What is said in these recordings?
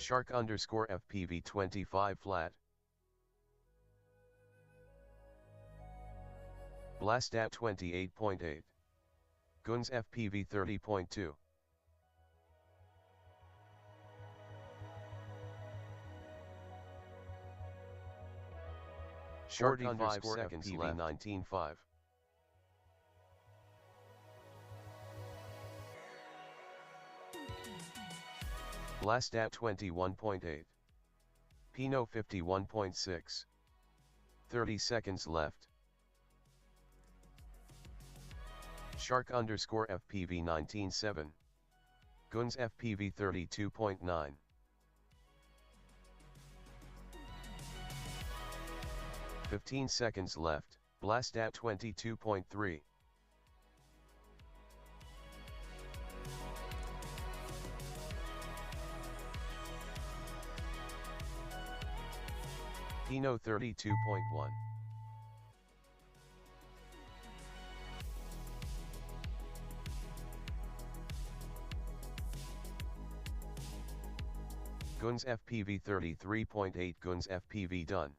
Shark_FPV 25 flat. Blastaa 28.8. Guns FPV 30.2. Shark_seconds FPV 19.5. Blastaa 21.8. Pino 51.6. 30 seconds left. Shark_FPV 19.7. Guns FPV 32.9. "15 seconds left." Blastaa 22.3. Pino 32.1. Guns FPV 33.8. Guns FPV done.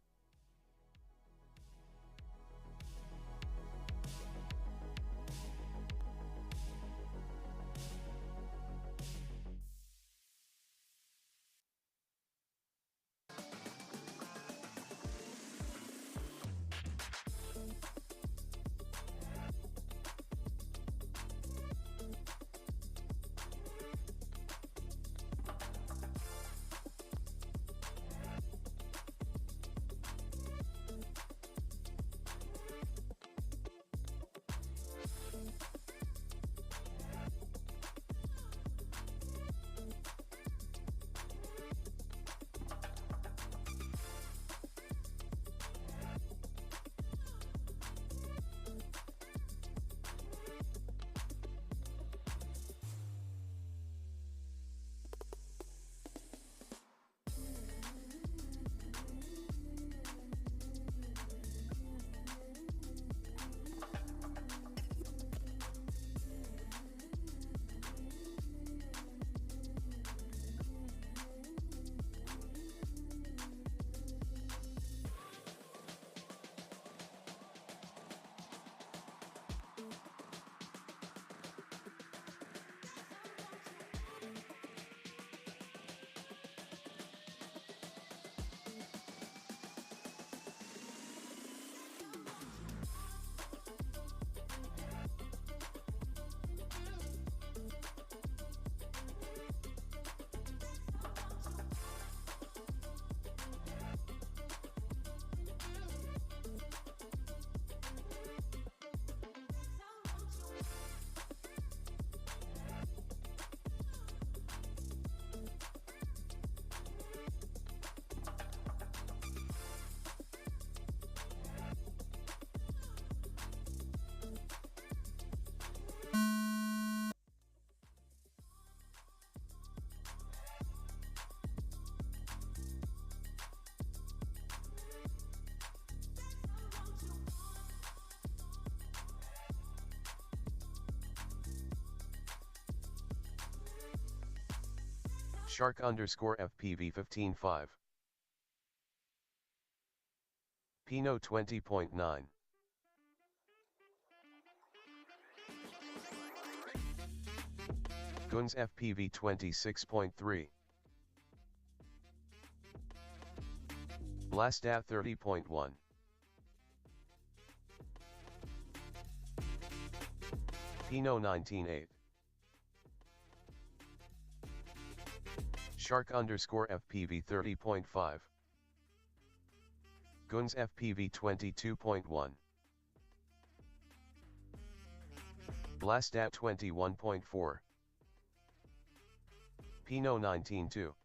Shark_FPV 15.5. Pino 20.9. Guns FPV 26.3. Blastaa 30.1. Pino 19.8. Shark_FPV 30.5. Guns FPV 22.1. Blastaa 21.4. Pino 19.2.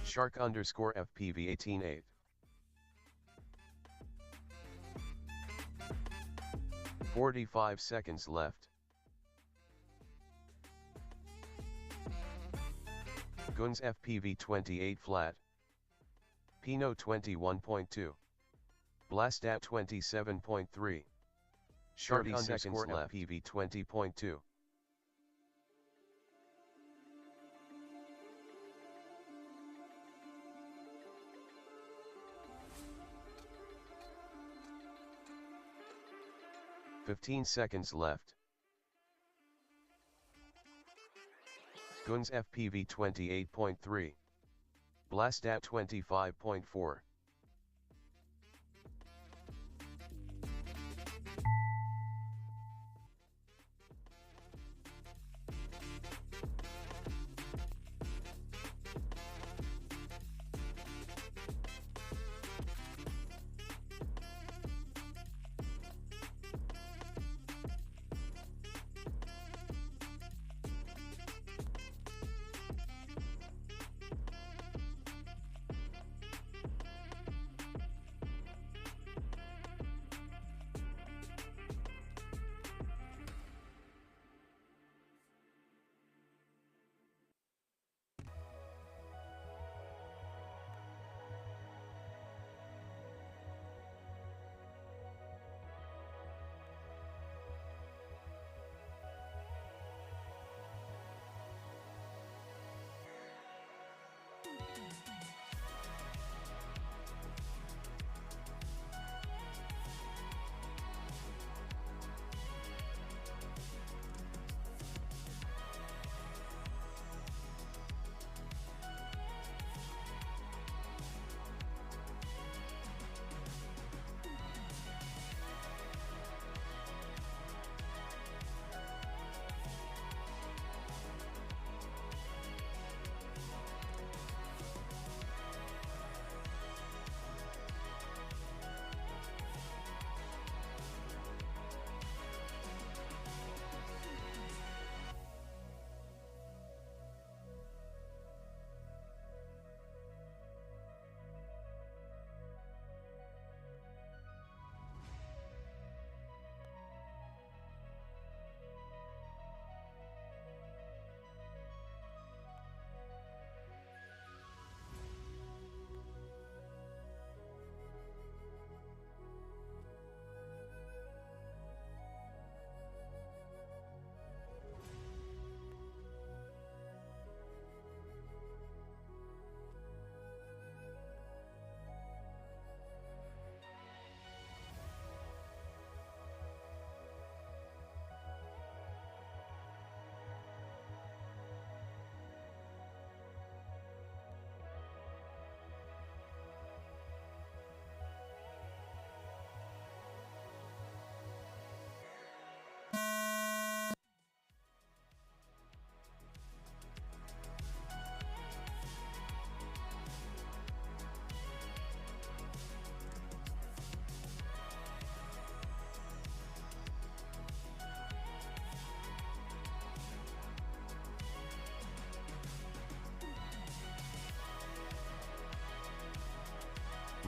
Shark_FPV 18.8. "45 seconds left." Guns FPV 28 flat. Pino 21.2. Blastaa 27.3. 30 seconds left. FPV 20.2. 15 seconds left. Guns FPV 28.3. Blastaa 25.4.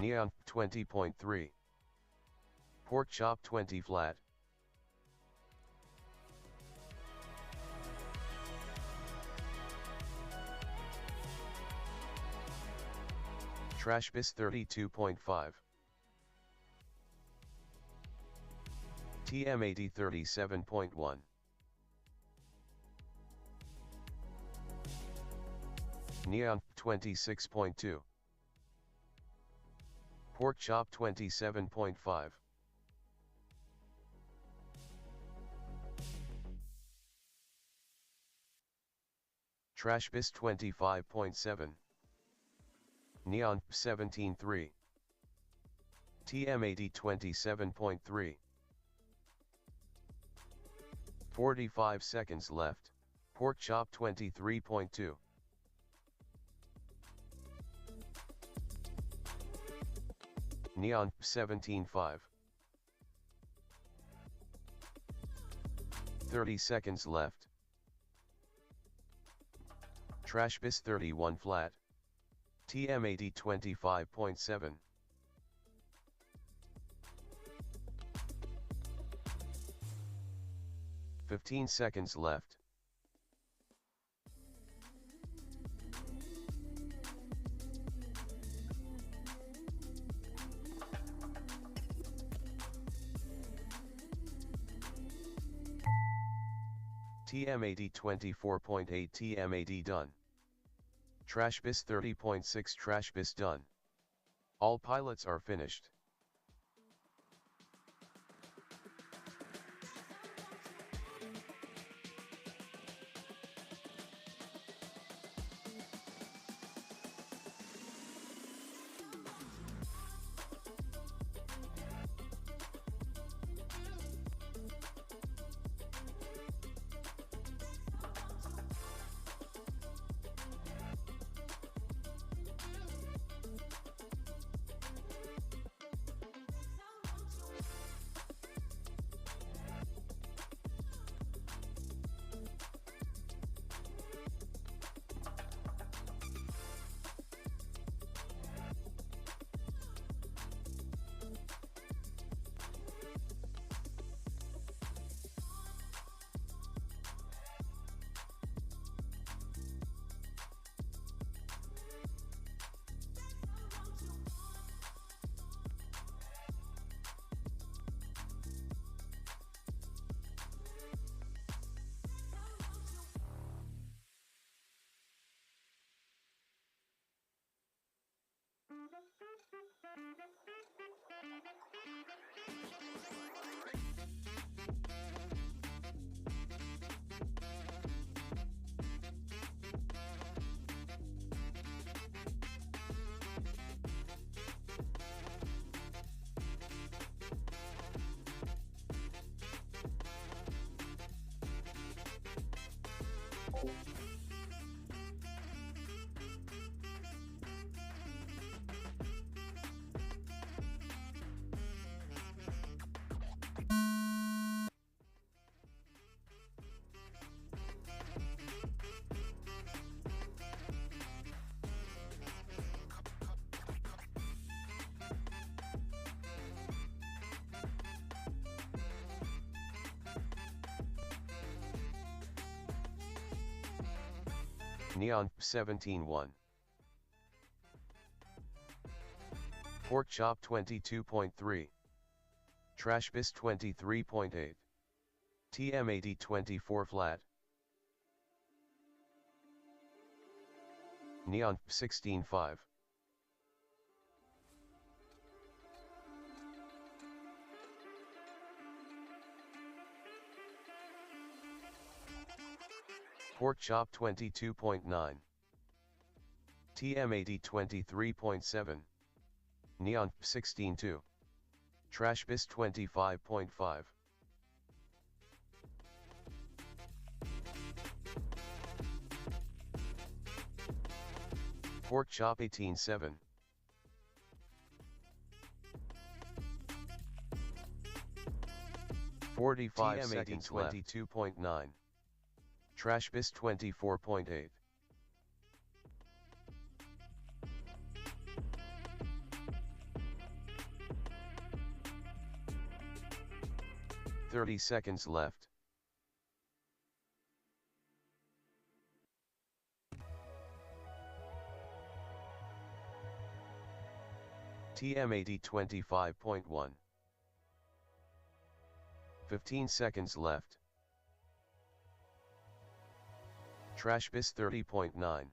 Neon 20.3. Pork chop 20 flat. Trash bis 32.5. TM80 37.1. Neon 26.2. Pork chop 27.5. Trash bis 25.7. Neon 17.3. TM80 27.3. 45 seconds left. Pork chop 23.2. Neon 17.5. 30 seconds left. Trash bis 31 flat. TM80 25.7. 15 seconds left. TM80 24.8 TM80 done. Trash bis 30.6 Trash bis done. All pilots are finished. Neon 17.1. Pork chop 22.3. Trash bis 23.8. TM80 24 flat. Neon 16.5. Pork chop 22.9. TM80 23.7. Neon 16.2. Trash bis 25.5. Pork chop 18.7. TM80 seconds left. 22.9. Trash bis 24.8. .30 seconds left. TM80 25.1. 15 seconds left. Trash bis 30.9.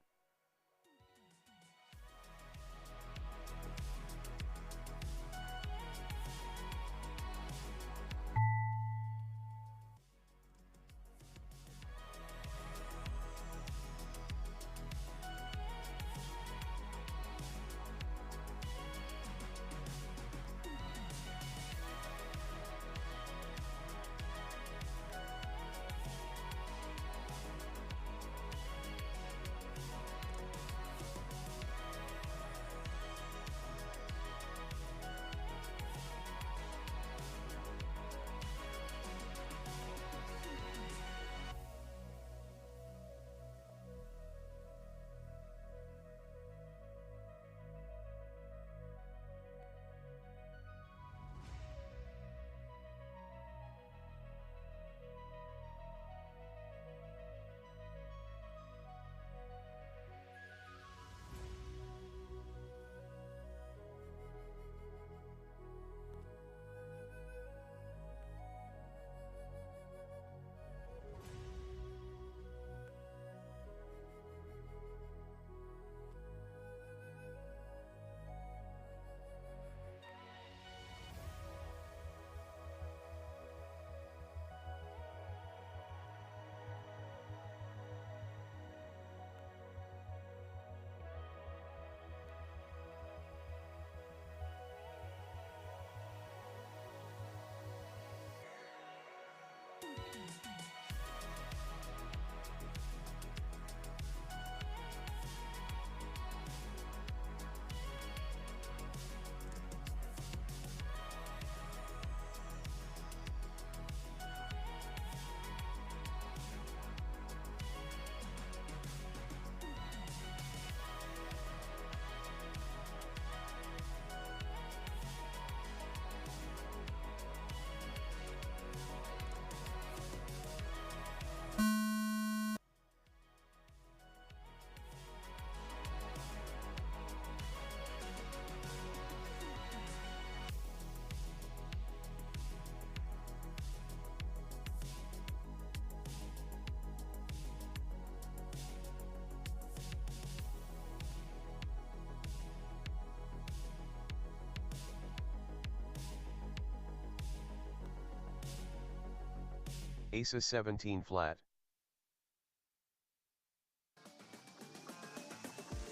Ace 17 flat.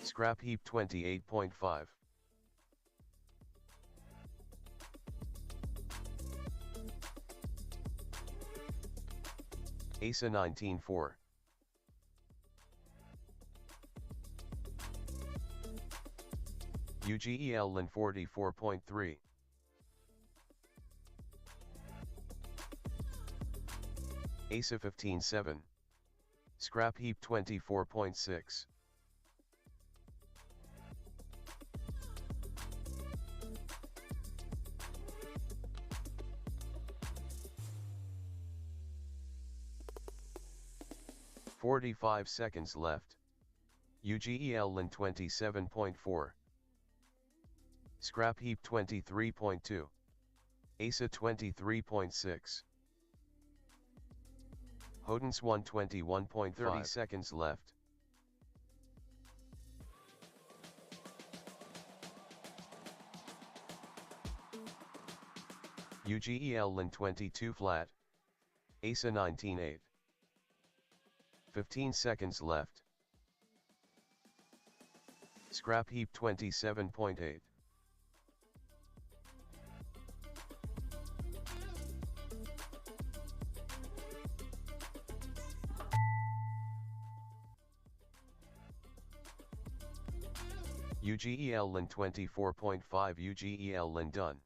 Scrap heap 28.5. Ace 19 4. UGEL LIN 44.3. Ace 15 7. Scrap heap 24.6. "45 seconds left. UGEL LIN 27.4. Scrap heap 23.2. Ace 23.6. Hodens 121.5. 30 seconds left. UGEL LIN 22 flat. Ace 19 8. 15 seconds left. Scrap heap 27.8. UGEL LIN 24.5. UGEL LIN done.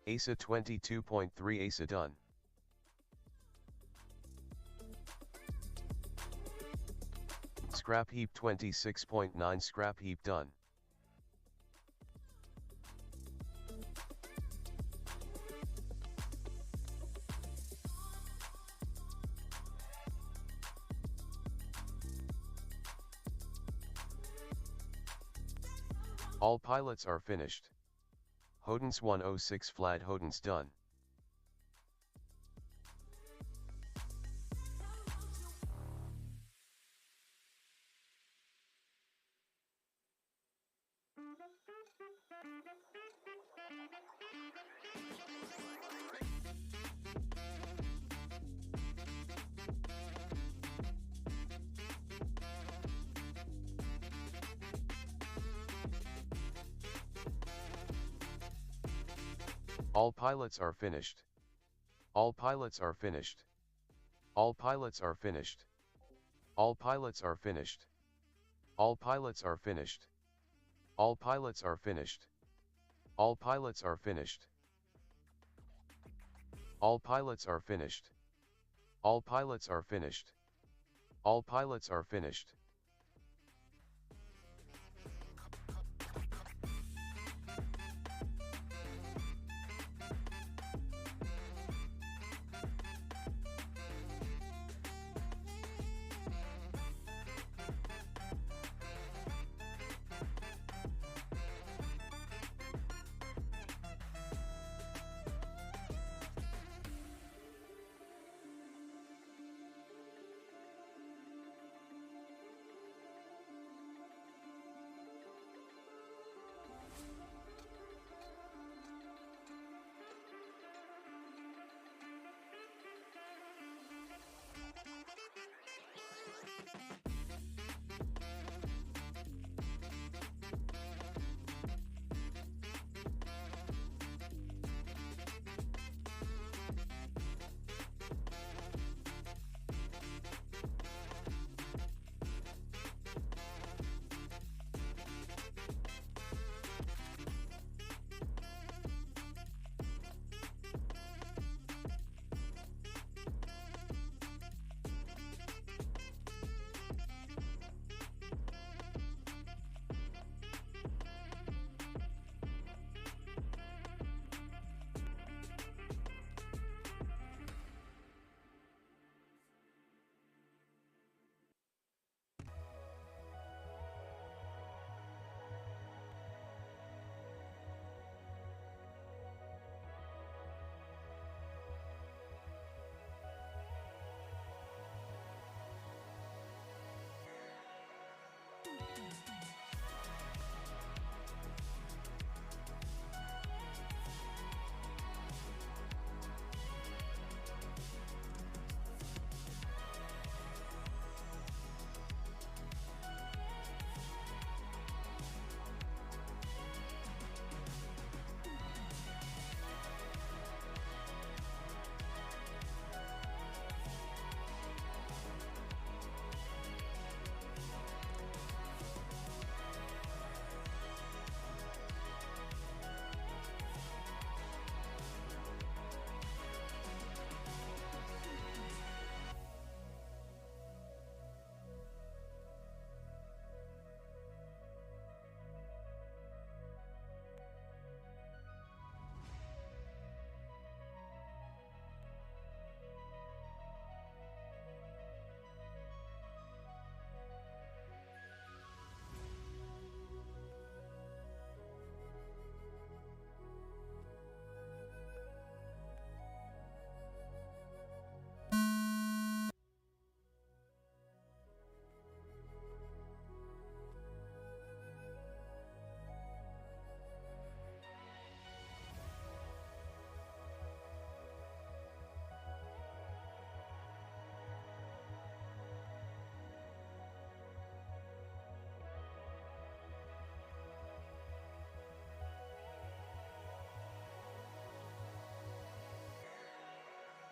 Ace 22.3. Ace done. Scrap heap 26.9. Scrap heap done. All pilots are finished. Hodens 106 flat. Hodens done. All pilots are finished. All pilots are finished. All pilots are finished. All pilots are finished. All pilots are finished. All pilots are finished. All pilots are finished. All pilots are finished. All pilots are finished. All pilots are finished.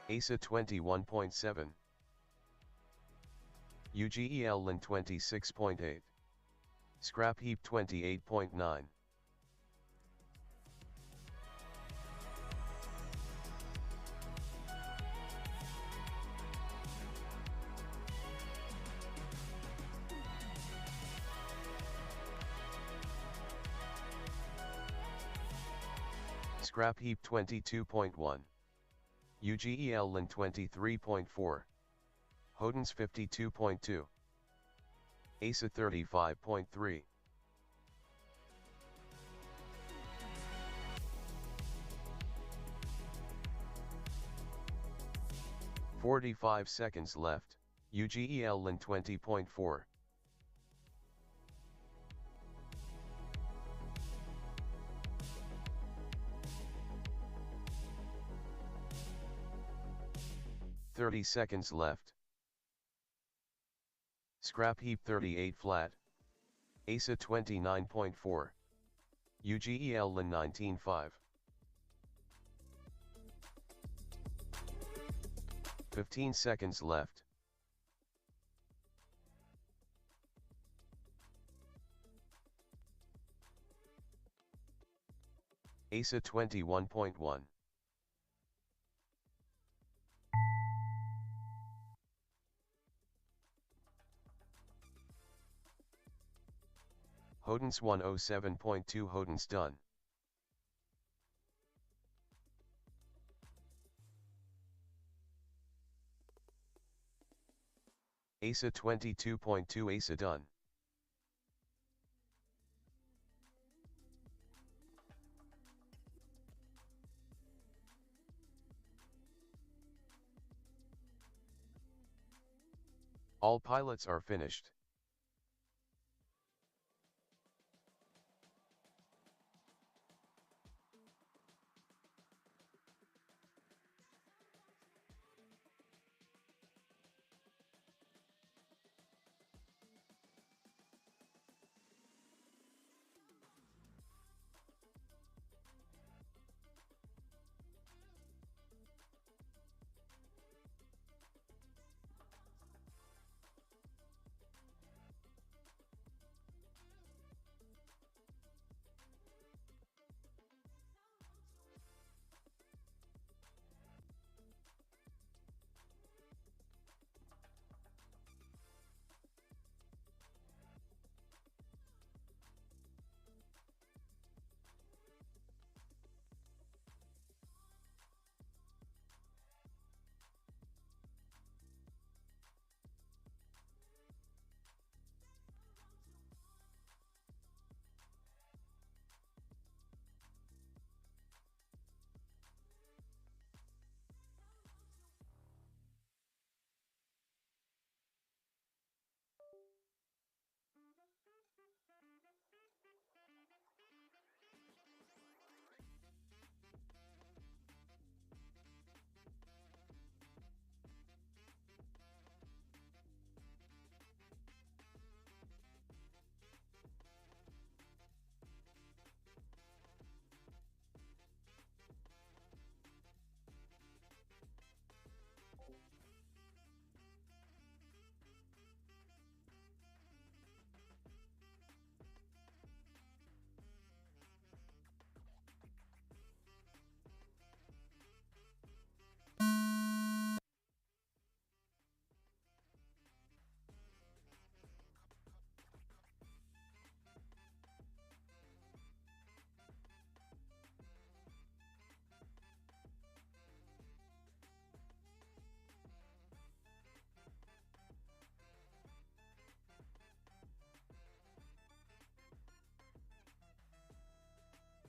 ASA 21.7. UGEL LIN 26.8. Scrap heap 28.9. Scrap heap 22.1. UGEL LIN 23.4. Hodens 52.2. ASA 35.3. "45 seconds left, UGEL LIN 20.4. "30 seconds left. Scrap heap 38 flat. ASA 29.4. UGEL LIN 19.5. 15 seconds left. ASA 21.1. Hodens 107.2. Hodens done. ASA 22.2. ASA done. All pilots are finished.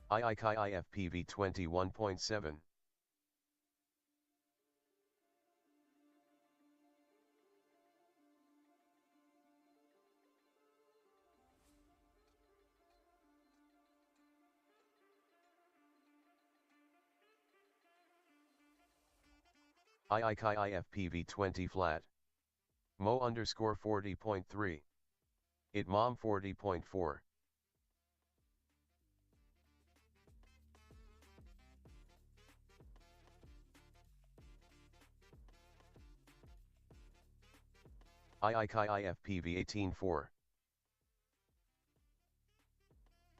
IIKI IFPV 21.7. IIKI IFPV 20 flat. Mo underscore 40.3. ITMOM 40.4. IIKIFPV 18.4.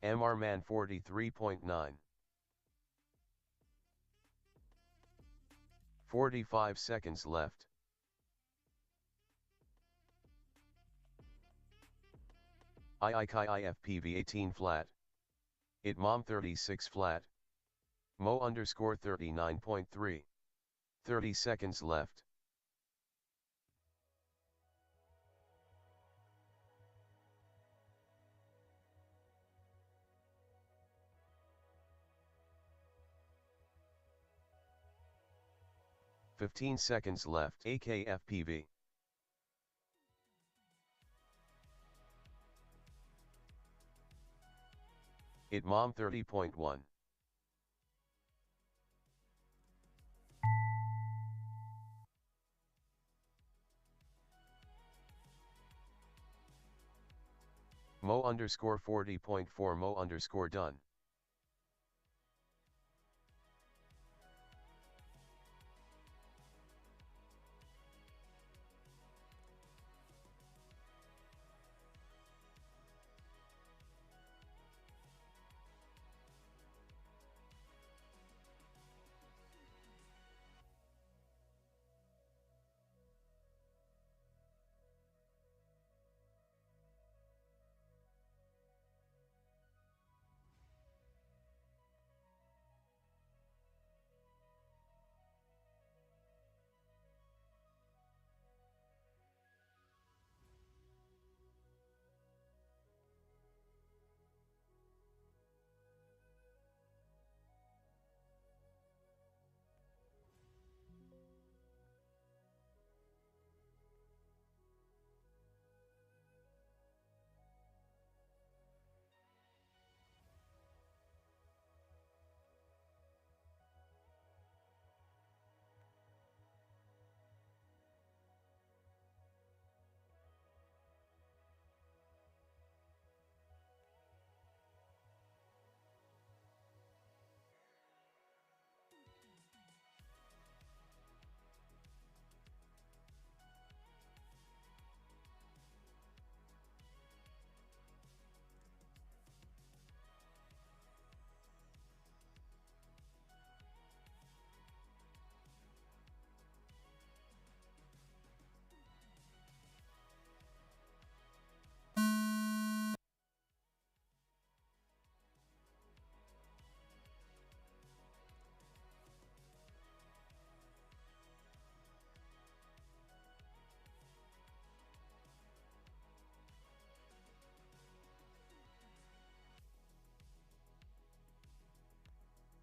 MR Man 43.9. 45 seconds left. IIKIFPV 18 flat. ITMOM 36 flat. Mo underscore 39.3. 30 seconds left. "15 seconds left." AKFPV. ITMOM 30.1. Mo underscore 40.4. Mo underscore done.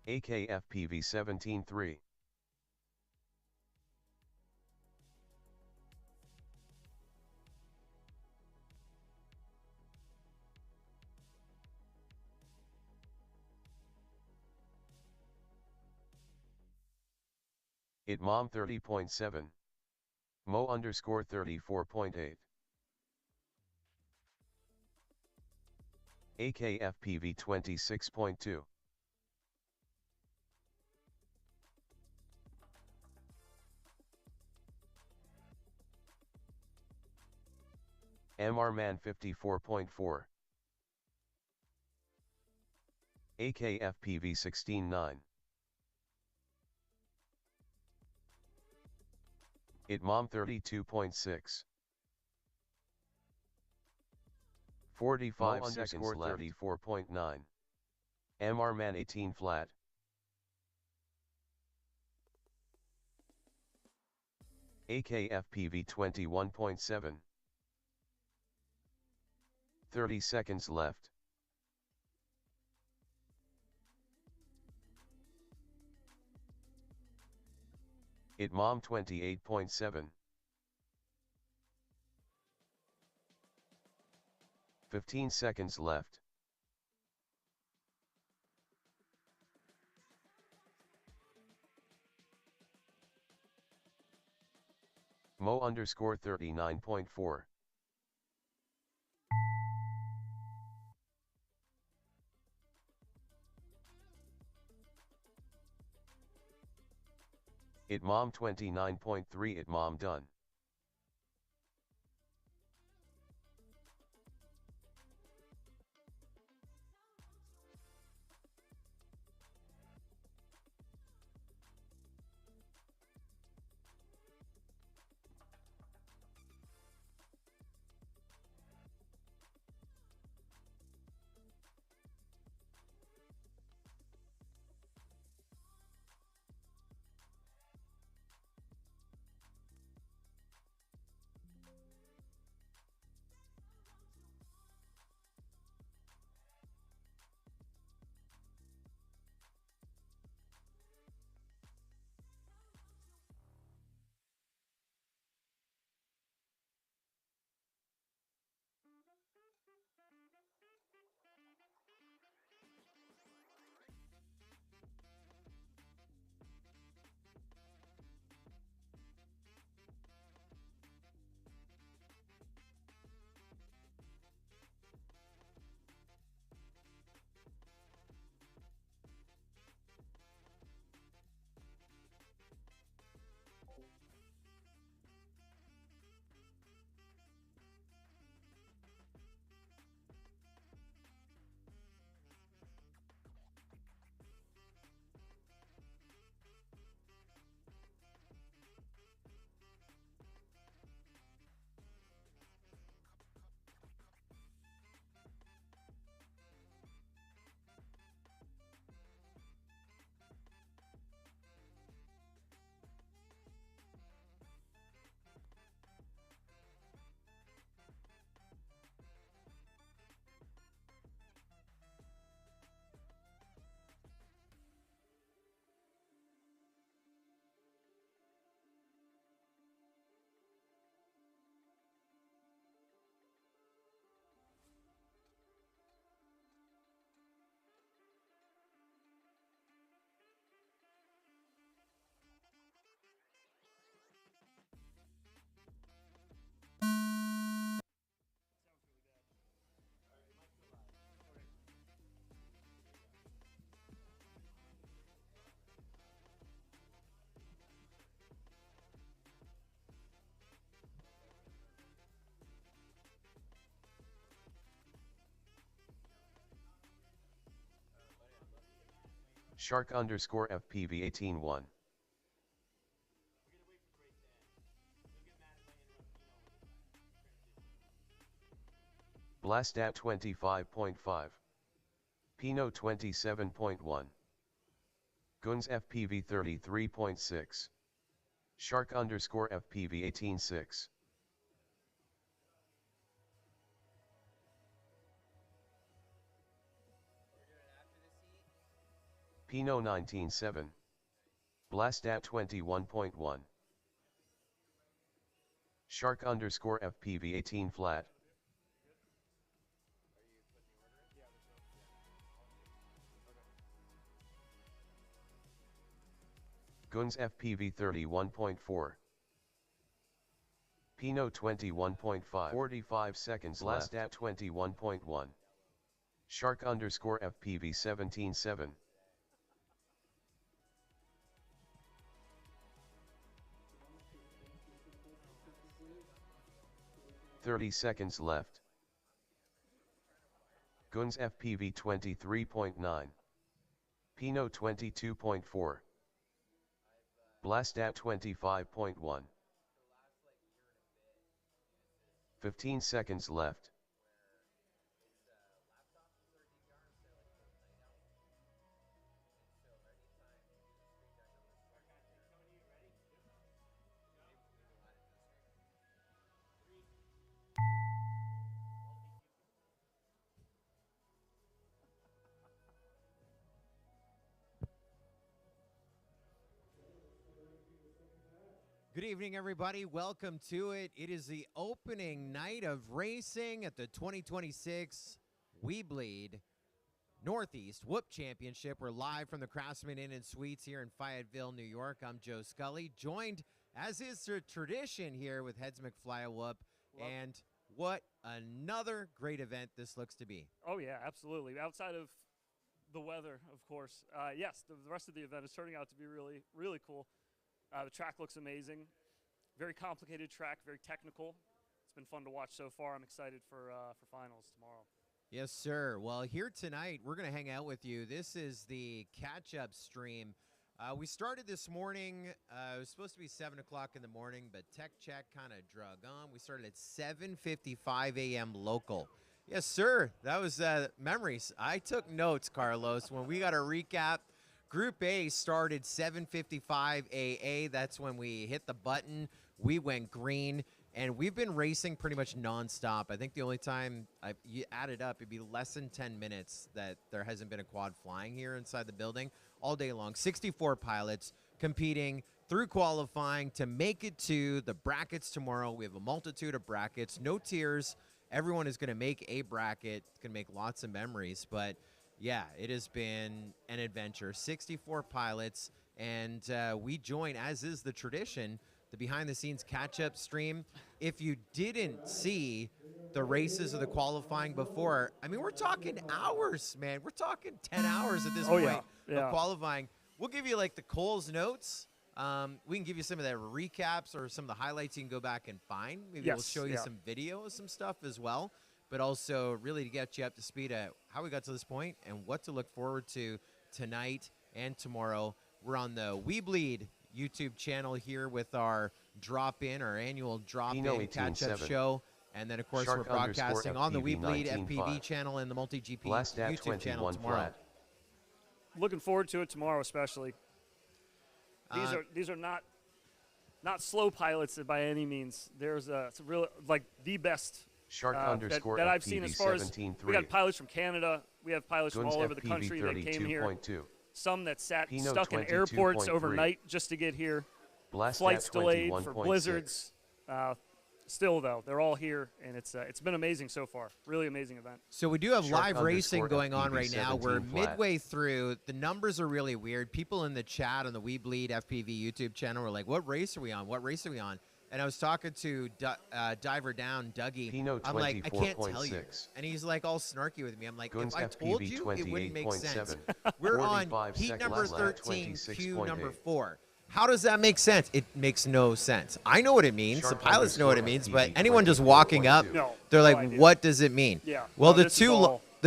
AKFPV 17.3. ITMOM 30.7. Mo underscore 34.8. AKFPV 26.2. MR Man 54.4. AKFPV 16.9. ITMOM 32.6. 45 seconds left. 34.9. MR Man 18 flat. AKFPV 21.7. 30 seconds left. ITMOM 28.7. 15 seconds left. Mo underscore 39.4. ITMOM 29.3. ITMOM done. Shark_FPV 18-1. Blastaa 25.5. Pinot 27.1. Guns FPV 33.6. Shark_FPV 18-6. Pinot 19.7. Blastaa 21.1. Shark_FPV 18 flat. Guns FPV 31.4. Pinot 21.5. 45 seconds left. Blastaa 21.1. Shark_FPV 17.7. 30 seconds left. Guns FPV 23.9. Pinot 22.4. Blastaa 25.1. 15 seconds left. Good evening, everybody. Welcome to it. It is the opening night of racing at the 2026 weBLEED NorthEast Whoop Championship. We're live from the Craftsman Inn and Suites here in Fayetteville, New York. I'm Joe Scully, joined, as is the tradition here, with Heads McFly-A-Whoop. And what another great event this looks to be. Oh, yeah, absolutely. Outside of the weather, of course. Yes, the rest of the event is turning out to be really, really cool. The track looks amazing. Very complicated track, very technical. It's been fun to watch so far. I'm excited for finals tomorrow. Yes, sir. Well, here tonight, we're going to hang out with you. This is the catch-up stream. We started this morning. It was supposed to be 7 o'clock in the morning, but Tech Check kind of drug on. We started at 7:55 a.m. local. Yes, sir. That was memories. I took notes, Carlos, when we got a recap. Group A started 7:55 AA. That's when we hit the button. We went green, and we've been racing pretty much nonstop. I think the only time you add it up, it'd be less than 10 minutes that there hasn't been a quad flying here inside the building all day long. 64 pilots competing through qualifying to make it to the brackets tomorrow. We have a multitude of brackets, no tiers. Everyone is going to make a bracket. It's going to make lots of memories, but yeah, it has been an adventure. 64 pilots, and we join, as is the tradition, the behind-the-scenes catch-up stream. If you didn't see the races of the qualifying before, I mean, we're talking hours, man. We're talking 10 hours at this point of qualifying. We'll give you, like, the Coles notes. We can give you some of the recaps or some of the highlights you can go back and find. Maybe we'll show you some video of some stuff as well, but also really to get you up to speed at how we got to this point and what to look forward to tonight and tomorrow. We're on the weBLEED YouTube channel here with our drop-in, our annual drop-in catch-up show. And then, of course, we're broadcasting on the weBLEED FPV channel and the Multi-GP YouTube channel tomorrow. Flat. Looking forward to it tomorrow, especially. These are not slow pilots by any means. There's it's really like the best that I've seen as far as we got pilots from Canada. We have pilots from all over the country that came here. Some that sat stuck in airports overnight just to get here. Flights delayed for blizzards. Still, though, they're all here, and it's been amazing so far. Really amazing event. So we do have live racing going on right now. We're midway through. The numbers are really weird. People in the chat on the weBLEED FPV YouTube channel were like, what race are we on? What race are we on? And I was talking to Diver Down, Dougie. I'm like, I can't tell you. And he's like all snarky with me. I'm like, if I told you, it wouldn't make sense. We're on heat number 13, Q number 4. How does that make sense? It makes no sense. I know what it means. The pilots know what it means, but anyone just walking up, they're like, what does it mean? Yeah. Well, the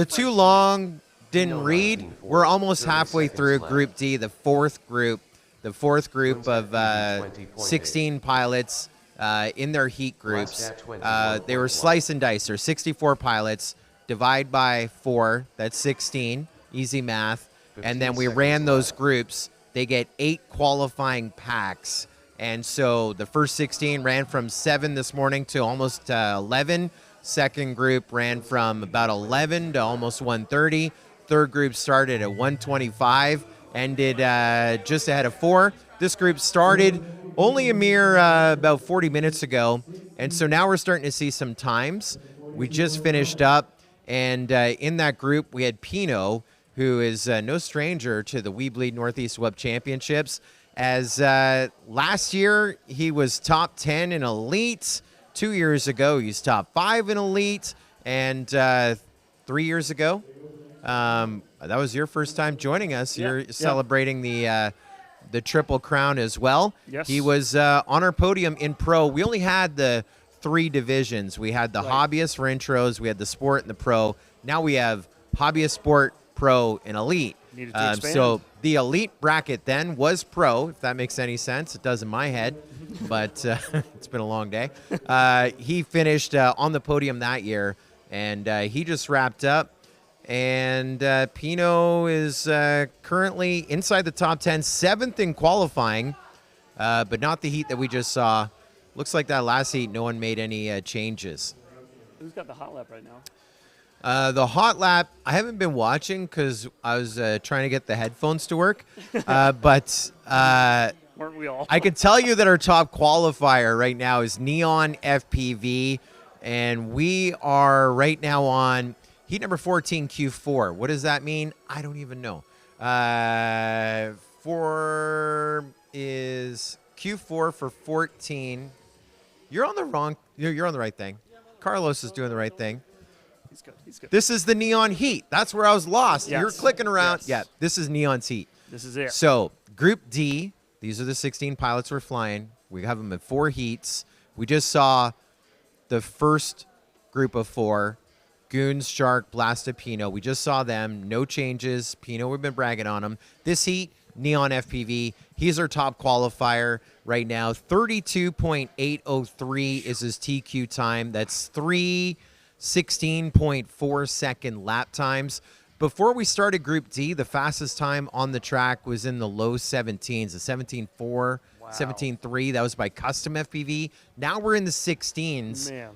two long didn't read, we're almost halfway through Group D, the fourth group of 16 pilots in their heat groups. They were slice and dice. There's 64 pilots. Divide by 4, that's 16. Easy math. And then we ran those groups. They get 8 qualifying packs. And so the first 16 ran from 7 this morning to almost 11. Second group ran from about 11 to almost 1:30. Third group started at 1:25, ended just ahead of 4. This group started only a mere about 40 minutes ago. And so now we're starting to see some times. We just finished up. And in that group, we had Pino, who is no stranger to the weBLEED Northeast Web Championships. As last year, he was top 10 in Elite. 2 years ago, he's top 5 in Elite. And 3 years ago, that was your first time joining us. You're celebrating the Triple Crown as well. Yes. He was on our podium in Pro. We only had the 3 divisions. We had the hobbyist for intros. We had the sport and the pro. Now we have hobbyist, sport, pro, and elite. So the elite bracket then was pro, if that makes any sense. It does in my head, but it's been a long day. He finished on the podium that year, and he just wrapped up. And Pino is currently inside the top 10, 7th in qualifying, but not the heat that we just saw. Looks like that last heat, no one made any changes. Who's got the hot lap right now? The hot lap, I haven't been watching because I was trying to get the headphones to work. But weren't we all? I can tell you that our top qualifier right now is Neon FPV. And we are right now on heat number 14, Q4. What does that mean? I don't even know. 4 is Q4 for 14. You're on the right thing. Carlos is doing the right thing. He's good. He's good. This is the Neon Heat. That's where I was lost. Yes. You're clicking around. Yes. Yeah, this is Neon's Heat. This is it. So, Group D, these are the 16 pilots we're flying. We have them in 4 heats. We just saw the first group of 4, Goons, Shark, Blastaa, Pino. We just saw them. No changes. Pino, we've been bragging on him. This heat, Neon FPV. He's our top qualifier right now. 32.803 is his TQ time. That's 3:16.4 second lap times. Before we started Group D, the fastest time on the track was in the low 17s, a 17.4, 17.3. That was by Custom FPV. Now we're in the 16s. Man.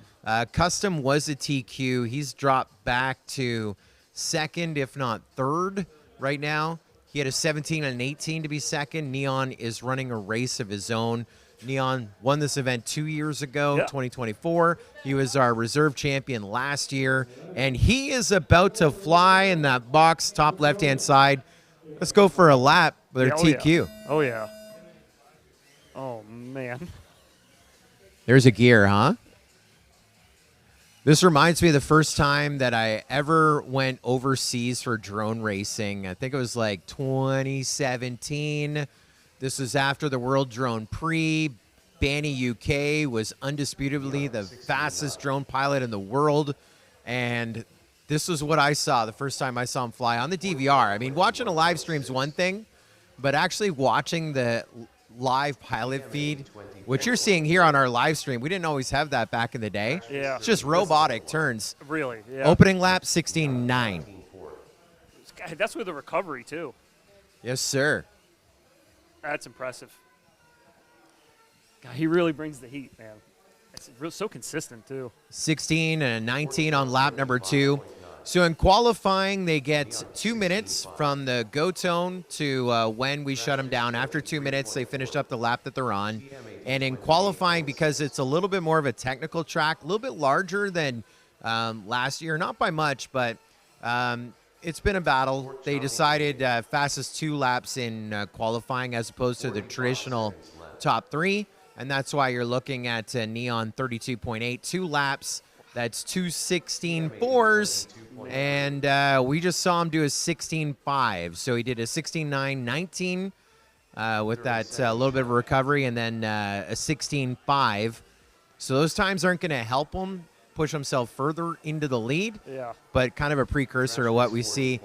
Custom was a TQ. He's dropped back to second, if not third, right now. He had a 17 and an 18 to be second. Neon is running a race of his own. Neon won this event 2 years ago, 2024. He was our reserve champion last year, and he is about to fly in that box top left-hand side. Let's go for a lap with our TQ. Yeah. Oh, yeah. Oh, man. There's a gear, huh? This reminds me of the first time that I ever went overseas for drone racing. I think it was like 2017. This was after the World Drone Prix. Banny UK was undisputably the fastest drone pilot in the world. And this was what I saw the first time I saw him fly on the DVR. I mean, watching a live stream is one thing, but actually watching the live pilot feed, what you're seeing here on our live stream, we didn't always have that back in the day. Yeah. It's just robotic turns. Really, yeah. Opening lap, 16.9. That's with the recovery, too. Yes, sir. That's impressive. God, he really brings the heat, man. It's so consistent, too. 16 and a 19 on lap number 2. So in qualifying, they get 2 minutes from the go tone to when we shut them down. After 2 minutes, they finished up the lap that they're on. And in qualifying, because it's a little bit more of a technical track, a little bit larger than last year, not by much, but it's been a battle. They decided fastest 2 laps in qualifying as opposed to the traditional top 3. And that's why you're looking at Neon 32.8, 2 laps. That's 2:16.4s, and we just saw him do a 16.5. So he did a 16.9, 19 with that little bit of a recovery, and then a 16.5. So those times aren't going to help him push himself further into the lead, but kind of a precursor to what we see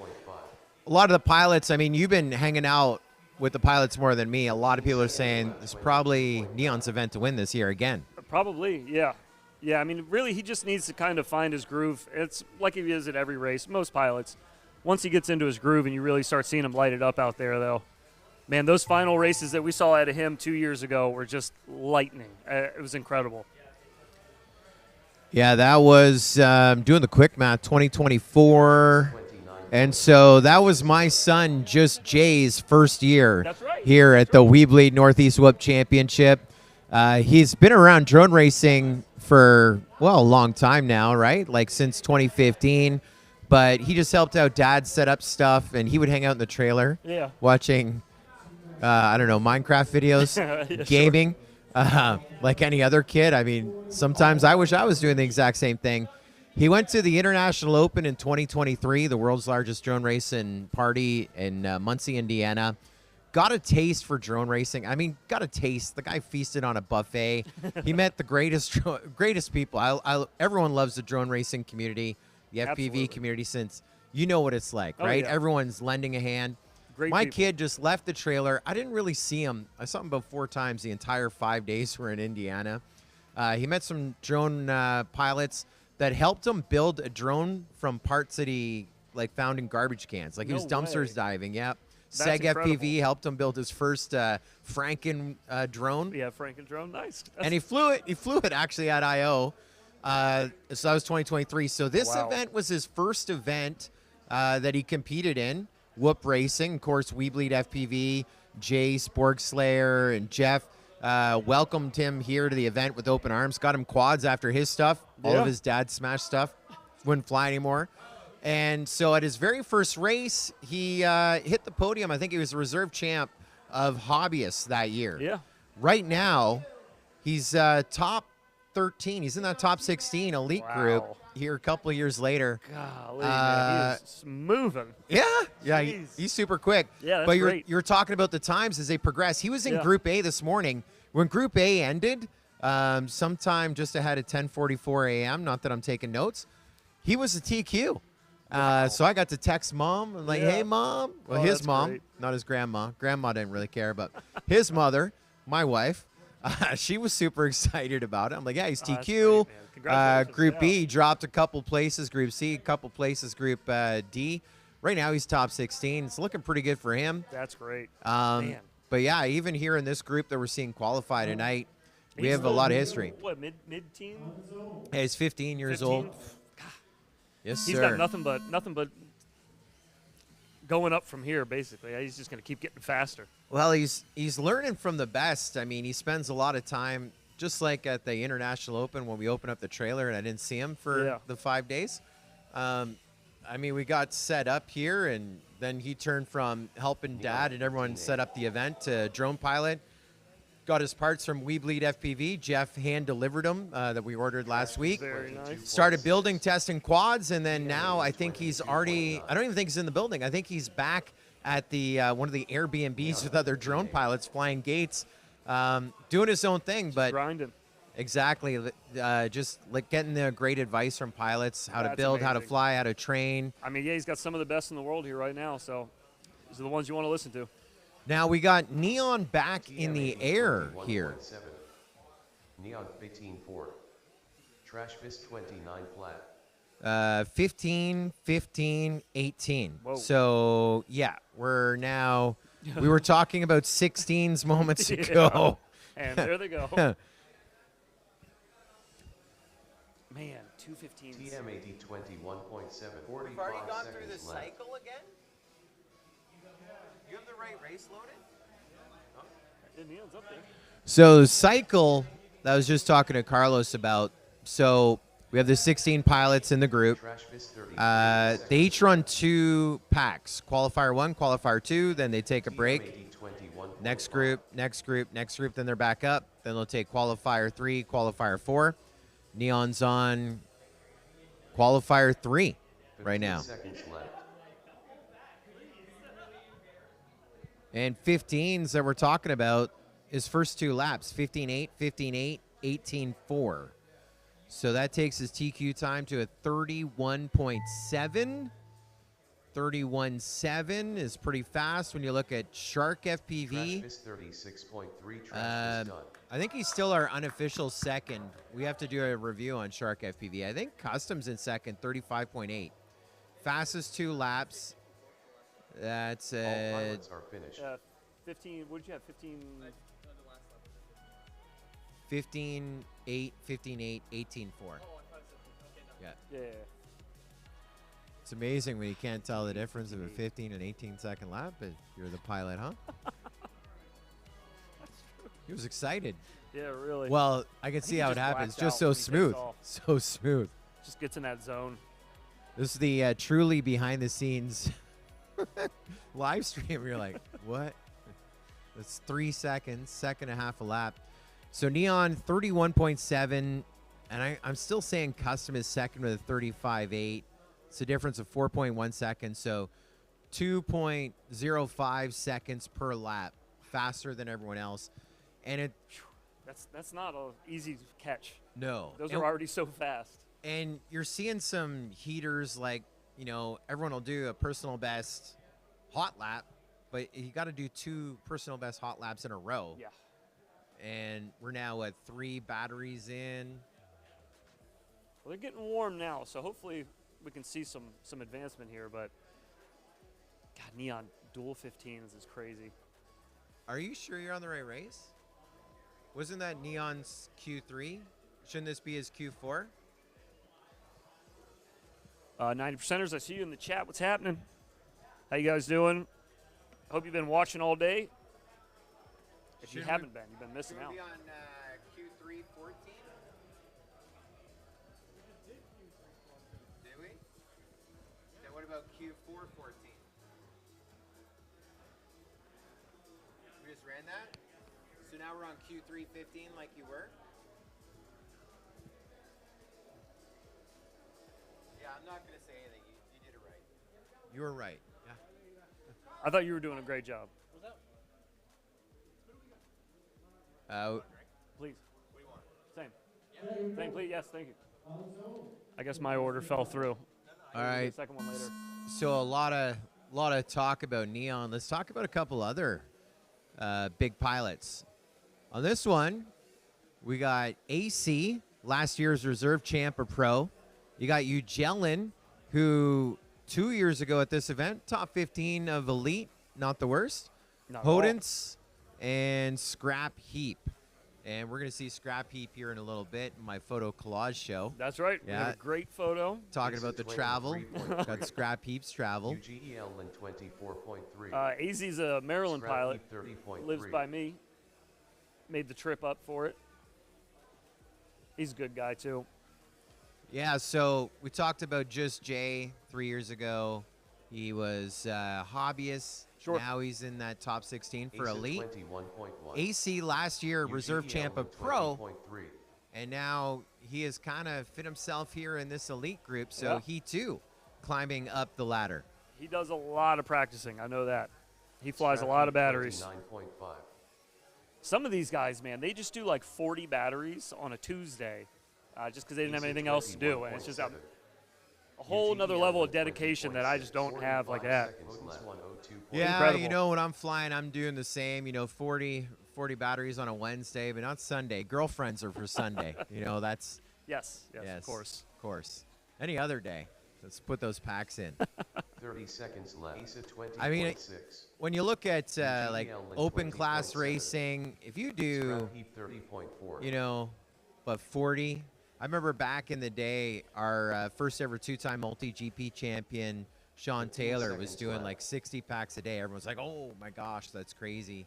a lot of the pilots, I mean, you've been hanging out with the pilots more than me. A lot of people are saying it's probably Neon's event to win this year again. Probably, yeah. Yeah, I mean, really, he just needs to kind of find his groove. It's like he is at every race, most pilots. Once he gets into his groove and you really start seeing him light it up out there, though, man, those final races that we saw out of him 2 years ago were just lightning. It was incredible. Yeah, that was doing the quick math, 2024. And so that was my son, just Jay's first year here at the weBLEED Northeast Whoop Championship. He's been around drone racing for, well, a long time now, right? Like since 2015. But he just helped out Dad set up stuff, and he would hang out in the trailer watching, I don't know, Minecraft videos, gaming, like any other kid. I mean, sometimes I wish I was doing the exact same thing. He went to the International Open in 2023, the world's largest drone racing party in Muncie, Indiana. Got a taste for drone racing. I mean, got a taste. The guy feasted on a buffet. He met the greatest people. Everyone loves the drone racing community, the FPV community, since you know what it's like, right? Yeah. Everyone's lending a hand. My kid just left the trailer. I didn't really see him. I saw him about 4 times the entire 5 days we're in Indiana. He met some drone pilots that helped him build a drone from parts that he found in garbage cans. Like he was dumpsters diving. Yeah. Seg FPV helped him build his first Franken drone. Yeah, Franken drone, nice. And he flew it actually at I/O. So that was 2023. So this event was his first event that he competed in. Whoop Racing, of course, weBLEED FPV, Jay Sporgslayer, and Jeff welcomed him here to the event with open arms. Got him quads after his stuff. All of his dad's Smash stuff wouldn't fly anymore. And so at his very first race, he hit the podium. I think he was the reserve champ of hobbyists that year. Yeah. Right now, he's top 13. He's in that top 16 elite group here a couple of years later. Golly, man, he's moving. Yeah, he's super quick. Yeah, that's great. You're talking about the times as they progress. He was in Group A this morning. When Group A ended, sometime just ahead of 10:44 a.m., not that I'm taking notes, he was a TQ. So I got to text Mom. I'm like, hey, Mom. Well, his mom, not his grandma. Grandma didn't really care, but his mother, my wife, she was super excited about it. I'm like, yeah, he's TQ. Group B dropped a couple places. Group C, a couple places. Group D. Right now, he's top 16. It's looking pretty good for him. That's great. But, yeah, even here in this group that we're seeing qualify tonight, we have a lot of history. What, mid-teen? Yeah, he's 15 years old. Yes, He's got nothing but going up from here, basically. He's just going to keep getting faster. Well, he's learning from the best. I mean, he spends a lot of time, just like at the International Open when we opened up the trailer and I didn't see him for the 5 days. I mean, we got set up here, and then he turned from helping Dad and everyone set up the event to drone pilot. Got his parts from weBLEED FPV. Jeff hand-delivered them that we ordered last week. Very nice. Started building, testing quads, and then now I think he's already – I don't even think he's in the building. I think he's back at the one of the Airbnbs with other drone pilots flying gates, doing his own thing. But grinding. Exactly. Just like getting the great advice from pilots, how to build, how to fly, how to train. I mean, yeah, he's got some of the best in the world here right now, so these are the ones you want to listen to. Now we got Neon back in the air here. Neon 15-4. Trash Fist 29 flat. 15, 15, 18. Whoa. So, yeah, we were talking about 16s moments ago. And there they go. Man, 215s. TM80 21.7. We've already gone through the cycle again? You have the right race loaded? Neon's up there. So the cycle that I was just talking to Carlos about, so we have the 16 pilots in the group. They each run 2 packs, qualifier 1, qualifier 2, then they take a break. Next group, next group, next group, then they're back up. Then they'll take qualifier 3, qualifier 4. Neon's on qualifier 3 right now. And 15s that we're talking about, his first 2 laps, 15.8, 15.8, 18.4. So that takes his TQ time to a 31.7, 31.7 is pretty fast when you look at Shark FPV. 36.3 I think he's still our unofficial second. We have to do a review on Shark FPV. I think Custom's in second, 35.8. Fastest 2 laps. That's All pilots are finished. 15. What did you have? 15. 15.8, 15.8, 18.4. Yeah. Yeah. It's amazing when you can't tell the difference of a 15 and 18-second lap, but you're the pilot, huh? That's true. He was excited. Yeah, really. Well, I can think see he how it just happens. blacks Just out so when he takes smooth. off. So smooth. Just gets in that zone. This is the truly behind-the-scenes live stream. You're like, what? That's 3 seconds, second and a half a lap. So Neon, 31.7. And I'm still saying Custom is second with a 35.8. It's a difference of 4.1 seconds. So 2.05 seconds per lap, faster than everyone else. And it... That's not an easy catch. No. Those are already so fast. And you're seeing some heaters like, you know, everyone will do a personal best hot lap, but you got to do 2 personal best hot laps in a row. Yeah. And we're now at 3 batteries in. Well, they're getting warm now, so hopefully we can see some advancement here. But God, Neon dual 15s is crazy. Are you sure you're on the right race? Wasn't that Neon's Q3? Shouldn't this be his Q4? 90%ers, I see you in the chat. What's happening? How you guys doing? Hope you've been watching all day. If you haven't been, you've been missing out. Be on Q3 14? Did we? Okay, what about Q4 14? We just ran that? So now we're on Q3 15 like you were? Yeah, I'm not going to say anything. You did it right. You were right. Yeah. I thought you were doing a great job. Please. Same. Same, please. Yes, thank you. I guess my order fell through. All right. Second one later. So a lot of talk about Neon. Let's talk about a couple other big pilots. On this one, we got AC, last year's reserve champ or pro. You got Ugelin, who 2 years ago at this event, top 15 of Elite, not the worst. Hodence and Scrap Heap. And we're going to see Scrap Heap here in a little bit in my photo collage show. That's right. Yeah. We have a great photo. Talking about the travel. Got Scrap Heap's travel. UGEL in 24.3. AZ's a Maryland Scrap pilot. Heap 30.3. Lives by me. Made the trip up for it. He's a good guy, too. Yeah, so we talked about Just Jay 3 years ago. He was hobbyist. Sure. Now he's in that top 16 for ACE Elite. 21.1. AC last year, reserve UGEL champ of in pro. 20.3. And now he has kind of fit himself here in this Elite group. So Yeah. he, too, climbing up the ladder. He does a lot of practicing. I know that. He flies Scrap a lot of Heap batteries. 29.5. Some of these guys, man, they just do like 40 batteries on a Tuesday just because they didn't have AC anything else to do. And it's just a 21.7. whole nother level of UGEL dedication that I just don't have like that. Seconds left. Yeah, Incredible. you know, when I'm flying, I'm doing the same, 40 batteries on a Wednesday, but not Sunday. Girlfriends are for Sunday. That's... Yes, of course. Of course. Any other day. Let's put those packs in. 30 seconds left. ACE 20.6. I mean, when you look at like UGEL in open class 20.7. racing, if you do, Scrap Heap 30.4. but 40, I remember back in the day, our first ever 2-time multi-GP champion, Sean 15 Taylor, was seconds doing left. like 60 packs a day. Everyone's like, oh my gosh, that's crazy.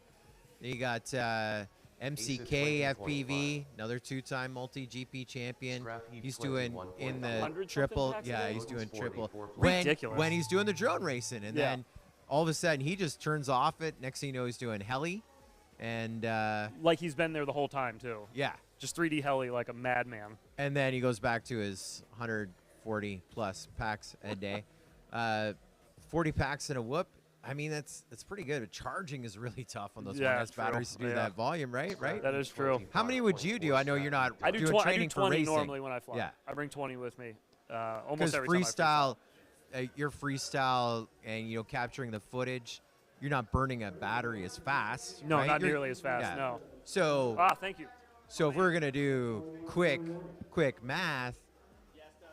Then you got MCK 20.5. FPV, another 2-time multi-GP champion. Scrap Heap He's doing 21.5. in the 100 triple. something packs a Yeah, day? he's doing triple. 44. Ridiculous. When he's doing the drone racing. And Yeah. then all of a sudden he just turns off it. Next thing you know, he's doing heli. And Like he's been there the whole time, too. yeah. Just 3D heli like a madman. And then he goes back to his 140 plus packs a day. 40 packs in a whoop. I mean, that's pretty good. Charging is really tough on those Yeah, 1S true. batteries to do Yeah. that volume, right? Right. That is true. How many would you do? I know you're not I do, doing I do training for 20 racing. normally when I fly. Yeah. I bring 20 with me almost Because every time I freestyle, your freestyle and capturing the footage, you're not burning a battery as fast. No, right? not nearly as fast. Yeah. No. So Thank you. So if we're gonna do quick math,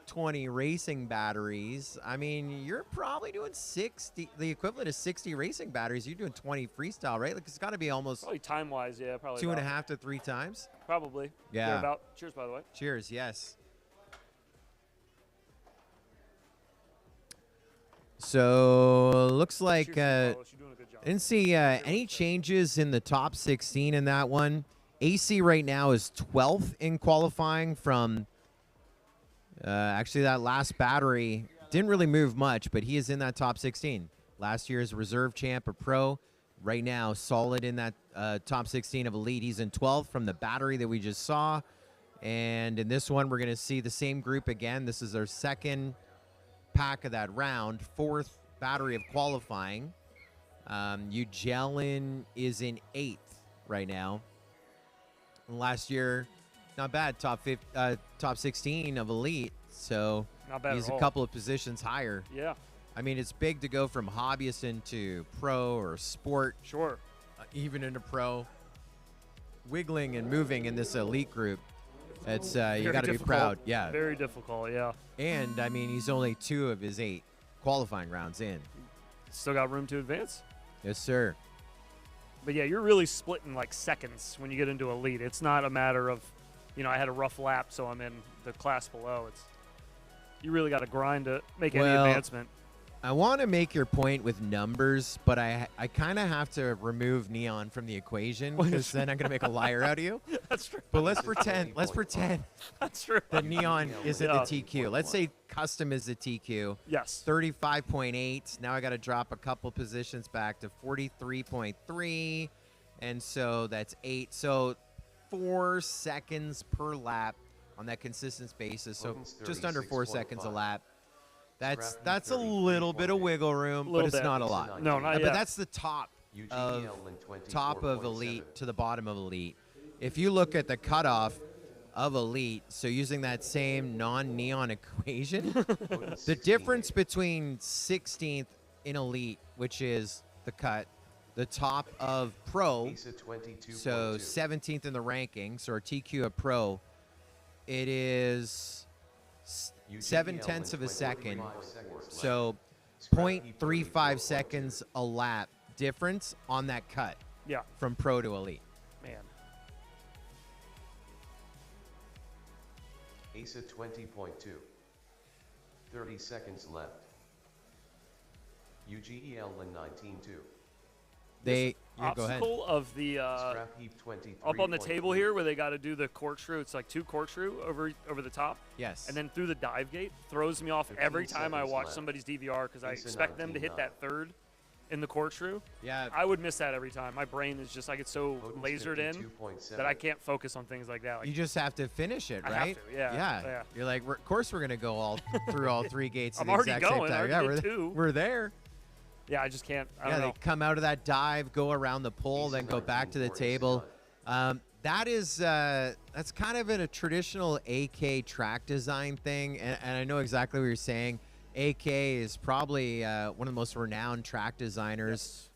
20 racing batteries, I mean, you're probably doing 60, the equivalent of 60 racing batteries. You're doing 20 freestyle, right? Like, it's got to be almost Probably time-wise, yeah, probably 2.5 to 3 times. Probably. Yeah. About. Cheers, by the way. Cheers. Yes. So looks like Cheers, Carlos. You're doing a good job. I didn't see any changes in the top 16 in that one. AC right now is 12th in qualifying from actually that last battery didn't really move much, but he is in that top 16. Last year's reserve champ, a pro. Right now, solid in that top 16 of Elite. He's in 12th from the battery that we just saw. And in this one, we're going to see the same group again. This is our second pack of that round, fourth battery of qualifying. Ugelin is in 8th right now. And last year, not bad, top 16 of Elite. So Not bad he's at a all. couple of positions higher. Yeah, I mean, it's big to go from hobbyist into pro or sport, sure. even into pro. Wiggling and moving in this Elite group, it's you Very got to be difficult. proud. Yeah. Very difficult, yeah. And, I mean, he's only 2 of his 8 qualifying rounds in. Still got room to advance. Yes, sir. But yeah, you're really splitting like seconds when you get into Elite. It's not a matter of, I had a rough lap, so I'm in the class below. It's you really got to grind to make any Well, advancement. I want to make your point with numbers, but I kind of have to remove Neon from the equation because then I'm going to make a liar out of you. That's true. But let's pretend That's true. that Neon is in the Yeah. TQ. Let's say custom is the TQ. Yes. 35.8. Now I got to drop a couple positions back to 43.3. And so that's 8. So 4 seconds per lap on that consistent basis. So just under 4 seconds a lap. That's a little bit of wiggle room, but Little it's bit. not a lot. No, not But yet. that's the top of top Elite to the bottom of Elite. If you look at the cutoff of Elite, so using that same non-Neon equation, the difference between 16th in Elite, which is the cut, the top of Pro, so 17th in the rankings, or TQ of Pro, it is 0.7 of a second, so 0.35 seconds a lap difference on that cut Yeah, from Pro to Elite. man. ASA 20.2. 30 seconds left. UGEL in 19.2. Go ahead. Obstacle of the Scrap heap 23. up on the table here where they got to do the corkscrew. It's like 2 corkscrew over the top. Yes. And then through the dive gate. Throws me off 15 every time I seconds watch left. somebody's DVR because I Lisa expect them to hit 19.9. that third in the corkscrew. Yeah. I would miss that every time. My brain is just, I get so Potence lasered in 52.7. that I can't focus on things like that. Like, You just have to finish it, I right? have to, yeah. You're like, of course we're gonna go all through all 3 gates. I'm at the already exact same going. I time. already Yeah, did 2. we're there. yeah, I just can't. I Yeah, don't they know. come out of that dive, go around the pole, then go back to the table. That is that's kind of a traditional AK track design thing, and I know exactly what you're saying. AK is probably one of the most renowned track designers.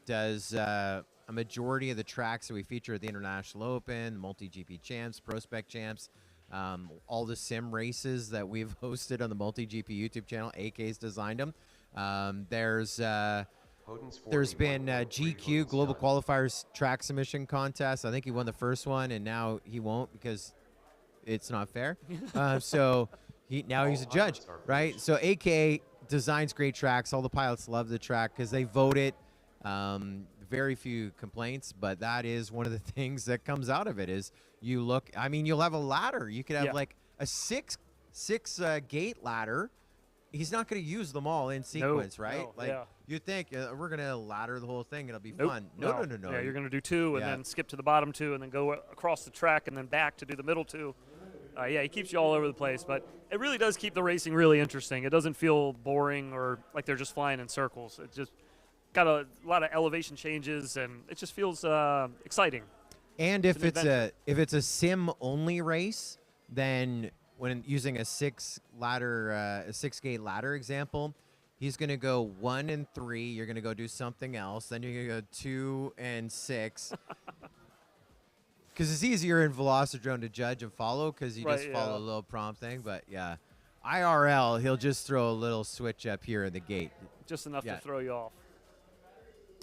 Does a majority of the tracks that we feature at the International Open, multi-GP champs, prospect champs, all the sim races that we've hosted on the multi-GP YouTube channel. AK's designed them. There's been GQ Global Qualifiers Track Submission Contest. I think he won the first one, and now he won't because it's not fair. So now he's a judge, right? So AK designs great tracks. All the pilots love the track because they vote it. Very few complaints, but that is one of the things that comes out of it is you look. I mean, you'll have a ladder. You could have Yeah. like a six gate ladder. He's not going to use them all in sequence, right? no, Like yeah. you think we're going to ladder the whole thing. It'll be Nope, fun. No. Yeah, you're going to do 2 and Yeah. then skip to the bottom 2 and then go across the track and then back to do the middle 2. Yeah, he keeps you all over the place, but it really does keep the racing really interesting. It doesn't feel boring or like they're just flying in circles. It just got a lot of elevation changes, and it just feels exciting. And if an it's a sim only race, then when using a 6 gate ladder example, He's going to go 1 and 3. You're going to go do something else. Then you're going to go 2 and 6. Because it's easier in Velocidrone to judge and follow because you just follow a little prompting. But, yeah, IRL, he'll just throw a little switch up here in the gate. Just enough to throw you off.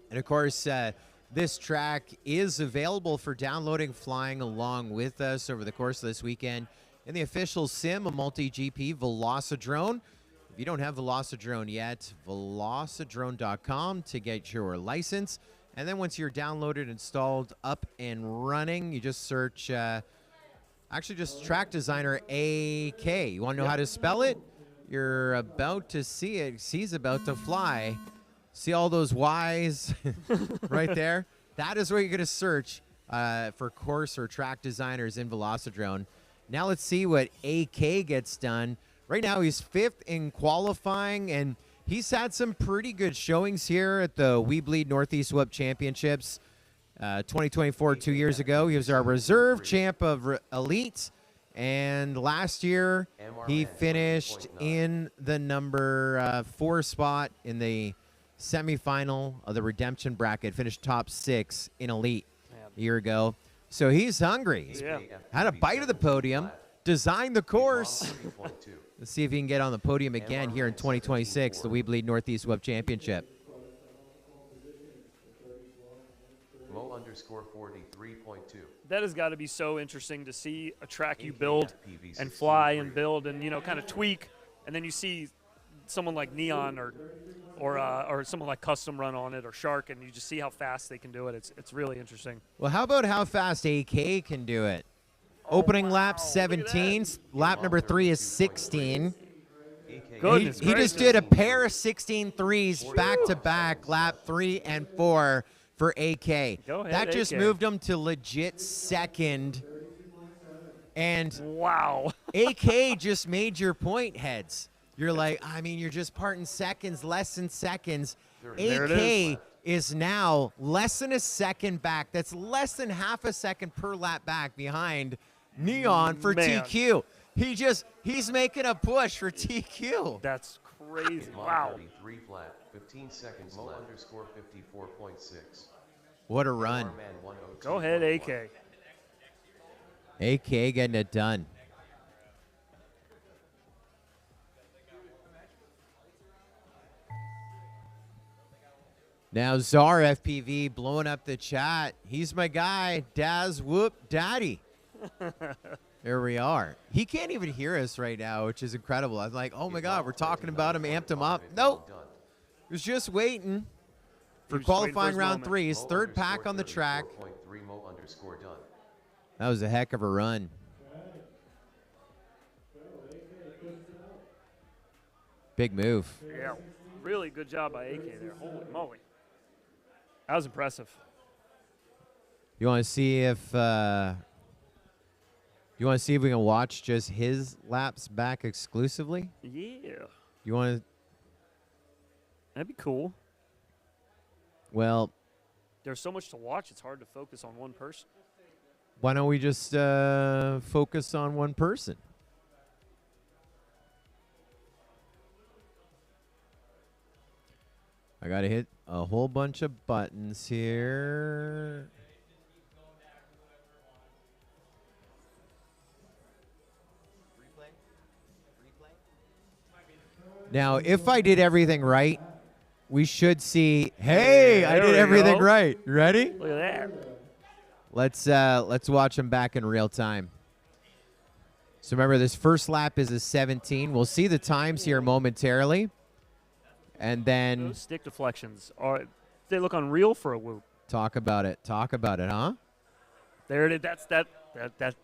And, of course, this track is available for downloading, flying along with us over the course of this weekend in the official sim, a multi-GP Velocidrone. If you don't have Velocidrone yet, velocidrone.com to get your license. And then once you're downloaded, installed, up and running, you just search, actually just Track Designer AK. You want to know how to spell it? You're about to see it. He's about to fly. See all those Y's right there? That is where you're going to search for course or track designers in Velocidrone. Now let's see what AK gets done. Right now he's 5th in qualifying, and he's had some pretty good showings here at the weBLEED NorthEast WHOOP Championships 2024, 2 years ago. He was our reserve champ of Elite, and last year he finished in the number 4 spot in the semifinal of the redemption bracket, finished top 6 in Elite a year ago. So he's hungry. He's had a bite of the podium, designed the course. Let's see if he can get on the podium again here in 2026, the weBLEED NorthEast WHOOP Championship. Mo_43.2. That has got to be so interesting to see a track you build and fly and build and, you know, kind of tweak, and then you see someone like Neon or someone like Custom Run on it or Shark, and you just see how fast they can do it. It's really interesting. Well, how about how fast AK can do it? Opening lap 17, lap number 3 is 16. He just did a pair of 16 threes back-to-back, lap 3 and 4 for AK. Go ahead, that just AK. moved him to legit 2nd. And wow, AK just made your point, heads. You're like, I mean, you're just parting seconds, less than seconds. AK is now less than a second back. That's less than half a second per lap back behind Neon for TQ. He's making a push for TQ. That's crazy. Wow. 33 flat, 15 seconds left. _54.6. What a run. Go ahead, AK. AK getting it done. Now Czar FPV blowing up the chat. He's my guy, Daz Whoop Daddy. There we are. He can't even hear us right now, which is incredible. I'm like, oh my God, we're talking about him, amped him up. Nope. He was just waiting for qualifying round 3. His 3rd pack on the track. That was a heck of a run. Big move. Yeah, really good job by AK there. Holy moly. That was impressive. You want to see if we can watch just his laps back exclusively? Yeah. You want to? That'd be cool. Well, there's so much to watch, it's hard to focus on one person. Why don't we just focus on one person? I got to hit a whole bunch of buttons here. Now, if I did everything right, we should see, hey, I did everything right. Ready? Look at that. Let's watch them back in real time. So remember, this first lap is a 17. We'll see the times here momentarily. And then those stick deflections they look unreal for a whoop. Talk about it, huh? There it is. That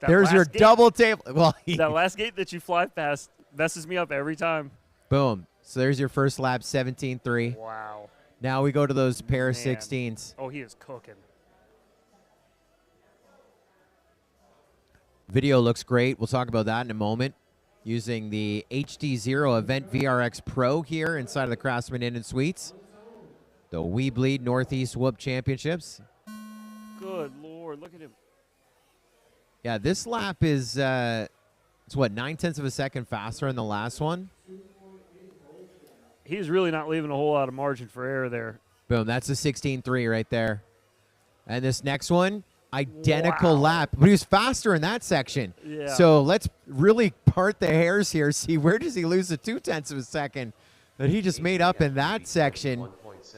there's your gate. Double table. Well, that last gate that you fly past messes me up every time. Boom. So there's your first lap, 17.3. Wow. Now we go to those pair of 16s. Oh, he is cooking. Video looks great. We'll talk about that in a moment. Using the HD0 Event VRX Pro here inside of the Craftsman Inn and Suites. The weBLEED NorthEast WHOOP Championships. Good Lord, look at him. Yeah, this lap is, it's what, 0.9 of a second faster than the last one? He's really not leaving a whole lot of margin for error there. Boom, that's a 16.3 right there. And this next one, identical lap. But he was faster in that section. Yeah. So let's really part the hairs here. See, where does he lose the 0.2 of a second that he just made up in that section? 1.7.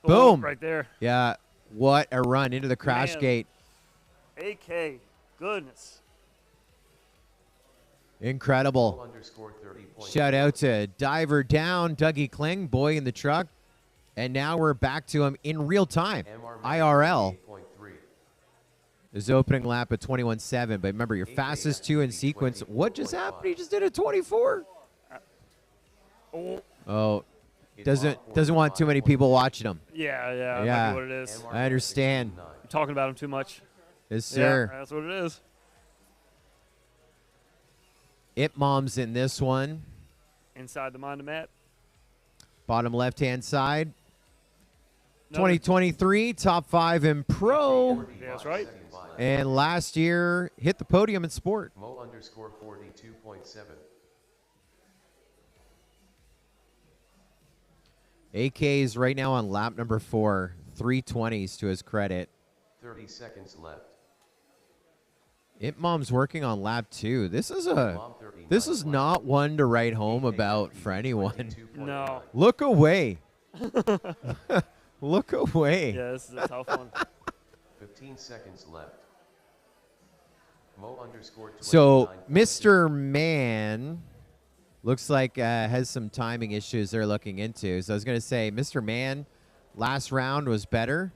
Boom. Right there. Yeah, what a run into the crash Man. gate. AK. Goodness. Incredible. Underscore 30. Shout out to Diver Down, Dougie Kling, boy in the truck. And now we're back to him in real time. IRL. His opening lap at 21.7. But remember, your fastest two in sequence. What just happened? He just did a 24. Oh, doesn't want too many people watching him. Yeah, Yeah. That's what it is. I understand. You're talking about him too much. Yes, sir. Yeah, that's what it is. It Mom's in this one. Inside the monument. Bottom left-hand side. 2023, top 5 in pro. Yeah, that's right. And last year, hit the podium in sport. Mo underscore 42.7. AK is right now on lap number 4. 320s to his credit. 30 seconds left. It Mom's working on lap 2. This is not one to write home about for anyone. No. Look away. Look away. Yeah, this is a tough one. 15 seconds left. Mo underscore 29. So Mr. Man looks like has some timing issues they're looking into. So I was going to say, Mr. Man, last round was better.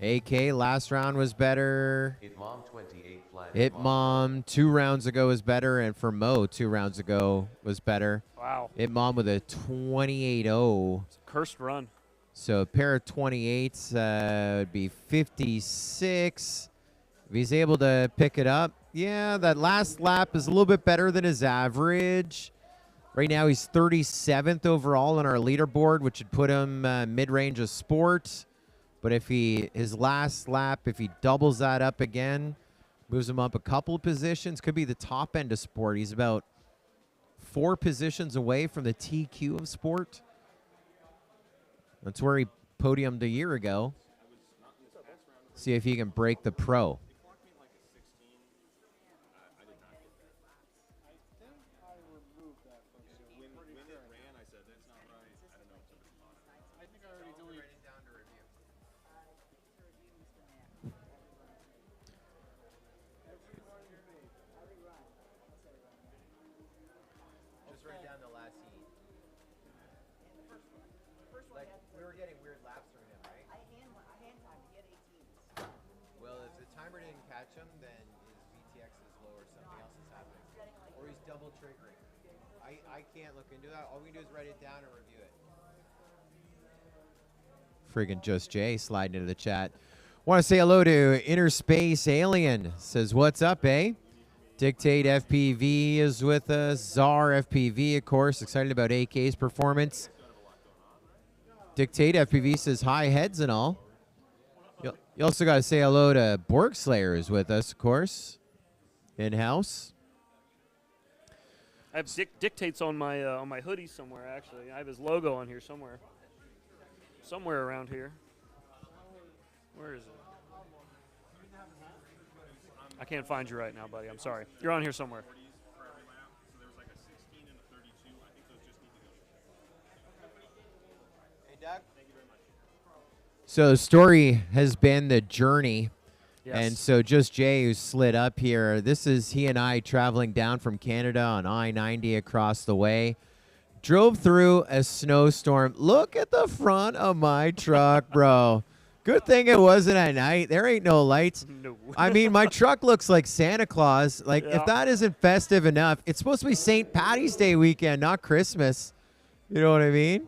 AK, last round was better. It Mom 28 flat. It Mom 2 rounds ago was better. And for Mo, 2 rounds ago was better. Wow. It Mom with a 28.0. It's a cursed run. So a pair of 28s would be 56. If he's able to pick it up, yeah, that last lap is a little bit better than his average. Right now he's 37th overall on our leaderboard, which would put him mid-range of sport. But if his last lap, if he doubles that up again, moves him up a couple of positions, could be the top end of sport. He's about 4 positions away from the TQ of sport. That's where he podiumed a year ago. See if he can break the pro. Just right down the last heat. Like, we were getting weird laps from him, right? I hand timed to get 18s. Well, if the timer didn't catch him, then his VTX is low or something else is happening. Or he's double triggering. I can't look into that. All we can do is write it down and review it. Friggin' Just Jay sliding into the chat. Want to say hello to Inner Space Alien. Says, what's up, eh? Dictate FPV is with us. Czar FPV, of course. Excited about AK's performance. Dictate FPV says hi, heads and all. You also got to say hello to Borg Slayer is with us, of course. In-house. I have dictates on my hoodie somewhere, actually. I have his logo on here somewhere. Somewhere around here. Where is it? I can't find you right now, buddy. I'm sorry. You're on here somewhere. Hey, Doug. So the story has been the journey. Yes. And so Just Jay, who slid up here, this is he and I traveling down from Canada on I-90 across the way. Drove through a snowstorm. Look at the front of my truck, bro. Good thing it wasn't at night. There ain't no lights. No. I mean, my truck looks like Santa Claus. Like, Yeah. if that isn't festive enough, it's supposed to be St. Patty's Day weekend, not Christmas. You know what I mean?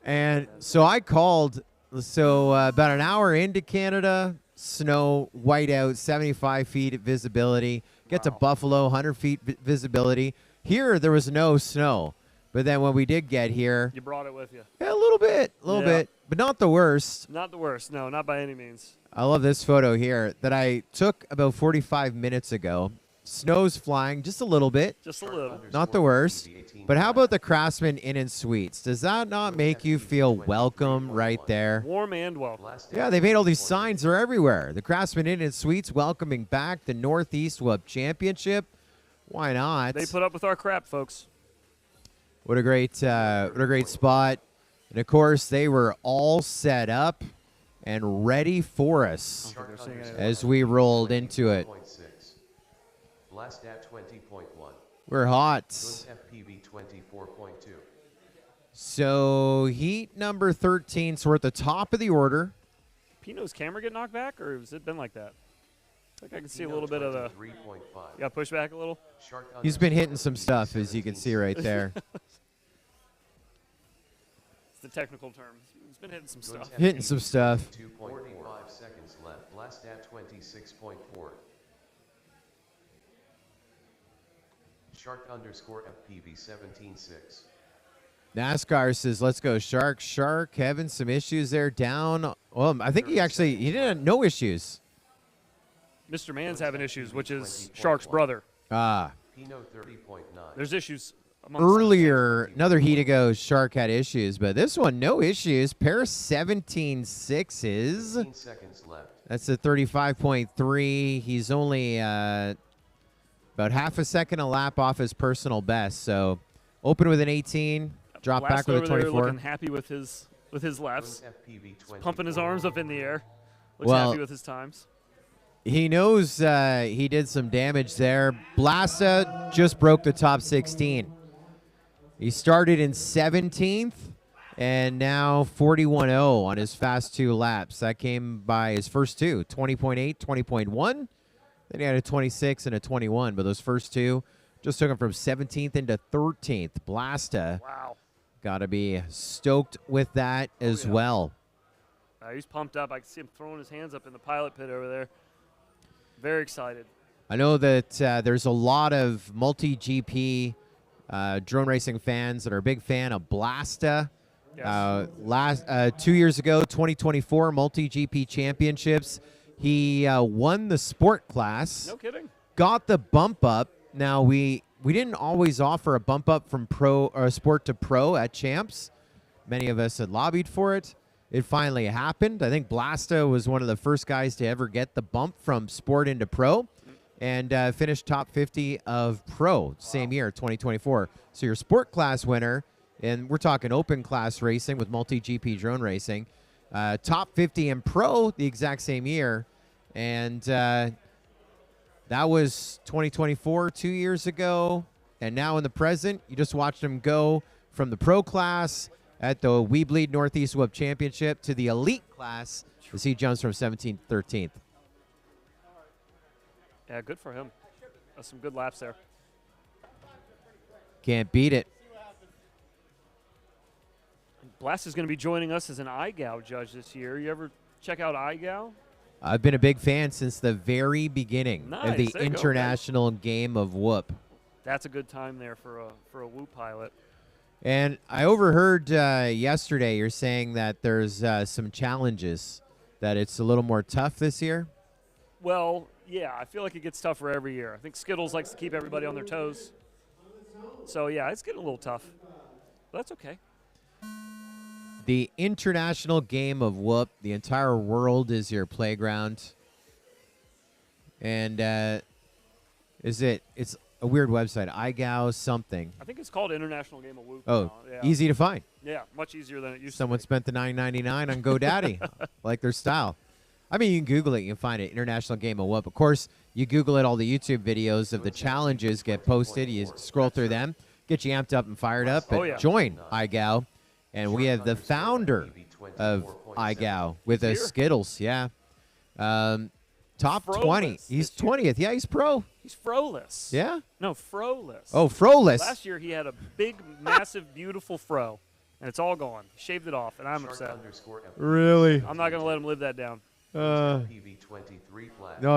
And so I called. So about an hour into Canada, snow, whiteout, 75 feet visibility. Get to Buffalo, 100 feet visibility. Here, there was no snow. But then when we did get here, You brought it with you. yeah, a little bit, but not the worst. Not the worst. No, not by any means. I love this photo here that I took about 45 minutes ago. Snow's flying just a little bit. Just a little. Not the worst. But how about the Craftsman Inn and Suites? Does that not make you feel welcome right there? Warm and welcome. Yeah, they made all these signs. They're everywhere. The Craftsman Inn and Suites welcoming back the Northeast Web Championship. Why not? They put up with our crap, folks. What a great spot. And, of course, they were all set up and ready for us as we rolled into it. Blastaa 20.1. We're hot. FPV 24.2. So heat number 13, so we're at the top of the order. Pino's camera get knocked back, or has it been like that? I think I can see a little bit of the. You got pushed back a little? He's been hitting some stuff, as you can see right there. It's the technical term. He's been hitting some stuff. Hitting some stuff. 2.45 seconds left. Blastaa 26.4. Shark underscore FPV 17.6. NASCAR says, let's go, Shark. Shark having some issues there down. Well, I think he didn't no issues. Mr. Man's having issues, which is Shark's brother. Ah. Pino 30.9. There's issues. Earlier, another heat ago, Shark had issues, but this one, no issues. Pair 17.6s. 15 seconds left. That's a 35.3. He's only about half a second a lap off his personal best. So open with an 18, drop back with a 24. Looking happy with his laps. Pumping his arms up in the air. Looks happy with his times. He knows he did some damage there. Blastaa just broke the top 16. He started in 17th and now 41.0 on his fast 2 laps. That came by his first two, 20.8, 20.1. Then he had a 26 and a 21, but those first two just took him from 17th into 13th. Blastaa, wow, got to be stoked with that as well. He's pumped up. I can see him throwing his hands up in the pilot pit over there. Very excited. I know that there's a lot of multi-GP drone racing fans that are a big fan of Blastaa. Yes. 2 years ago, 2024 multi-GP championships, he won the sport class. No kidding. Got the bump up. Now we didn't always offer a bump up from pro or sport to pro at champs. Many of us had lobbied for it. It finally happened. I think Blastaa was one of the first guys to ever get the bump from sport into pro, and finished top 50 of pro same year, 2024. So your sport class winner, and we're talking open class racing with multi-GP drone racing, top 50 in pro the exact same year, and that was 2024, 2 years ago. And now in the present, you just watched him go from the pro class at the weBLEED Northeast Web Championship to the elite class as he jumps from 17th to 13th. Yeah, good for him. That's some good laps there. Can't beat it. Blastaa's going to be joining us as an IGAO judge this year. You ever check out IGAO? I've been a big fan since the very beginning of the international game of whoop. That's a good time there for a whoop pilot. And I overheard yesterday you're saying that there's some challenges, that it's a little more tough this year. Well, yeah, I feel like it gets tougher every year. I think Skittles likes to keep everybody on their toes. So, yeah, it's getting a little tough. But that's okay. The international game of whoop, the entire world is your playground. And it's a weird website, IGAO something. I think it's called International Game of Whoop. Oh, yeah. Easy to find. Yeah, much easier than it used Someone to be. spent the $9.99 on GoDaddy. Like their style. I mean, you can Google it. You can find it. International Game of Whoop. Of course, you Google it. All the YouTube videos of the challenges get posted. You scroll through them. Get you amped up and fired up. But join IGAO. And we have the founder of IGAO with us, Skittles. Yeah. Top 20. He's 20th. Yeah, he's pro. He's froless. Yeah? No, froless. Oh, froless. Last year he had a big, massive, beautiful fro, and it's all gone. He shaved it off, and I'm upset. Really? I'm not going to let him live that down. No,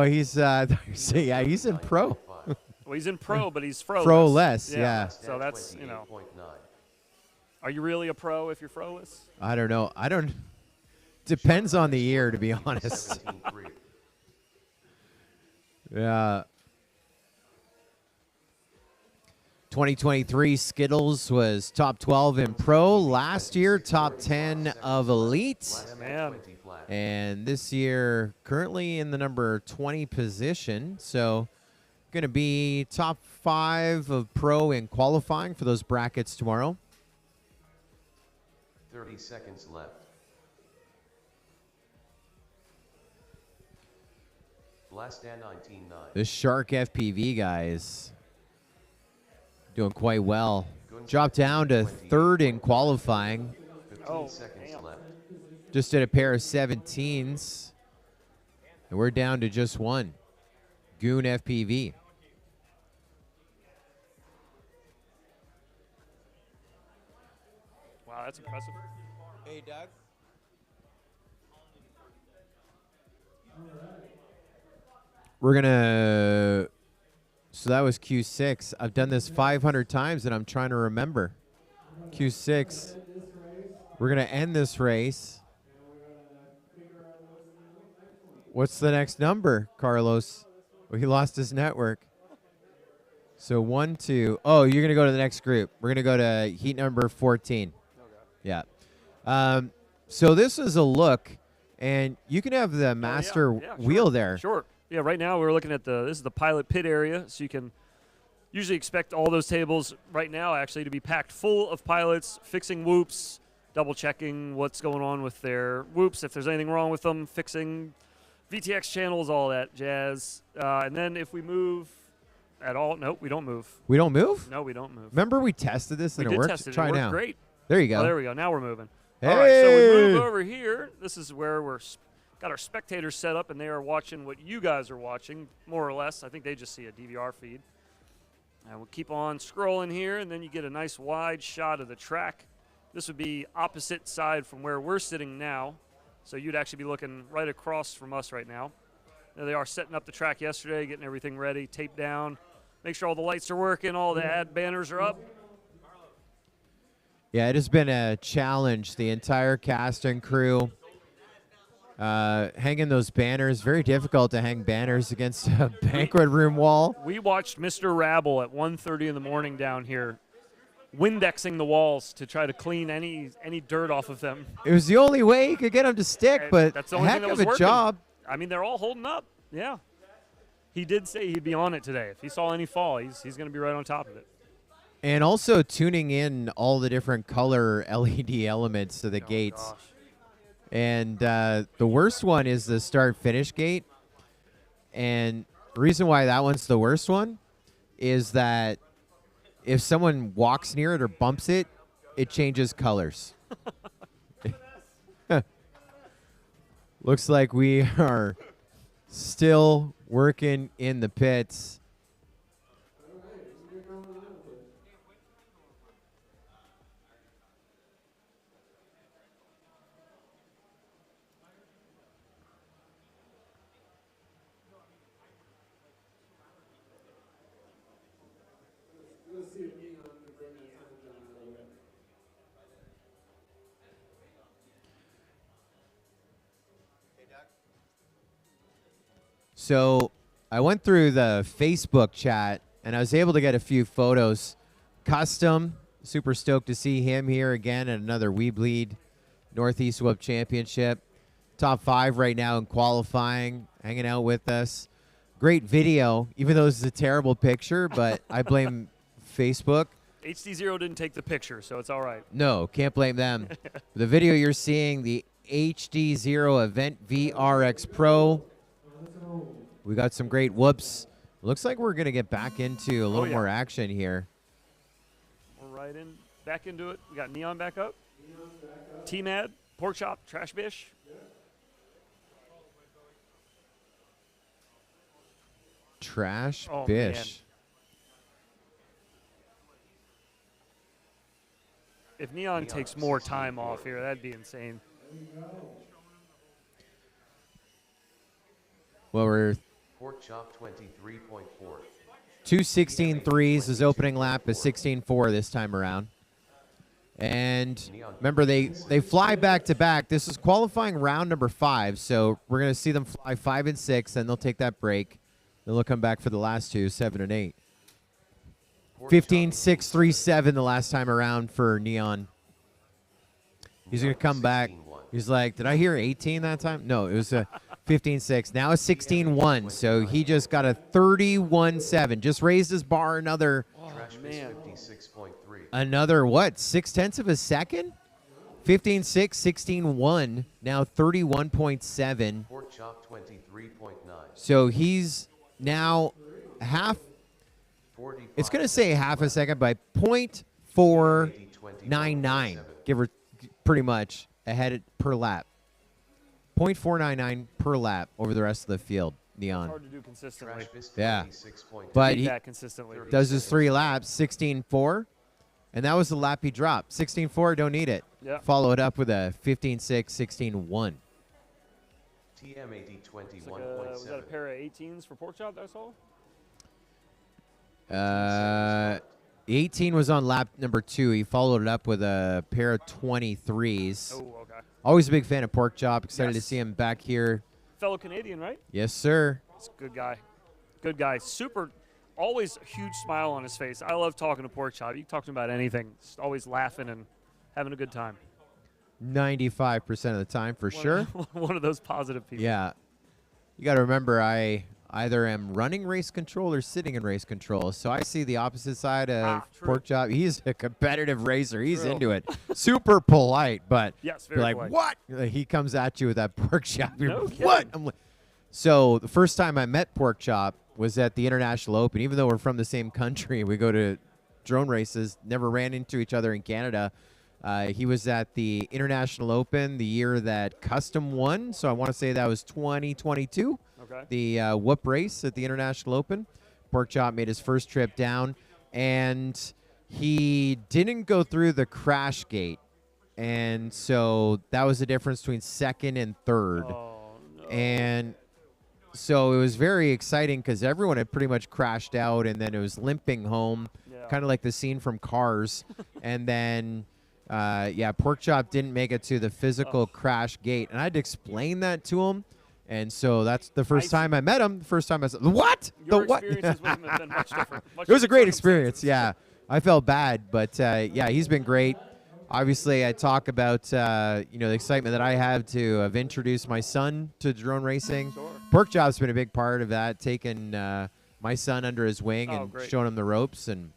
he's yeah, he's in pro. Well, he's in pro, but he's froless. Froless, yeah. So that's, you know. Are you really a pro if you're froless? I don't know. Depends on the year, to be honest. Yeah. 2023 Skittles was top 12 in Pro. Last year, top 10 of Elite. Man. And this year, currently in the number 20 position. So, going to be top 5 of Pro in qualifying for those brackets tomorrow. 30 seconds left. Blastaa 19.9. This Shark FPV guys doing quite well. Dropped down to 3rd in qualifying. 15 seconds left. Just did a pair of 17s. And we're down to just one. Goon FPV. Wow, that's impressive. Hey, Doug. We're going to... So that was Q6. I've done this 500 times, and I'm trying to remember. Q6. We're going to end this race. What's the next number, Carlos? Well, he lost his network. So 1, 2. Oh, you're going to go to the next group. We're going to go to heat number 14. Okay. Yeah. So this is a look, and you can have the master wheel sure. there. Sure. Yeah, right now we're looking at this is the pilot pit area, so you can usually expect all those tables right now actually to be packed full of pilots, fixing whoops, double checking what's going on with their whoops, if there's anything wrong with them, fixing VTX channels, all that jazz. And then if we move at all, nope, we don't move. We don't move? No, we don't move. Remember we tested this and we it worked? Test it. Try it worked now. Great. There you go. Oh, there we go. Now we're moving. Hey! All right, so we move over here. This is where we're got our spectators set up, and they are watching what you guys are watching, more or less. I think they just see a DVR feed. And we'll keep on scrolling here, and then you get a nice wide shot of the track. This would be opposite side from where we're sitting now. So you'd actually be looking right across from us right now. There they are setting up the track yesterday, getting everything ready, taped down. Make sure all the lights are working, all the ad banners are up. Yeah, it has been a challenge. The entire cast and crew hanging those banners. Very difficult to hang banners against a banquet room wall. We watched Mr. Rabble at 1:30 in the morning down here, Windexing the walls to try to clean any dirt off of them. It was the only way he could get them to stick, And but that's the only heck thing that of was a working. job. I mean, they're all holding up. Yeah. He did say he'd be on it today. If he saw any fall, he's going to be right on top of it. And also tuning in all the different color LED elements to the gates. Gosh. And the worst one is the start-finish gate. And the reason why that one's the worst one is that if someone walks near it or bumps it, it changes colors. Looks like we are still working in the pits. So I went through the Facebook chat, and I was able to get a few photos. Custom, super stoked to see him here again at another weBLEED NorthEast Web Championship. Top 5 right now in qualifying, hanging out with us. Great video, even though this is a terrible picture, but I blame Facebook. HD0 didn't take the picture, so it's all right. No, can't blame them. The video you're seeing, the HD0 Event VRX Pro. We got some great whoops. Looks like we're going to get back into a little more action here. We're right in, back into it. We got Neon back up. T-Mad, Pork Chop, Trash Bish. Trash Oh, Bish. man. If Neon takes more time off here, that'd be insane. Well, we're Pork chop 23.4. 2:16.3s. His opening lap is 16.4 this time around. And remember, they fly back to back. This is qualifying round number 5, so we're going to see them fly 5 and 6, and they'll take that break. Then they'll come back for the last two, 7 and 8. 15.637 the last time around for Neon. He's going to come back. He's like, did I hear 18 that time? No, it was a 15.6. Now a 16.1. So he just got a 31.7. Just raised his bar another. Oh, man. 56.3. Another what? 0.6 of a second? 15.6, 16.1. Now 31.7. Pork chop 23.9. So he's now half. It's going to say half a second by 0.499. Give her pretty much ahead per lap. 0.499 per lap over the rest of the field. Neon. Hard to do consistently. Yeah. But he that consistently. does his 3 laps, 16.4. And that was the lap he dropped. 16.4, don't need it. Yeah. Follow it up with a 15.6, 16.1. TM80 21.7. Was that a pair of 18s for pork chop that I saw? 18 was on lap number 2. He followed it up with a pair of 23s. Oh, okay. Always a big fan of pork chop. Excited to Yes. see him back here. Fellow Canadian, right? Yes, sir. He's a good guy. Good guy. Super. Always a huge smile on his face. I love talking to pork chop. You can talk to him about anything. Just always laughing and having a good time. 95% of the time, for sure. One of those positive people. Yeah. You got to remember, I either am running race control or sitting in race control. So I see the opposite side of true. pork chop. He's a competitive racer. He's True. into it. Super polite, but Yes, you're very like, polite. what? He comes at you with that pork chop. You're No like, what? kidding. I'm like, so the first time I met pork chop was at the International Open. Even though we're from the same country, we go to drone races, never ran into each other in Canada. He was at the International Open the year that Custom won. So I want to say that was 2022. Okay. The whoop race at the International Open. Pork chop made his first trip down, and he didn't go through the crash gate. And so that was the difference between second and third. Oh, no. And so it was very exciting because everyone had pretty much crashed out, and then it was limping home, Yeah. kind of like the scene from Cars. And then, pork chop didn't make it to the physical crash gate. And I had to explain that to him. And so that's the first time I met him. The first time I said, what? Your The what? experiences with him have been much different. It was a great experience. Yeah, I felt bad, but he's been great. Obviously, I talk about the excitement that I have to have introduced my son to drone racing. Sure. Pork chop's been a big part of that, taking my son under his wing and great. showing him the ropes. And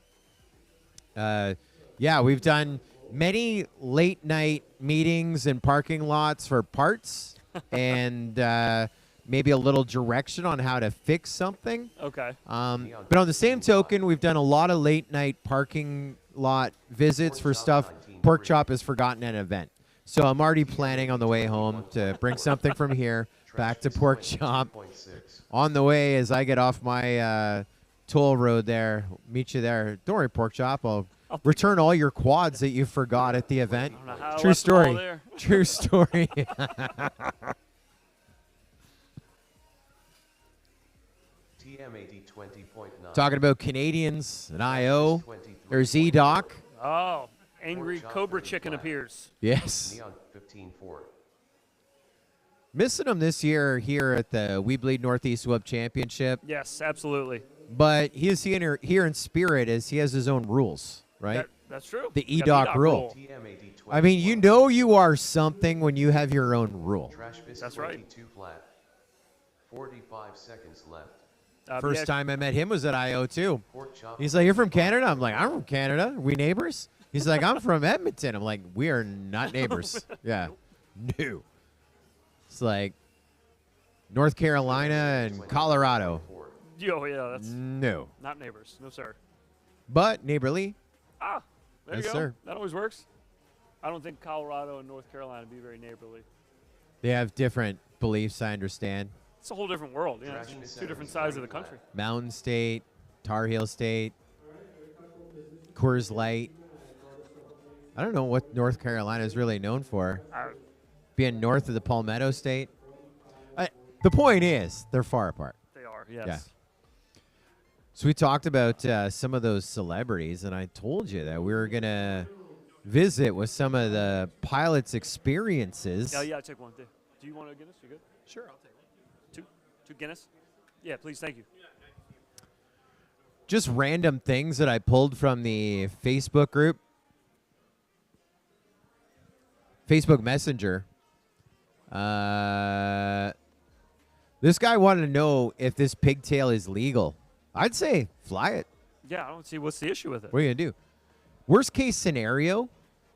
we've done many late night meetings in parking lots for parts and maybe a little direction on how to fix something. Okay. But on the same token, we've done a lot of late night parking lot visits for stuff pork chop has forgotten at an event. So I'm already planning on the way home to bring something from here back to pork chop. On the way, as I get off my toll road there, meet you there. Don't worry, pork chop. I'll return all your quads that you forgot at the event. I don't know how I True left them all story. there. True story. TM80 20.9. Talking about Canadians and IO. There's E-Doc. Oh, angry cobra chicken appears. Yes. Neon 15.4. Missing him this year here at the weBLEED NorthEast Web Championship. Yes, absolutely. But he is here in spirit as he has his own rules, right? That's true. The You got E-Doc rule. TM80 I mean, you know you are something when you have your own rule. Trash Fist That's right. 22 flat. 45 seconds left. First time I met him was at IO too. Pork chop. He's like, "You're from Canada?" I'm like, "I'm from Canada. Are we neighbors?" He's like, "I'm from Edmonton." I'm like, "We are not neighbors." Yeah. No. It's like North Carolina and Colorado. Oh, yeah, that's No. not neighbors. No, sir. But neighborly. Ah, there Yes, you go. sir. That always works. I don't think Colorado and North Carolina would be very neighborly. They have different beliefs, I understand. It's a whole different world. Yeah, it's two different sides of the country. Mountain State, Tar Heel State, Coors Light. I don't know what North Carolina is really known for. Being north of the Palmetto State. The point is, they're far apart. They are, yes. Yeah. So we talked about some of those celebrities, and I told you that we were going to visit with some of the pilots' experiences. Yeah, I'll take one. Do you want a Guinness? You good? Sure, I'll take one. Two Guinness? Yeah, please, thank you. just random things that I pulled from the Facebook group. Facebook Messenger. This guy wanted to know if this pigtail is legal. I'd say fly it. Yeah, I don't see what's the issue with it. What are you going to do? Worst case scenario,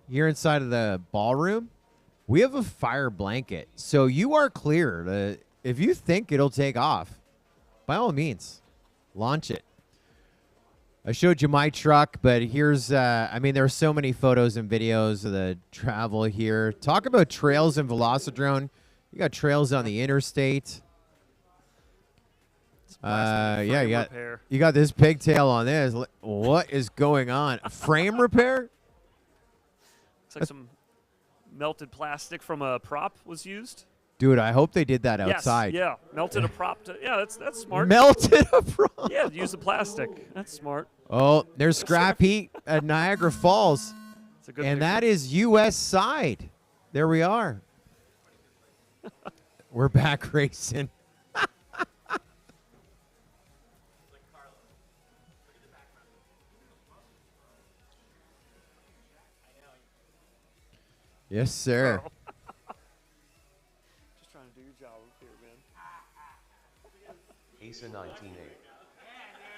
you're inside of the ballroom. We have a fire blanket. So you are clear. If you think it'll take off, by all means, launch it. I showed you my truck, but here's, I mean, there are so many photos and videos of the travel here. Talk about trails and Velocidrone. You got trails on the interstate. Yeah, you got this pigtail on this. What is going on? Frame repair? Looks like some melted plastic from a prop was used. Dude, I hope they did that outside. Yes, yeah, melted a prop. Yeah, that's smart. Melted a prop? Yeah, use the plastic. That's smart. Oh, there's scrap heat at Niagara Falls. It's a good and picture. that is U.S. side. There we are. We're back racing. Yes, sir. Just trying to do your job up here, man. ASA 19A.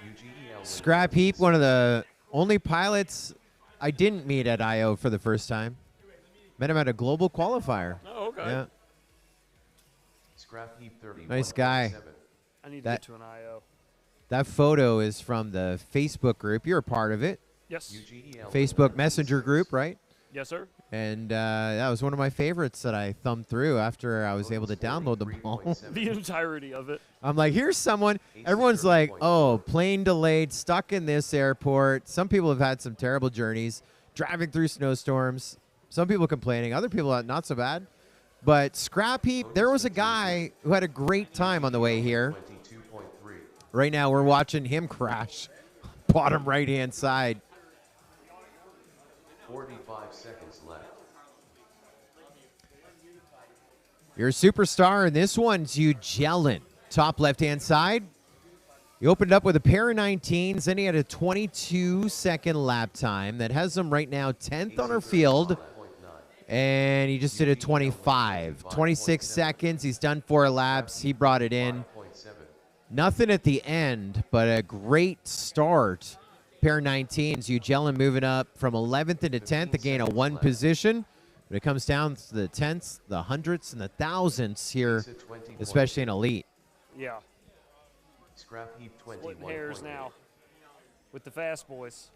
UGEL. Scrap Heap, one of the only pilots I didn't meet at I.O. for the first time. Met him at a global qualifier. Oh, okay. Yeah. Scrap Heap 30. Nice guy. I need to get to an IO. That photo is from the Facebook group. You're a part of it. Yes. UGEL. Facebook Messenger group, right? Yes, sir. And that was one of my favorites that I thumbed through after I was able to download them all. The entirety of it. I'm like, here's someone. Everyone's like, oh, plane delayed, stuck in this airport. Some people have had some terrible journeys, driving through snowstorms. Some people complaining. Other people not so bad. But Scrap Heap, there was a guy who had a great time on the way here. Right now, we're watching him crash. Bottom right-hand side. 45 seconds left. You're a superstar, and this one's Ugelin. Top left-hand side. He opened up with a pair of 19s, then he had a 22-second lap time that has him right now 10th on our field, and he just did a 25. 26 seconds, he's done 4 laps, he brought it in. Nothing at the end, but a great start. Pair of 19s, Ugelin moving up from 11th into 10th, a gain of 1 position. But it comes down to the 10ths, the hundredths, and the thousandths here, especially in Elite. Yeah. Scrap Heap 21. Splitting hairs now with the fast boys.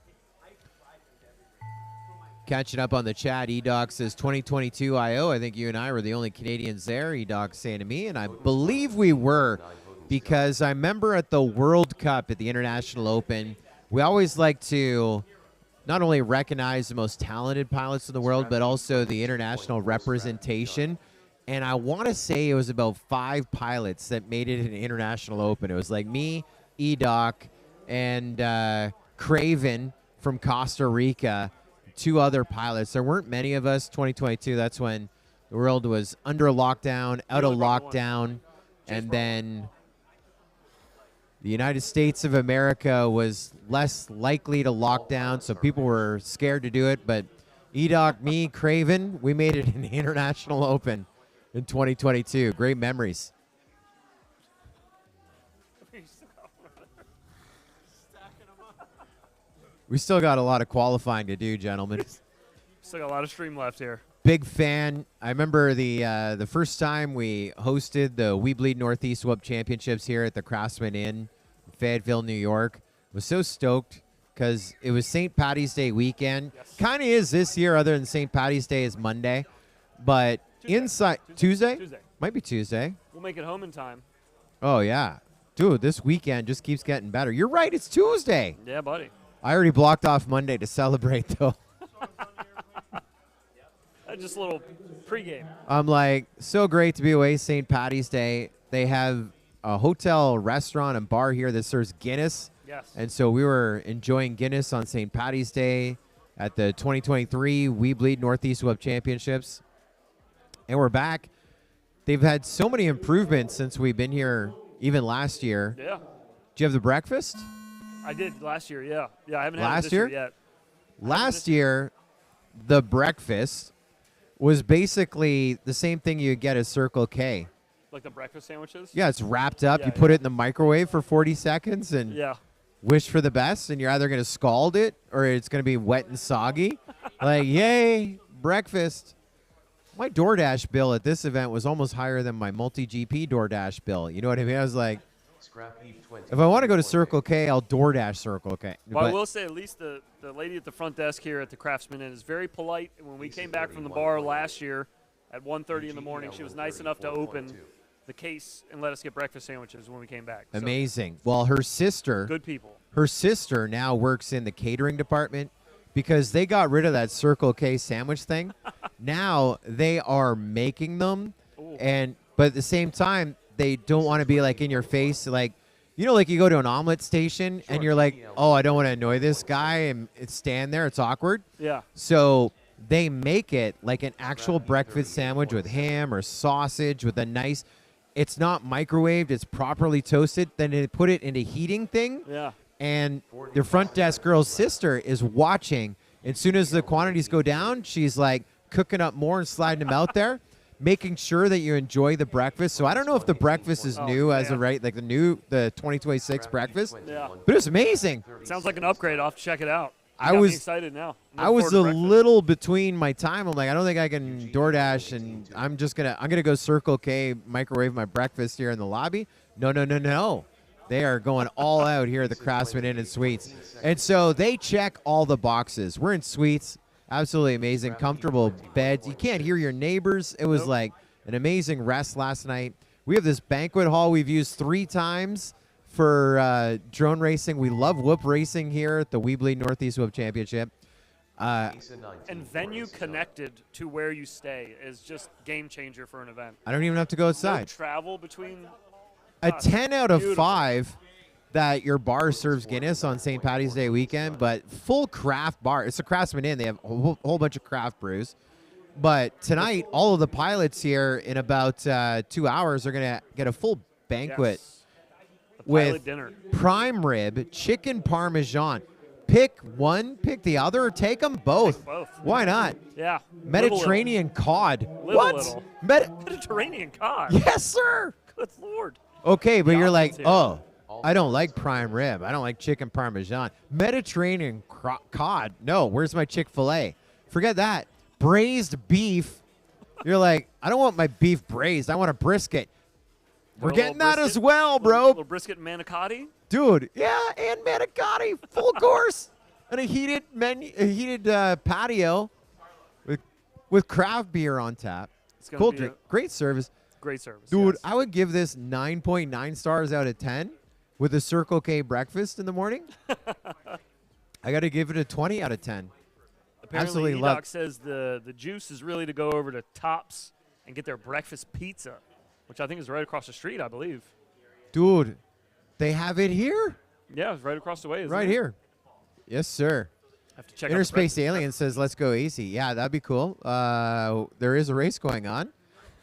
Catching up on the chat, E-Doc says 2022 I.O. I think you and I were the only Canadians there, E-Doc saying to me, and I believe we were, because I remember at the World Cup at the International Open, we always like to not only recognize the most talented pilots in the world, but also the international representation. And I want to say it was about 5 pilots that made it in the International Open. It was like me, E-Doc, and Craven from Costa Rica, 2 other pilots. There weren't many of us. 2022, that's when the world was under lockdown, out of lockdown, and then the United States of America was less likely to lock down, so people were scared to do it. But E-Doc, me, Craven, we made it in the International Open in 2022. Great memories. We still got a lot of qualifying to do, gentlemen. Still got a lot of stream left here. Big fan. I remember the first time we hosted the weBLEED NorthEast Web Championships here at the Craftsman Inn in Fayetteville, New York. Was so stoked because it was St. Patty's Day weekend. Yes. Kind of is this year, other than St. Patty's Day is Monday. But Tuesday? Might be Tuesday. We'll make it home in time. Oh, yeah. Dude, this weekend just keeps getting better. You're right, it's Tuesday. Yeah, buddy. I already blocked off Monday to celebrate, though. Just a little pregame. I'm like, so great to be away St. Patty's Day. They have a hotel, restaurant, and bar here that serves Guinness. Yes. And so we were enjoying Guinness on St. Patty's Day at the 2023 weBLEED NorthEast Web Championships. And we're back. They've had so many improvements since we've been here, even last year. Yeah. Do you have the breakfast? I did last year, yeah. Yeah, I haven't had it Last this year year? yet. Last year, the breakfast was basically the same thing you get at Circle K. Like the breakfast sandwiches? Yeah, it's wrapped up. Yeah, You put yeah. it in the microwave for 40 seconds and Yeah. wish for the best, and you're either going to scald it or it's going to be wet and soggy. Like, yay, breakfast. My DoorDash bill at this event was almost higher than my multi-GP DoorDash bill. You know what I mean? I was like, if I want to go to Circle K, I'll DoorDash Circle K. Well, I But will say at least the lady at the front desk here at the Craftsman Inn is very polite. And when we came back from the bar last year at 1:30 in the morning, she was nice enough to open the case and let us get breakfast sandwiches when we came back. So, amazing. Well, her sister now works in the catering department because they got rid of that Circle K sandwich thing. Now they are making them, but at the same time, they don't want to be like in your face, like, you know, like you go to an omelet station and you're like, oh, I don't want to annoy this guy and stand there. It's awkward. Yeah. So they make it like an actual breakfast sandwich with ham or sausage with a nice, it's not microwaved, it's properly toasted. Then they put it in a heating thing. Yeah. And the front desk girl's sister is watching. As soon as the quantities go down, she's like cooking up more and sliding them out there, making sure that you enjoy the breakfast. So I don't know if the breakfast is new as of right, like the 2026 breakfast. Yeah. But it's amazing. Sounds like an upgrade. I'll have to check it out. I Got me was excited now. I was a little between my time. I'm like, I don't think I can DoorDash, and I'm gonna go Circle K, microwave my breakfast here in the lobby. No. They are going all out here at the Craftsman Inn and Suites. And so they check all the boxes. We're in suites. Absolutely amazing. Comfortable beds. You can't hear your neighbors. It was like an amazing rest last night. We have this banquet hall we've used 3 times for drone racing. We love whoop racing here at the weBLEED NorthEast Whoop Championship. And venue connected to where you stay is just game changer for an event. I don't even have to go outside. No travel between. A 10 out of Beautiful. 5 that your bar serves Guinness on St. Patty's Day weekend, but full craft bar. It's a Craftsman Inn. They have a whole bunch of craft brews. But tonight, all of the pilots here in about 2 hours are going to get a full banquet Yes. The with pilot dinner. prime rib, chicken parmesan. Pick one, pick the other, or take them both. Take both. Why not? Yeah. Mediterranean cod. Live a What? little. Mediterranean cod. Yes, sir. Good Lord. Okay, but The you're like, options here. oh, I don't like prime rib. I don't like chicken parmesan. Mediterranean cod. No, where's my Chick-fil-A? Forget that. Braised beef. You're like, I don't want my beef braised. I want a brisket. We're getting that brisket? as well, bro. Little brisket and manicotti. Dude, yeah, and manicotti, full course. And a heated patio with craft beer on tap. It's gonna Cold be drink. Great service. Great service. Dude, yes. I would give this 9.9 stars out of 10 with a Circle K breakfast in the morning. I got to give it a 20 out of 10. Apparently, absolutely EDOC love- says the juice is really to go over to Tops and get their breakfast pizza, which I think is right across the street, I believe. Dude, they have it here? Yeah, it's right across the way. Isn't Right it? here. Yes, sir. Have to check out the Interspace breakfast. Alien says, let's go AC. Yeah, that'd be cool. There is a race going on.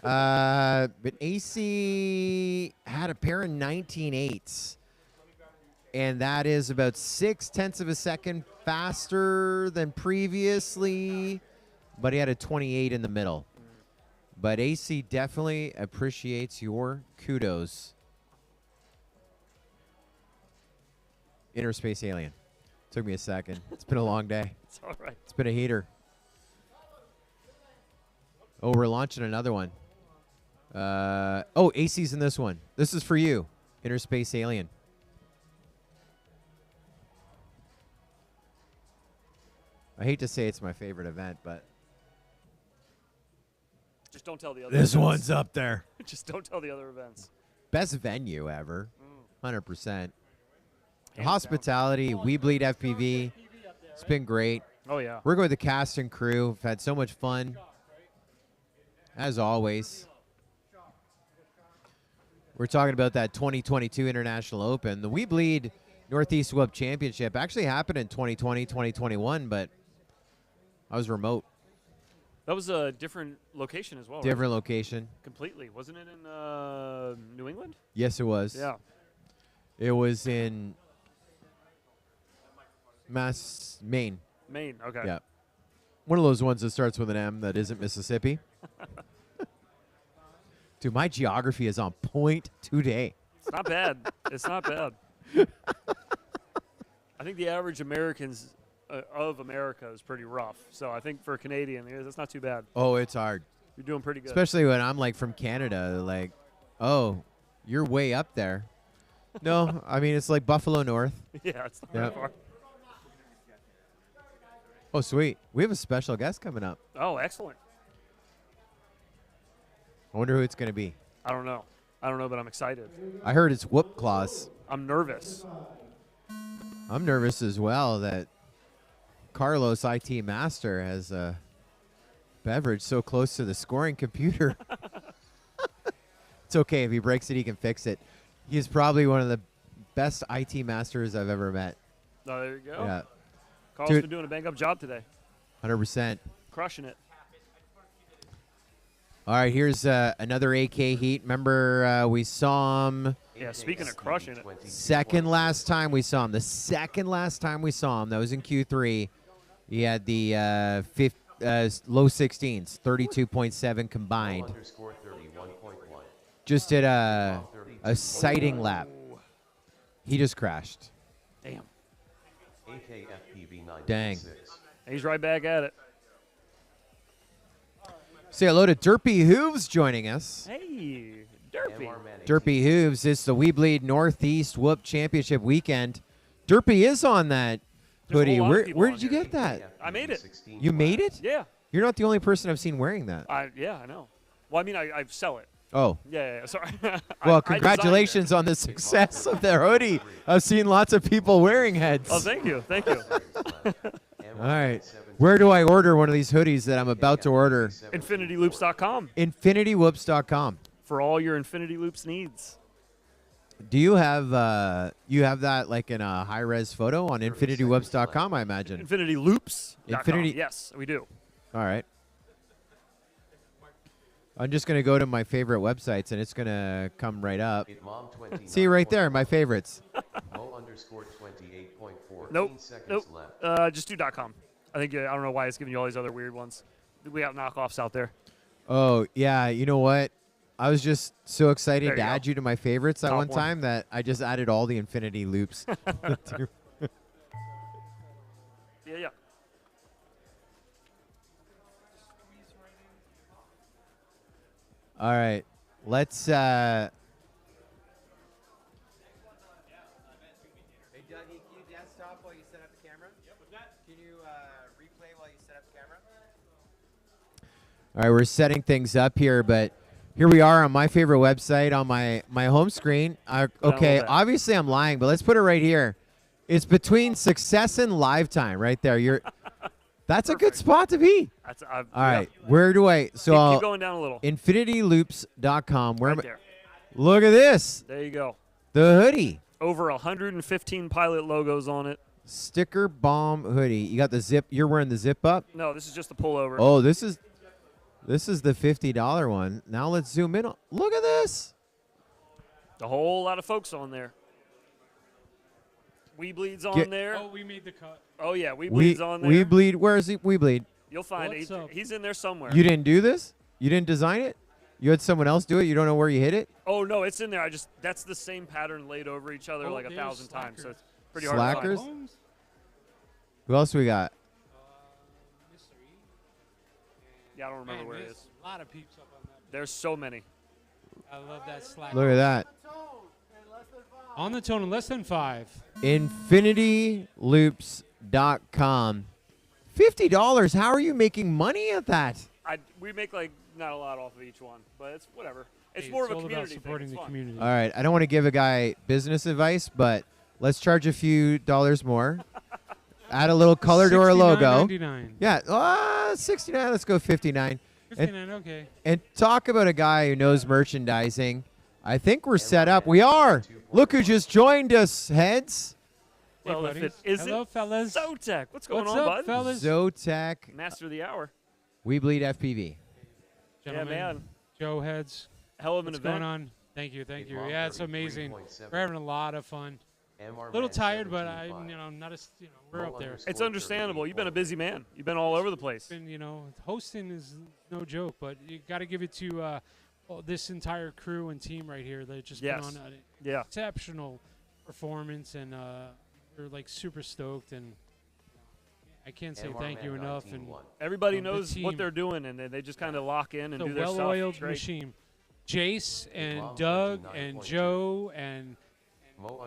But AC had a pair of 19.8s. And that is about 0.6 of a second faster than previously. But he had a 28 in the middle. But AC definitely appreciates your kudos. Interspace Alien. Took me a second. It's been a long day. It's all right. It's been a heater. Oh, we're launching another one. AC's in this one. This is for you, Interspace Alien. I hate to say it's my favorite event, but Just don't tell the other this events. one's up there. Just don't tell the other events. Best venue ever. 100%. Hands Hospitality, weBLEED FPV. It's been great. Oh, yeah. Working with the cast and crew. We've had so much fun. As always. We're talking about that 2022 International Open. The weBLEED NorthEast Whoop Championship actually happened in 2020, 2021, but I was remote. That was a different location as well, right? Different location. Completely. Wasn't it in New England? Yes, it was. Yeah. It was in Maine. Maine. Okay. Yeah. One of those ones that starts with an M that isn't Mississippi. Dude, my geography is on point today. It's not bad. It's not bad. I think the average Americans of America is pretty rough. So I think for a Canadian, that's not too bad. Oh, it's hard. You're doing pretty good. Especially when I'm like from Canada. Like, oh, you're way up there. No, I mean, it's like Buffalo North. Yeah, it's not Yep. that far. Oh, sweet. We have a special guest coming up. Oh, excellent. I wonder who it's going to be. I don't know. I don't know, but I'm excited. I heard it's Whoop Claus. I'm nervous. I'm nervous as well that Carlos, IT Master, has a beverage so close to the scoring computer. It's okay. If he breaks it, he can fix it. He's probably one of the best IT masters I've ever met. Oh, there you go. Yeah, Carl's Dude. been doing a bang-up job today. 100%. Crushing it. All right, here's another AK Heat. Remember, we saw him Yeah, speaking of crushing it. second last time we saw him. The second last time we saw him, that was in Q3. He had the low 16s, 32.7 combined. Just did a sighting lap. He just crashed. Damn. Dang. He's right back at it. Say hello to Derpy Hooves joining us. Hey, Derpy. Derpy Hooves, it's the weBLEED NorthEast Whoop Championship weekend. Derpy is on that There's a hoodie. whole lot of people Where on did you here. get that? I made it. You made it? Yeah. You're not the only person I've seen wearing that. Yeah, I know. Well, I mean, I sell it. Oh. Yeah. Sorry. Well, I congratulations on the success of their hoodie. I've seen lots of people wearing heads. Oh, thank you. Thank you. All right. Where do I order one of these hoodies that I'm about to order? InfinityLoops.com InfinityWhoops.com. for all your Infinity Loops needs. Do you have that like in a high res photo on InfinityWhoops.com? I imagine. InfinityLoops.com. Infinity- Yes, we do. All right. I'm just gonna go to my favorite websites and it's gonna come right up. See right there, my favorites. Nope. Just do .com. I think I don't know why it's giving you all these other weird ones. We got knockoffs out there. Oh yeah, you know what? I was just so excited There to you add go. you to my favorites at Top one one. time that I just added all the Infinity Loops. Yeah. All right, let's. Hey, Dougie, can you desktop while you set up the camera? Yep. What's that? Can you replay while you set up the camera? All right, we're setting things up here, but here we are on my favorite website on my home screen. Okay, that. obviously I'm lying, but let's put it right here. It's between success and live time, right there. That's a good spot to be. That's All right, where do I? So keep going down a little. InfinityLoops.com. Where Right am I? there. Look at this, There you go. the hoodie. Over 115 pilot logos on it. Sticker bomb hoodie. You got the zip. You're wearing the zip up. No, this is just a pullover. Oh, this is the $50 one. Now let's zoom in. Look at this. A whole lot of folks on there. weBLEED's on there. Oh, we made the cut. Oh yeah, weBLEED's on there. weBLEED. Where is he? weBLEED. You'll find What's up? he's in there somewhere. You didn't do this? You didn't design it? You had someone else do it? You don't know where you hit it? Oh no, it's in there. That's the same pattern laid over each other Oh, like there's 1,000 times. So Slackers. it's pretty hard to Slackers? find. Holmes, Who else we got? Mr. E. Yeah, I don't remember Man, where it there's is. a lot of peeps up on that. There's so many. I love that Slack. Look at that. On the tone in less than 5. InfinityLoops.com. $50. How are you making money at that? We make like not a lot off of each one, but it's whatever. It's Hey, more of a all about community thing. supporting It's the fun. community. All right. I don't want to give a guy business advice, but let's charge a few dollars more. Add a little color to our logo. $69.99. Yeah. 69. Let's go 59. $59, okay. And talk about a guy who knows merchandising. I think we're set up. We are. Look who just joined us, heads. Well, Hey, if it buddies. isn't Hello, fellas. Zotac, what's going What's on, up, bud? fellas? Zotac. Master of the hour. weBLEED FPV. Gentlemen, Yeah, man. Joe heads. Hell of an What's event. going on? Thank you. Yeah, it's amazing. We're having a lot of fun. MR A little Man tired, but 17.5. not as we're up there. It's understandable. You've been a busy man. You've been all over the place. And hosting is no joke, but you got to give it to this entire crew and team right here. They just put on an exceptional performance, and we're like super stoked. And I can't say thank you enough. And everybody knows what they're doing, and they just kind of lock in and do their stuff. The well-oiled machine. Jace and Doug and Joe and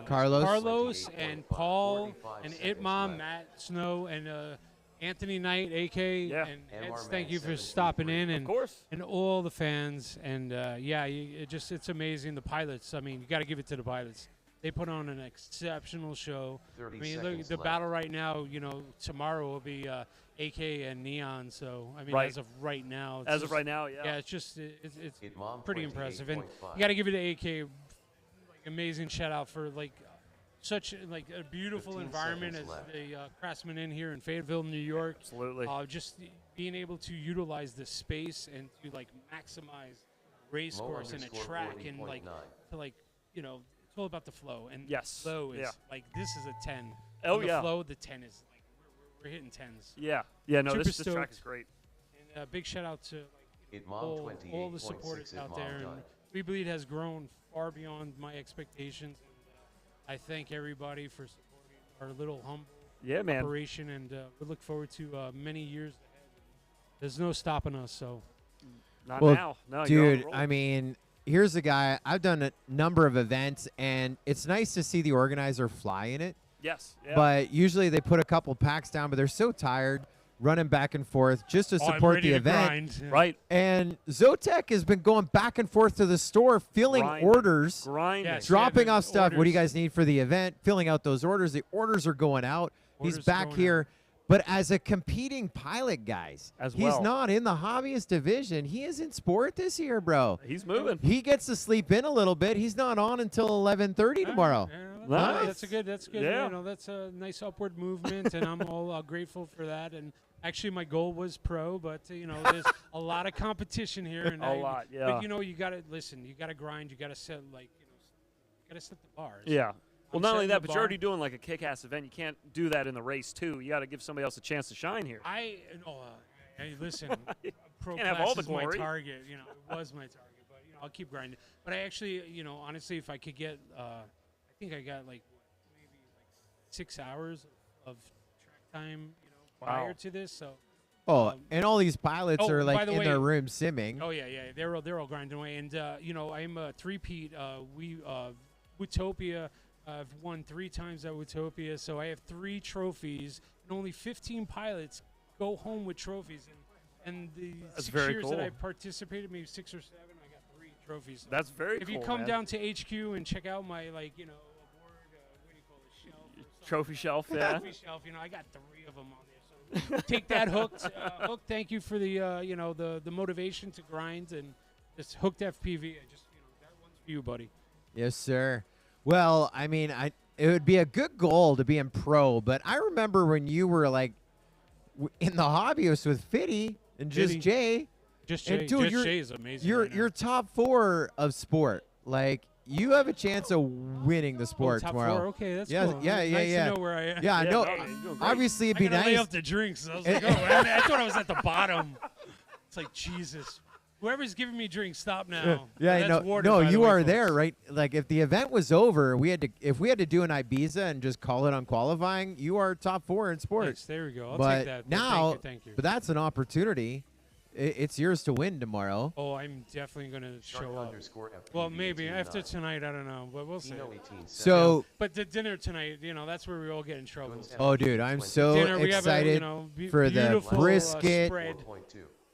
Carlos and Paul and Itmom, Matt Snow and Anthony Knight, AK, and Eds, thank you for stopping in, and of course, and all the fans, and it's amazing. The pilots, I mean, you got to give it to the pilots. They put on an exceptional show. I mean, look, the battle right now, tomorrow will be AK and Neon. So I mean, as of right now, it's pretty impressive, and you got to give it to AK. Amazing shout out for such a beautiful environment as the Craftsman Inn here in Fayetteville, New York. Absolutely. Just being able to utilize the space and to maximize race course and a track and it's all about the flow, and flow is this is a 10. Oh, the flow, the 10 is we're hitting 10s. Yeah. No, this track is great. And big shout out to all the supporters out there. And weBLEED has grown far beyond my expectations. And, I thank everybody for supporting our little humble operation, and we look forward to many years ahead. There's no stopping us. So, not now. No, dude. I mean, here's a guy. I've done a number of events, and it's nice to see the organizer fly in it. Yes. Yeah. But usually they put a couple packs down, but they're so tired running back and forth just to support the event. Right. And Zotek has been going back and forth to the store, filling orders, dropping off stuff. Orders. What do you guys need for the event? Filling out those orders. The orders are going out. He's back here. But as a competing pilot, guys, he's not in the hobbyist division. He is in sport this year, bro. He's moving. He gets to sleep in a little bit. He's not on until 11:30 tomorrow. Nice. That's good. Yeah. That's a nice upward movement, and I'm all grateful for that. And actually, my goal was pro, but there's a lot of competition here, and lot. But you gotta listen. You gotta grind. You gotta set you gotta set the bars. Yeah. Well, not only that, but you're already doing a kick-ass event. You can't do that in the race too. You got to give somebody else a chance to shine here. Hey, listen, pro can't have class all the is glory. my target. It was my target, but I'll keep grinding. But I actually, honestly, if I could get, I think I got maybe 6 hours of track time, prior to this. So. And all these pilots are in their room simming. Oh yeah, they're all grinding away, and I'm a three-peat. Utopia. I've won 3 times at Utopia, so I have 3 trophies, and only 15 pilots go home with trophies. And the 6 years that I participated, maybe 6 or 7, I got 3 trophies. That's very cool. If you come down to HQ and check out my award, what do you call it, shelf? Trophy shelf, Trophy shelf. I got 3 of them on there. So take that, Hooked. Hooked, thank you for the the motivation to grind, and this Hooked FPV. That one's for you, buddy. Yes, sir. Well, I mean, it would be a good goal to be in pro, but I remember when you were in the hobbyist with Fitty and Just Jay. Just Jay. And dude, Jay is amazing. You're top 4 of sport. You have a chance of winning the sport top tomorrow. 4? Okay, that's cool. Nice to know where I am. Yeah, I know. Obviously, it'd be nice. Lay off the drinks. I was like, I thought I was at the bottom. It's like, Jesus. Whoever's giving me drinks, stop now. Yeah, water, no, you are folks. there, right? If the event was over, if we had to do an Ibiza and just call it on qualifying, you are top 4 in sports. Nice, there we go. I'll but take that. Now, thank you. But that's an opportunity. It's yours to win tomorrow. Oh, I'm definitely going to show up. Well, maybe after tonight, I don't know, but we'll see. So, but the dinner tonight, that's where we all get in trouble. So. Oh, dude, I'm so excited for the brisket. Spread.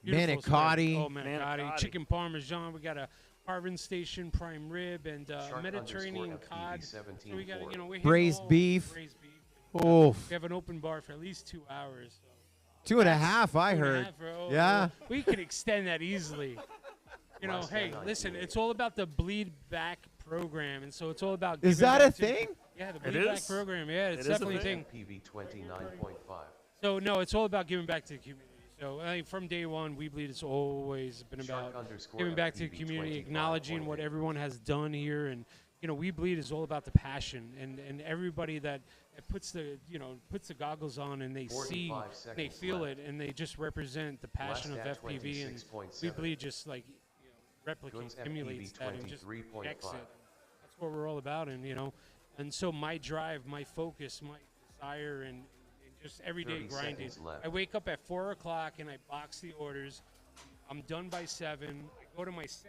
Manicotti. Oh, manicotti. Chicken parmesan. We got a Harvin Station prime rib and Mediterranean cod. So we got, braised beef. Braised beef. Oh. We have an open bar for at least 2 hours. So. 2.5, I heard. Yeah. We could extend that easily. Hey, listen, it's all about the bleed back program, and so it's all about. Is that a thing? Yeah, the bleed back program. Yeah, it's definitely a thing. PV 29.5. So no, it's all about giving back to the community. So from day one, weBLEED has always been about giving back to the community, acknowledging what everyone has done here, and you know, weBLEED is all about the passion, and everybody that puts the goggles on and they see, they feel it, and they just represent the passion of FPV, and weBLEED just like replicates, emulates that, and just projects it. That's what we're all about, and and so my drive, my focus, my desire, and just everyday grinding. I wake up at 4 o'clock and I box the orders. I'm done by 7. I go to my first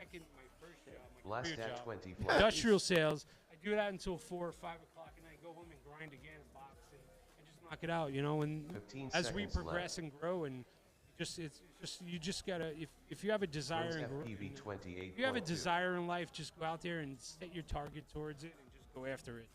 job, my career job, industrial sales. I do that until 4 or 5 o'clock, and I go home and grind again and box and just knock it out, And as we progress and grow, and you just gotta, if you have a desire, if you have a desire in life, just go out there and set your target towards it and just go after it.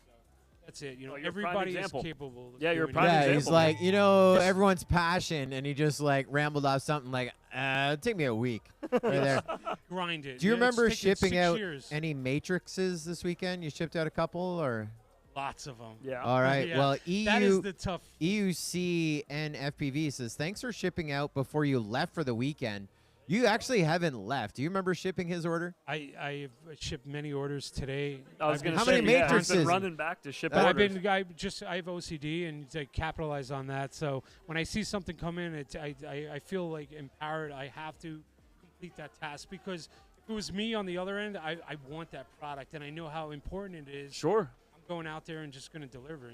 That's it. Everybody is capable. Yeah, you're a prime example. He's like, everyone's passion, and he just like rambled off something like, it'll take me a week. Right there. Grind it. Do you remember shipping out years. any matrices this weekend? You shipped out a couple, or? Lots of them. Yeah. All right. Yeah. Well, that is the tough. EUC and FPV says, thanks for shipping out before you left for the weekend. You actually haven't left. Do you remember shipping his order? I have shipped many orders today. I was going to How say, many matrices? I've been running back to ship orders. I have OCD and to capitalize on that. So when I see something come in, I feel like empowered. I have to complete that task, because if it was me on the other end, I want that product, and I know how important it is. Sure. I'm going out there and just going to deliver,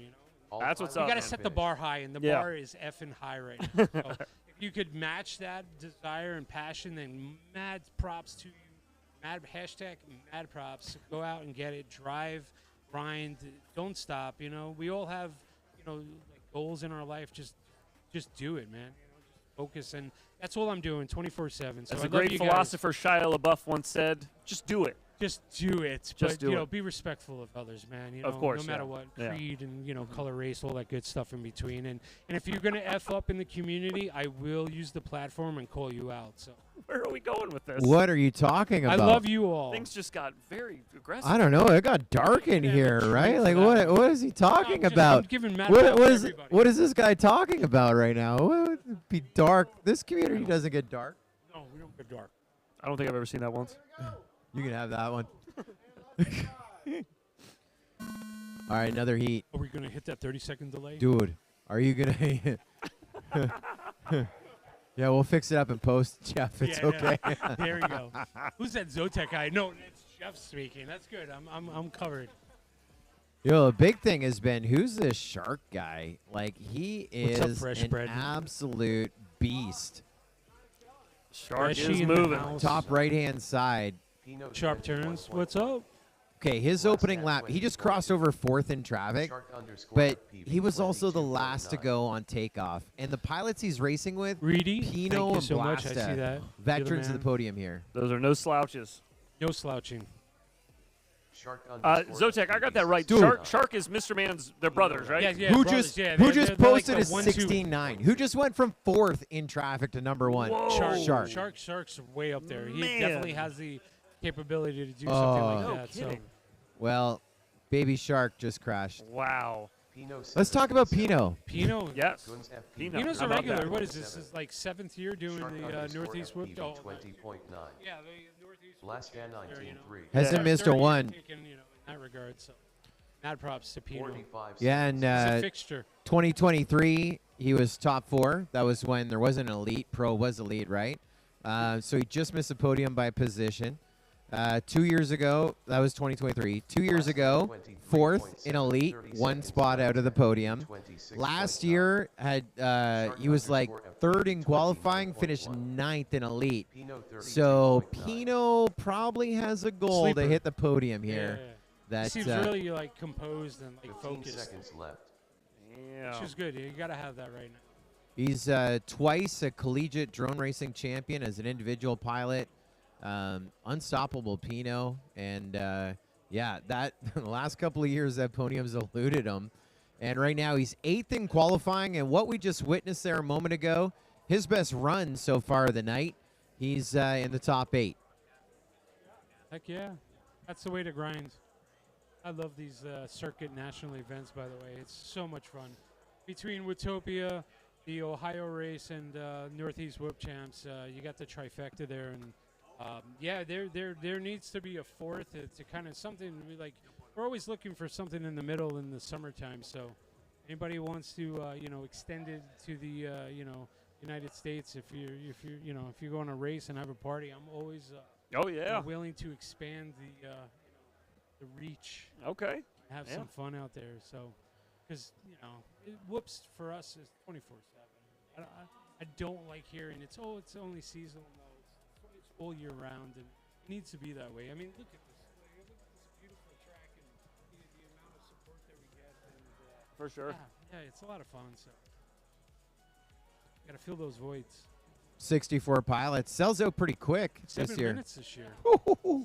That's what's up. You got to set the bar high, and the bar is effing high right now. So if you could match that desire and passion, then mad props to you. Mad props. Go out and get it. Drive, grind. Don't stop. We all have like goals in our life. Just do it, man. Just focus, and that's all I'm doing 24/7. So as a great philosopher Shia LaBeouf once said, just do it. Just do it. Just do it. Be respectful of others, man. Of course, no matter what, creed and color, race, all that good stuff in between. And if you're gonna F up in the community, I will use the platform and call you out. So where are we going with this? What are you talking about? I love you all. Things just got very aggressive. I don't know. It got dark in here, right? Like, what is he talking about? I'm giving what is this guy talking about right now? What would be dark? This community doesn't get dark. No, we don't get dark. I don't think I've ever seen that once. You can have that one. All right, another heat. Are we going to hit that 30-second delay? Dude, are you going to... Yeah, we'll fix it up in post, Jeff. It's okay. There we go. Who's that Zotac guy? No, it's Jeff speaking. That's good. I'm covered. The big thing has been, who's this Shark guy? Like, he is an absolute beast. Shark is moving. Top right-hand side. Sharp turns. What's up? Okay, his opening lap, he just crossed over 4th in traffic, but he was also the last to go on takeoff. And the pilots he's racing with, Reedy, Pino and so Blastaa, much. I see that. veterans of the podium here. Those are no slouches. No slouching. Zotac, I got that right. Shark is Mr. Man's, their brothers, right? Yeah, who brothers, just posted like a 16.9? Who just went from 4th in traffic to number 1? Whoa. Shark's way up there. He Man. definitely has the capability to do something like No that. kidding. So. Well, Baby Shark just crashed. Wow. Let's talk about Pino. Pino. Yes. Pino's How a about regular. that? What is this? This is like 7th year doing the Northeast Whip. Yeah, the Northeast. Blastaa 19.3. Hasn't missed a one. In that regard, so mad props to Pino. Yeah, and He's a fixture. 2023, he was top 4. That was when there wasn't an elite. Pro was elite, right? So he just missed a podium by position. 2 years ago, that was 2023. 2 years ago, 4th in elite, 1 spot out of the podium. Last year, he was like 3rd in qualifying, finished 9th in elite. So Pino probably has a goal to hit the podium here. Yeah. That He seems really like composed and like 15 focused. seconds left. Yeah. Which is good. You got to have that right now. He's twice a collegiate drone racing champion as an individual pilot. Unstoppable Pino, and that the last couple of years that podium's eluded him, and right now he's 8th in qualifying. And what we just witnessed there a moment ago, his best run so far of the night, he's in the top 8. Heck yeah, that's the way to grind. I love these circuit national events. By the way, it's so much fun. Between Watopia, the Ohio race, and Northeast Whip Champs, you got the trifecta there, and. There needs to be a 4th to kind of something like we're always looking for something in the middle in the summertime. So anybody wants to, extend it to the, United States, if you go on a race and have a party, I'm always willing to expand the reach. Okay. Have some fun out there. So, because whoops for us is 24/7. I don't like hearing it's only seasonal. No, it's all year round, and it needs to be that way. I mean, look at this. Look at this beautiful track and the amount of support that we get. And, for sure. Yeah, it's a lot of fun. So, got to fill those voids. 64 pilots. Sells out pretty quick this year. 7 minutes this year.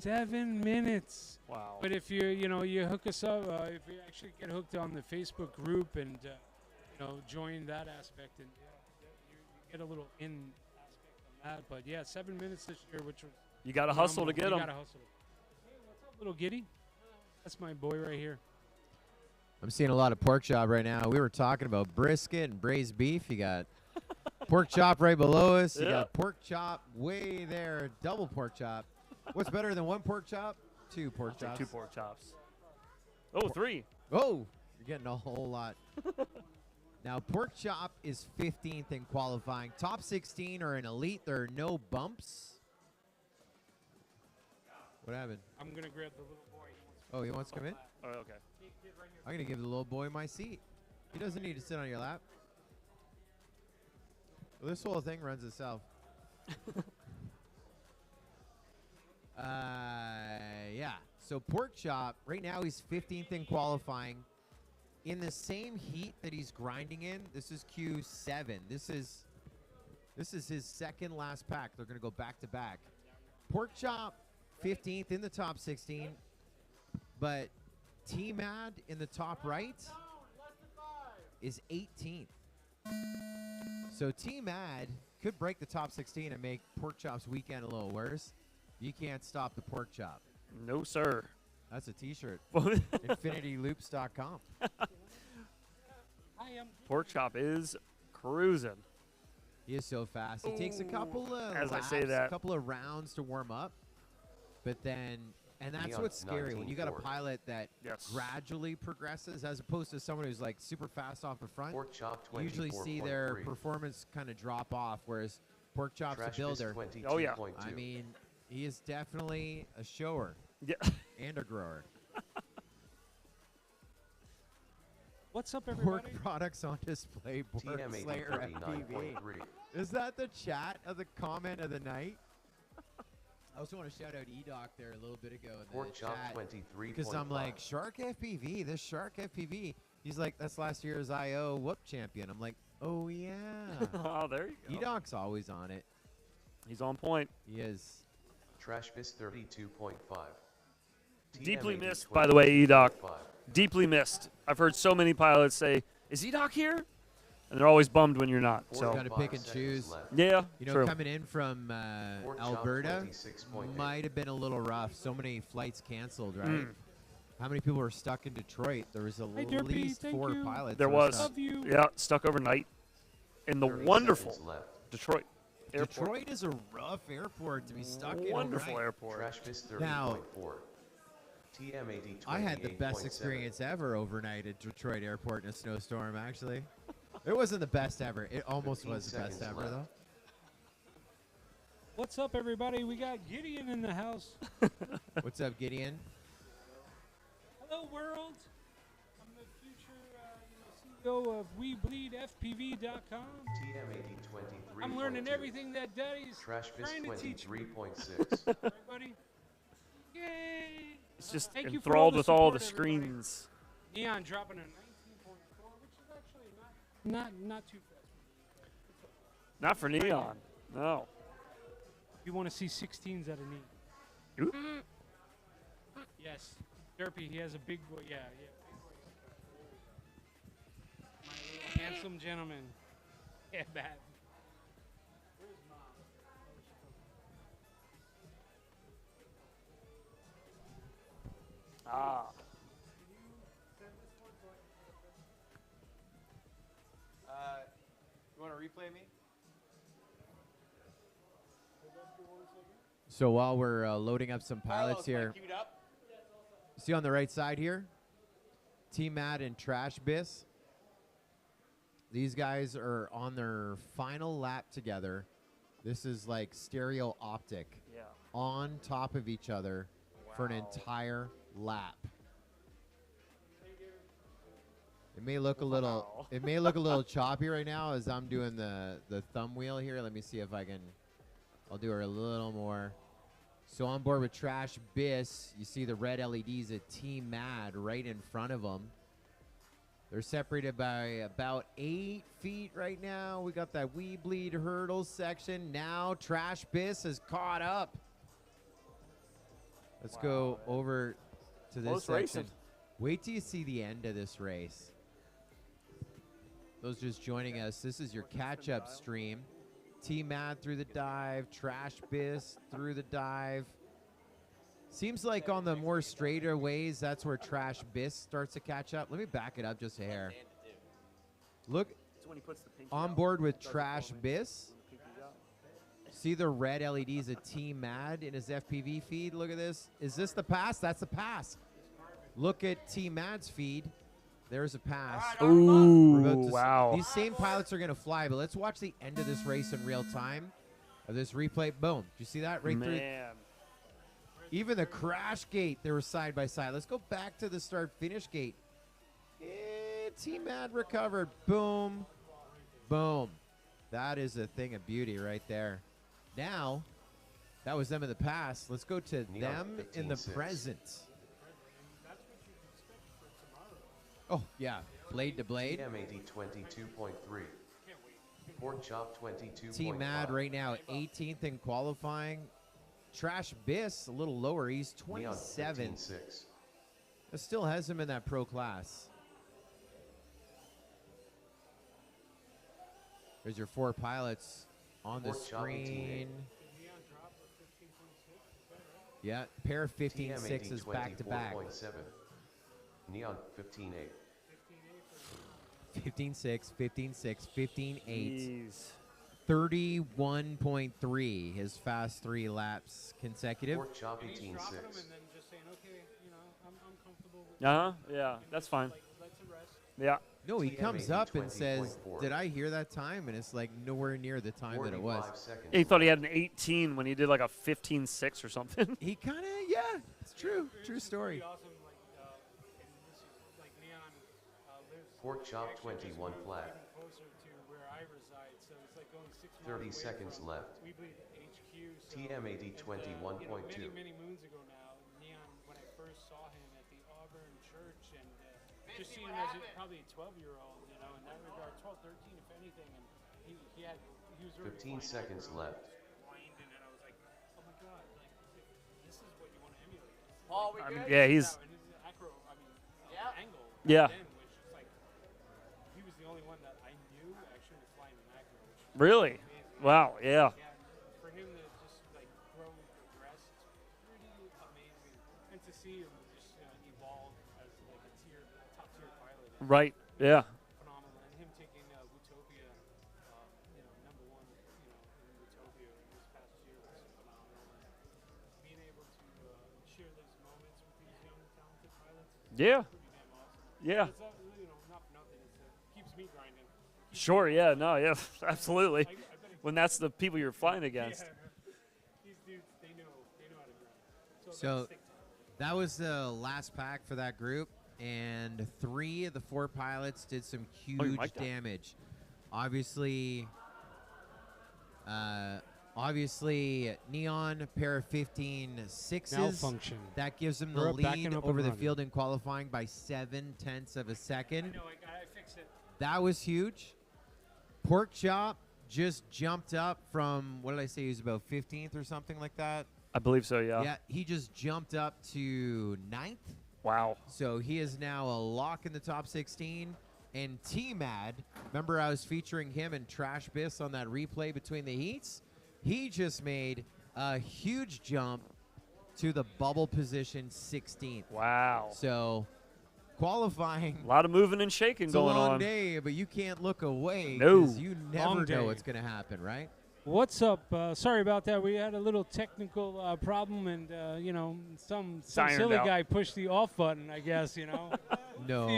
7 minutes. Wow. But if you hook us up, if you actually get hooked on the Facebook group and join that aspect, and you get a little in aspect on that. But yeah, 7 minutes this year, which was you got to hustle to get them. You got to hustle. Hey, what's up, little Giddy? That's my boy right here. I'm seeing a lot of pork chop right now. We were talking about brisket and braised beef. You got pork chop right below us. You got pork chop way there, double pork chop. What's better than one pork chop? Two pork chops. 2 pork chops. Oh, 3. Oh, you're getting a whole lot. Now, pork chop is 15th in qualifying. Top 16 are in elite. There are no bumps. What happened? I'm going to grab the little boy. Oh, he wants to come in? Oh, okay. I'm going to give the little boy my seat. He doesn't need to sit on your lap. Well, this whole thing runs itself. Yeah. So pork chop, right now he's 15th in qualifying. In the same heat that he's grinding in, this is Q7. This is his second last pack. They're going to go back to back. Pork chop, 15th in the top 16. But T-Mad in the top right is 18th. So T-Mad could break the top 16 and make pork chop's weekend a little worse. You can't stop the pork chop. No, sir. That's a T-shirt. InfinityLoops.com. Pork chop is cruising. He is so fast. He takes a couple of As laps, I say that, a couple of rounds to warm up, but then, and that's Neon what's scary when you got a 19-4. pilot that gradually progresses, as opposed to someone who's like super fast off the front. Pork chop You usually see their performance kind of drop off, whereas pork chop's a builder. Oh yeah. I mean, he is definitely a shower. Yeah. And a grower. What's up, everybody? Pork products on display. Pork Slayer FPV. Is that the chat of the comment of the night? I also want to shout out E-Doc there a little bit ago in Pork the chop chat. 23. Because I'm like, Shark FPV, this Shark FPV. He's like, that's last year's IO Whoop champion. I'm like, oh, yeah. Oh, there you go. E-Doc's always on it. He's on point. He is. Trashfist 32.5. Deeply missed, by the way, E-Doc. Deeply missed. I've heard so many pilots say, is E-Doc here? And they're always bummed when you're not. So got to pick and choose. Yeah, you know, true. Coming in from Alberta might have been a little rough. So many flights canceled, right? How many people were stuck in Detroit? There was at least 4 pilots. There was. Yeah, stuck overnight in the wonderful Detroit airport. Detroit is a rough airport to be stuck in. Wonderful airport. Now, TM80 I had the best experience ever overnight at Detroit Airport in a snowstorm, actually. It wasn't the best ever. It almost was the best ever, though. What's up, everybody? We got Gideon in the house. What's up, Gideon? Hello, world. I'm the future CEO of weBLEEDFPV.com. TM80 I'm learning everything that Daddy's trying to teach me. 23.6. Everybody. Yay! It's just Thank you enthralled for with all support, the everybody. screens. Neon dropping a 19.4, which is actually not too fast. Not for Neon. No. You want to see 16s at a knee? Oop. Yes. Derpy, he has a big boy. Yeah. My little handsome gentleman. Yeah, bad. Where's Mom? Ah. You want to replay me? So while we're loading up some pilots here, See on the right side here, Team Mad and Trash Biss. These guys are on their final lap together. This is like stereo optic on top of each other for an entire lap. It may look a little it may look a little choppy right now as I'm doing the thumb wheel here. Let me see if I can I'll do it a little more. So on board with Trash Biss, you see the red LEDs at Team Mad right in front of them. They're separated by about 8 feet right now. We got that weBLEED hurdles section. Now Trash Biss has caught up. Let's go over to this section. Wait till you see the end of this race. Those just joining us, this is your catch-up stream. Team Mad through the dive, Trash Biss through the dive. Seems like on the more straighter ways, that's where Trash Biss starts to catch up. Let me back it up just a hair. Look, on board with Trash Biss. See the red LEDs of Team Mad in his FPV feed? Look at this. Is this the pass? That's the pass. Look at Team Mad's feed. There's a pass. Ooh, wow. These same pilots are going to fly, but let's watch the end of this race in real time of this replay. Boom. Did you see that? Right through. Even the crash gate, they were side by side. Let's go back to the start-finish gate. Team Mad recovered. Boom. Boom. That is a thing of beauty right there. Now, that was them in the past. Let's go to them in the present. Oh, yeah. Blade to blade. TM80 22.3. Pork chop 22.5. Team Mad right now 18th in qualifying. Trash Biss a little lower. He's 27. That still has him in that pro class. There's your 4 pilots on the screen. Yeah, pair of 15.6s back to back. Neon 15.8. 15.6, 15.6, 15.8. 31.3, his fast 3 laps consecutive. Pork chop 18.6. Yeah, that's fine. Yeah. No, he comes up and says, did I hear that time? And it's like nowhere near the time that it was. He thought he had an 18 when he did like a 15.6 or something. He kind of, yeah, it's true. True story. Pork chop 21 flat. 30 seconds left. TM80 21.2. Many moons ago now, Neon, when I first saw him at the Auburn Church, and just seeing him as probably a 12-year-old, you know, in that regard, 12, 13, if anything, and he was 15 seconds left. And I was like, oh my God, like this is what you want to emulate. Paul, we good? Yeah, he's. Acro, angle. Yeah. Then, which is like, he was the only one that I knew actually was flying an acro. Really? Wow, yeah. For him to just like grow and progress, it's pretty amazing. And to see him just evolve as like a top tier pilot. Right, yeah. Phenomenal. And him taking Utopia, number 1, in Utopia in this past year was phenomenal. And being able to share those moments with these young, talented pilots is Yeah. pretty damn awesome. Yeah. It's, not for nothing. It keeps me grinding. Sure, yeah, no, yeah, absolutely. When that's the people you're flying against. Yeah. These dudes, they know how to grind. So that was the last pack for that group, and 3 of the 4 pilots did some huge damage. Obviously, Neon, pair of 15.6s. Malfunction. That gives them the lead over the field in qualifying by 0.7 of a second. I know, I fixed it. That was huge. Pork Chop just jumped up from, what did I say, he was about 15th or something like that? I believe so, yeah. Yeah, he just jumped up to 9th. Wow. So he is now a lock in the top 16. And T-Mad, remember I was featuring him and Trash Biss on that replay between the heats? He just made a huge jump to the bubble position 16th. Wow. So qualifying. A lot of moving and shaking going on. It's a long day, but you can't look away. No. You never know what's going to happen, right? What's up? Sorry about that. We had a little technical problem, and you know, some silly guy pushed the off button. I guess you know. No.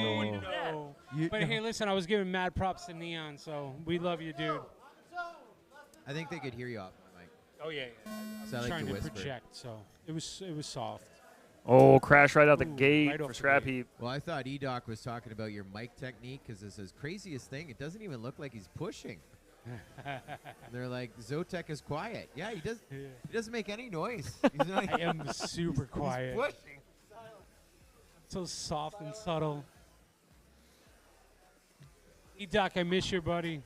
No. But hey, listen, I was giving mad props to Neon, so we love you, dude. I think they could hear you off my mic. Oh yeah. So I like Trying to to whisper. project, so it was soft. Oh, crash right out the Ooh, gate right for off the Scrap gate. Heap. Well, I thought E-Doc was talking about your mic technique because it's his craziest thing. It doesn't even look like he's pushing. They're like, Zotek is quiet. Yeah, he does. Yeah. He doesn't make any noise. He's not, I am super quiet. He's pushing. So soft and subtle. E-Doc, I miss you, buddy.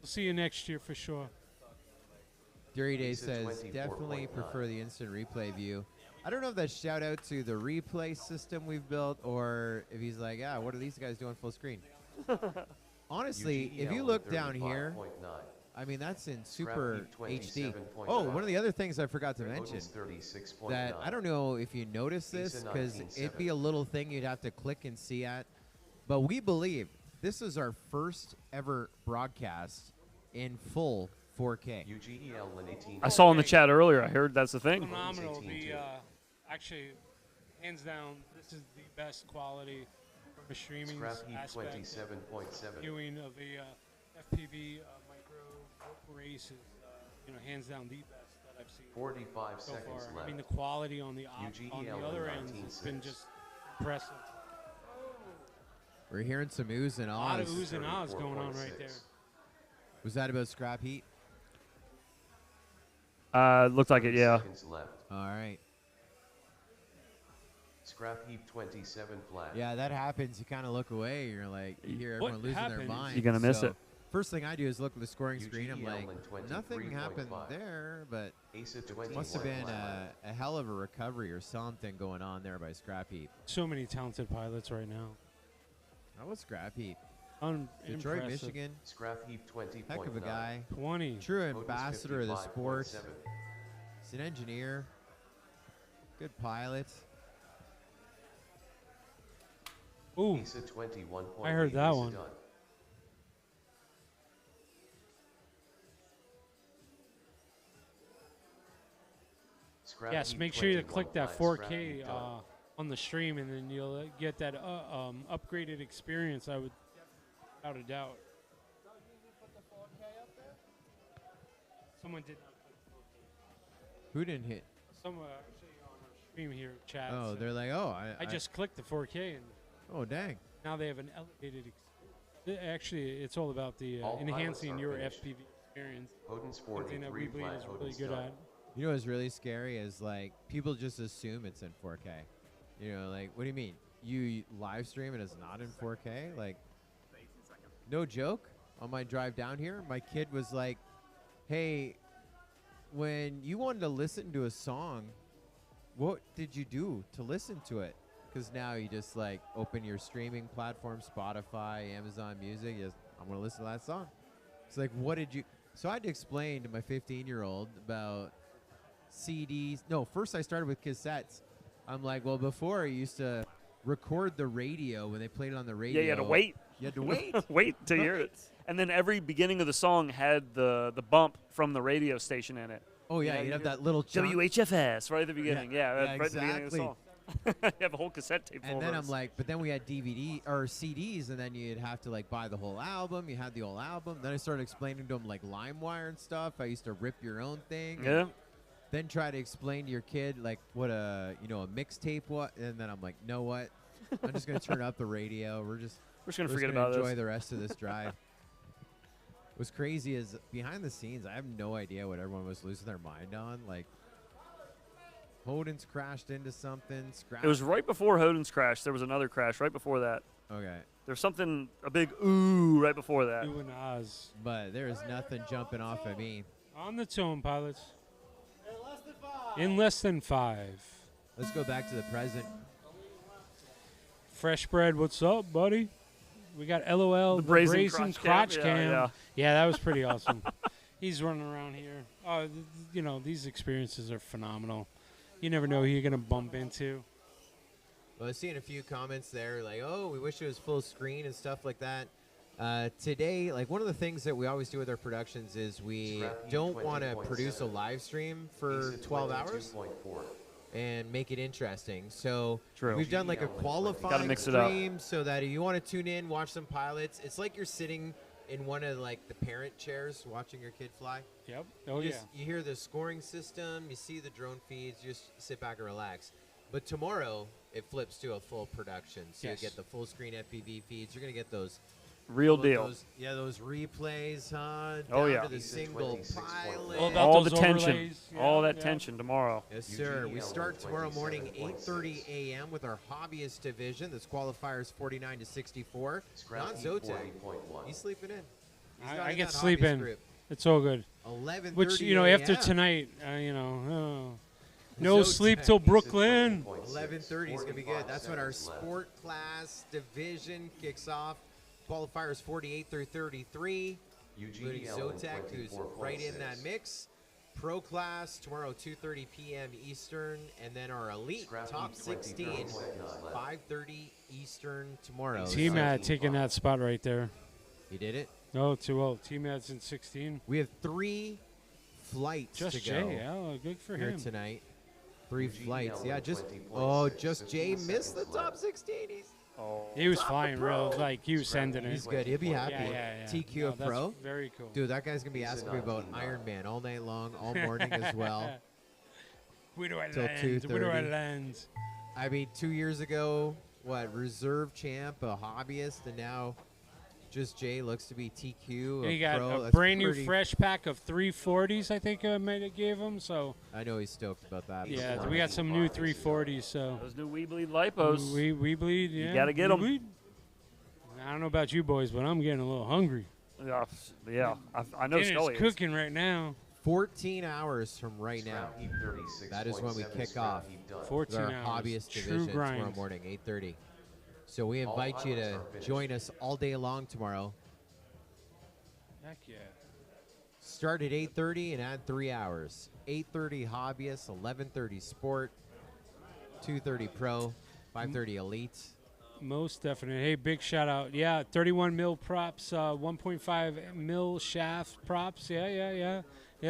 We'll see you next year for sure. Dirty Day Lisa says, 24.9. definitely prefer the instant replay view. I don't know if that's shout out to the replay system we've built or if he's like, yeah, what are these guys doing full screen? Honestly, if you look down here, I mean, that's in super HD. Oh, one of the other things I forgot to mention that I don't know if you notice this because it'd be a little thing you'd have to click and see at. But we believe this is our first ever broadcast in full 4K. I saw in the chat earlier. I heard that's the thing. Phenomenal. Actually, hands down, this is the best quality from a streaming aspect. Viewing of a FPV micro race is, hands down the best that I've seen 45 so seconds far. left. I mean, the quality on the other end has been just impressive. We're hearing some oohs and A lot of ahs. oohs and ahs going on right there. Was that about Scrap Heat? Looked like it, yeah. Seconds left. All right. Scrap Heap 27 flat. Yeah, that happens. You kind of look away. You're like, you hear What everyone losing their happened? mind. You're gonna miss So it. First thing I do is look at the scoring screen. I'm UGL like, in nothing 23.5. happened there, but Asa must have been 21 a hell of a recovery or something going on there by Scrap Heap. So many talented pilots right now. That was Scrap Heap. Detroit, Detroit, Michigan. Scrap Heap 20.9. Heck of a guy. 20. True Otis ambassador of the sport. 55.7. He's an engineer. Good pilot. Ooh, Asa 21.8. I heard that Asa one. done. Scrap yes, Heap make sure you 21 click that flat. Scrap 4K Heap done. on the stream, and then you'll get that upgraded experience, I would, without a doubt. Someone did not put 4K. Who didn't hit? Someone actually on our stream here, chat. Oh, said, they're like, oh, I just clicked the 4K, and oh, dang. now they have an elevated experience. Actually, it's all about the All enhancing pilots are your finished. FPV experience. Odin's Something that 43 weBLEED flat. is really Odin's good done. at. You know what's really scary is like people just assume it's in 4K. You know, like, what do you mean? You live stream and it's not in 4K? Like, no joke. On my drive down here, my kid was like, hey, when you wanted to listen to a song, what did you do to listen to it? Because now you just like open your streaming platform, Spotify, Amazon Music. Just, I'm going to listen to that song. It's like, what did you? So I had to explain to my 15-year-old about CDs. No, first I started with cassettes. I'm like, well, before I used to record the radio when they played it on the radio. Yeah, you had to wait. You had to wait. Wait to hear it. And then every beginning of the song had the bump from the radio station in it. Oh, yeah, Yeah, you'd you have hear that little chunk. WHFS right at the beginning. Yeah, yeah, right at the beginning of the song. You have a whole cassette tape full And of then those. I'm like, but then we had DVD or CDs, and then you'd have to like buy the whole album. You had the whole album. Then I started explaining to him like LimeWire and stuff. I used to rip your own thing. Yeah. Then try to explain to your kid like what a mixtape was, and then I'm like, know what? I'm just gonna turn up the radio. We're just gonna forget gonna about enjoy this. the rest of this drive. What's crazy is behind the scenes, I have no idea what everyone was losing their mind on. Like, Holden's crashed into something. It was right before Hoden's crash. There was another crash right before that. Okay. There's something, a big ooh right before that. Ooh and ahs. But there is nothing jumping off at me. On the tone, pilots. In less than 5. Let's go back to the present. Fresh bread, what's up, buddy? We got LOL, The the brazen brazen crotch crotch cam. cam. Yeah, Yeah, that was pretty awesome. He's running around here. These experiences are phenomenal. You never know who you're going to bump into. Well, I was seeing a few comments there like, oh, we wish it was full screen and stuff like that. Today, like one of the things that we always do with our productions is we don't want to produce a live stream for 12 hours and make it interesting. So we've done like a qualifying stream so that if you want to tune in, watch some pilots, it's like you're sitting in one of like the parent chairs watching your kid fly. Yep. You hear the scoring system, you see the drone feeds, you just sit back and relax. But tomorrow, it flips to a full production. So you get the full screen FPV feeds. You're going to get those real deal. Those replays, huh? Down to the single pilot. All the tension. All that tension tomorrow. Yes, sir. We start tomorrow morning, 8:30 a.m. with our hobbyist division. This qualifiers 49 to 64. Don Zotek, he's sleeping in. I get sleep in. Group. It's all good. 11:30 Which, after tonight, no sleep till Brooklyn. 11:30 is going to be good. That's when our sport class division kicks off. Qualifiers 48 through 33. Including Zotek, who's right in that mix. Pro class tomorrow, 2:30 p.m. Eastern. And then our elite top 16, 5:30 Eastern tomorrow. T-Mad taking that spot right there. He did it? No, too well. T-Mad's in 16. We have 3 flights just to go. Jay, yeah, good for here him. Tonight. 3 flights. Yeah, just Jay missed the top 16. He was flying real, like he was sending it. He's good. He'll be happy. Yeah. TQ of Pro. Very cool. Dude, that guy's going to be asking me about Iron Man all night long, all morning as well. Where do I land? Where do I land? I mean, 2 years ago, reserve champ, a hobbyist, and now just Jay looks to be TQ. He got Pro. a brand new fresh pack of 340s, I think I might have gave him. So I know he's stoked about that. Yeah, we got some new 340s. So those new weBLEED lipos. We bleed. Yeah, you gotta get them. I don't know about you boys, but I'm getting a little hungry. Yeah. I know Scully is cooking right now. 14 hours from right now. That is when we kick off 14 our hours. hobbyist division tomorrow morning, 8:30. So we invite you to join us all day long tomorrow. Heck yeah. Start at 8:30 and add 3 hours. 8:30 hobbyist, 11:30 sport, 2:30 pro, 5:30 elite. Most definitely. Hey, big shout out. Yeah, 31 mil props, 1.5 mil shaft props. Yeah,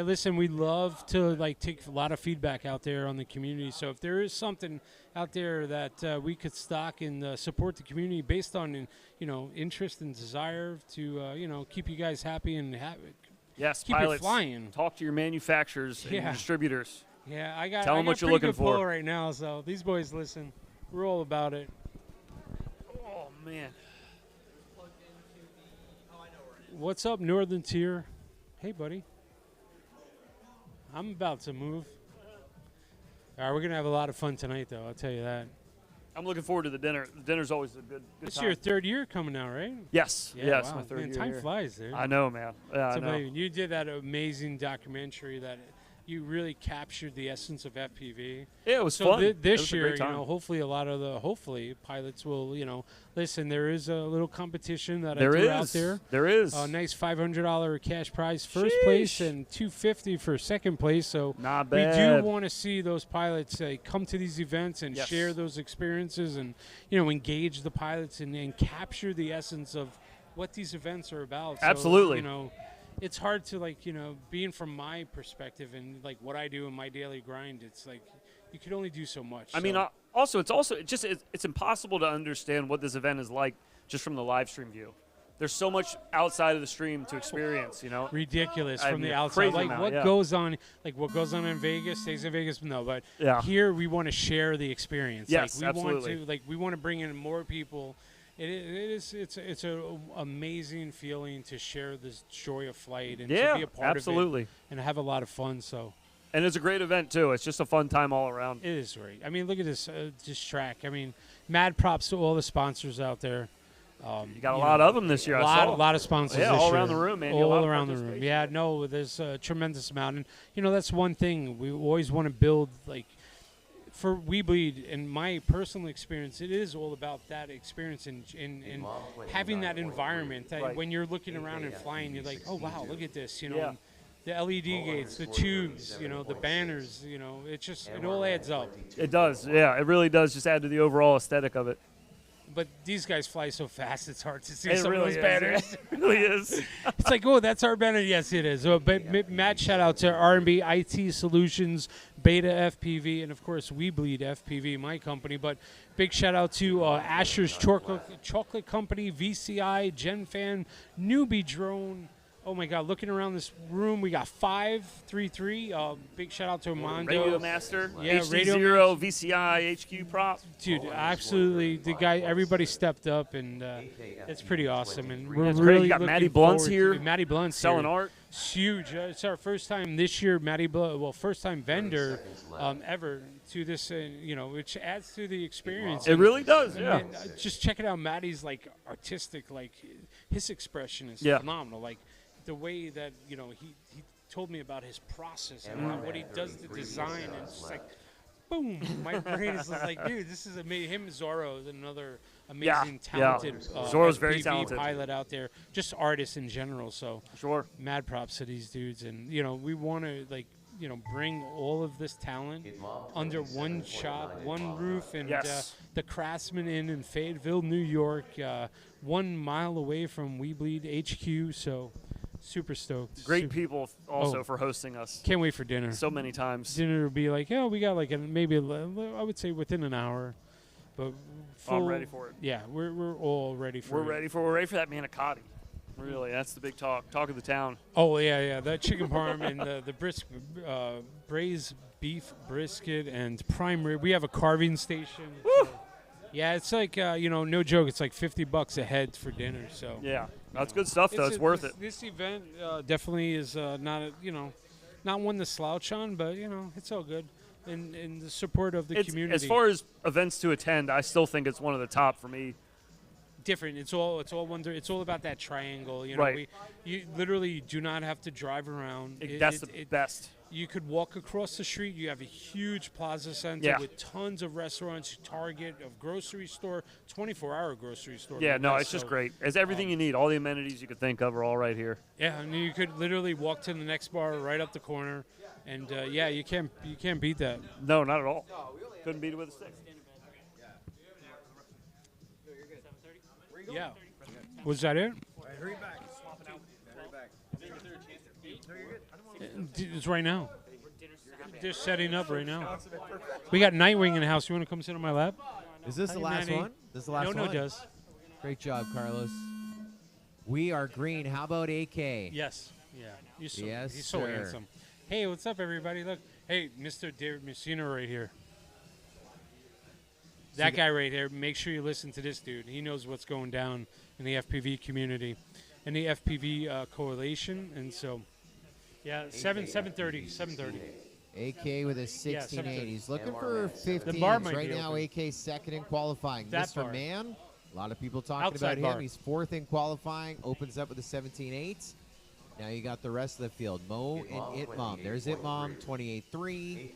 listen, we love to take a lot of feedback out there on the community. So if there is something out there that we could stock and support the community based on, interest and desire to, keep you guys happy and keep pilots, it flying. Talk to your manufacturers and your distributors. Yeah, I got. Tell them what you're looking for pull right now. So these boys listen. We're all about it. Oh man. What's up, Northern Tier? Hey, buddy. I'm about to move. All right, we're going to have a lot of fun tonight, though. I'll tell you that. I'm looking forward to the dinner. The dinner's always a good It's time. your 3rd year coming now, right? Yes. Yeah, yes, wow. my 3rd year. Time flies, dude. I know, man. Yeah, I know. You did that amazing documentary that you really captured the essence of FPV. Yeah, it was fun. This year, hopefully a lot of the pilots will, listen, there is a little competition that I threw out there. There is. A nice $500 cash prize first place and $250 for second place. So not bad. We do want to see those pilots come to these events and share those experiences and, engage the pilots and capture the essence of what these events are about. Absolutely. So, it's hard to being from my perspective and what I do in my daily grind. It's you could only do so much. I mean, it's impossible to understand what this event is like just from the live stream view. There's so much outside of the stream to experience. Ridiculous from the outside. What goes on in Vegas stays in Vegas. No, but here we want to share the experience. Yes, absolutely. We want to bring in more people. It's an amazing feeling to share this joy of flight and to be a part of it and have a lot of fun. So, and it's a great event too. It's just a fun time all around. It is great. I mean, look at this track. I mean, mad props to all the sponsors out there. You got a lot of them this year. A lot of sponsors. Yeah, this all year. around the room, man. All around the room. Yeah, no, there's a tremendous amount, and that's one thing we always want to build for weBLEED, in my personal experience, it is all about that experience and having that environment that when you're looking around and flying, you're like, oh, wow, look at this, the LED gates, the tubes, the banners, it all adds up. It does, yeah. It really does just add to the overall aesthetic of it. but these guys fly so fast, it's hard to see It some really of those is. banners. It really is. It's like, oh, that's our banner. Yes, it is. But Matt, shout out to R&B IT Solutions, Beta FPV, and of course weBLEED FPV, my company. But big shout out to Asher's Chocolate Company, VCI, GenFan, Newbie Drone. Oh my God! Looking around this room, we got 533. Big shout out to Armando. Radio Master, Yeah, HD Radio Zero, VCI, HQ prop. Dude, absolutely. The guy, everybody stepped up, and it's pretty awesome. And we're That's really great. You got looking Matty Blunt's forward here. to Matty Blunt's Selling here. art. It's huge. It's our first time this year, Matty Blunt. Well, first time vendor ever to this. Which adds to the experience. It really does. Yeah. And, just check it out. Matty's like artistic. Like his expression is Yeah. phenomenal. Like the way that he told me about his process and what he does the design, and it's just like boom, my brain is just like, dude, this is amazing. Him and Zorro is another amazing, talented Zorro's very FPV talented pilot out there, just artists in general. So Sure. mad props to these dudes, and we want to bring all of this talent under one shop, one roof, and Yes. the Craftsman Inn in Fayetteville, New York, 1 mile away from weBLEED HQ. So super stoked. Great people also for hosting us Can't wait for dinner. so many times. Dinner will be like, we got like I would say within an hour, but I'm ready for it. Yeah, we're all ready for it. We're ready for that manicotti. Really, that's the big talk of the town. Oh yeah, that chicken parm and the braised beef brisket and prime rib. We have a carving station. So, yeah, it's like no joke. It's like $50 a head for dinner. So Yeah, that's good stuff though. It's worth it. This event definitely is not not one to slouch on, but it's all good. In the support of the community. As far as events to attend, I still think it's one of the top for me. Different. It's all It's all about that triangle. Right. You literally do not have to drive around. That's the best. You could walk across the street. You have a huge plaza center with tons of restaurants, Target, a grocery store, 24-hour grocery store. Yeah, no, it's just great. It's everything you need. All the amenities you could think of are all right here. Yeah, and you could literally walk to the next bar right up the corner, and you can't beat that. No, not at all. Couldn't beat it with a stick. Yeah. Was that it? Hurry back. It's right now. They're setting up right now. We got Nightwing in the house. You want to come sit on my lap? Is this the last Manny. one? This is the last one? No, does. Great job, Carlos. We are green. How about AK? Yes. Yeah. He's Yes, so sir. handsome. Hey, what's up, everybody? Look. Hey, Mr. David Messina right here. That guy right here. Make sure you listen to this dude. He knows what's going down in the FPV community and the FPV coalition. And so, yeah, 7:30. AK with a 16.8. He's looking for 15s. bar might Right be now, open. AK second in qualifying. That Mr. bar. Man, a lot of people talking Outside about him. bar. He's fourth in qualifying. Opens up with a 17.8. Now you got the rest of the field. Mo and Itmom. There's Itmom, 28.3.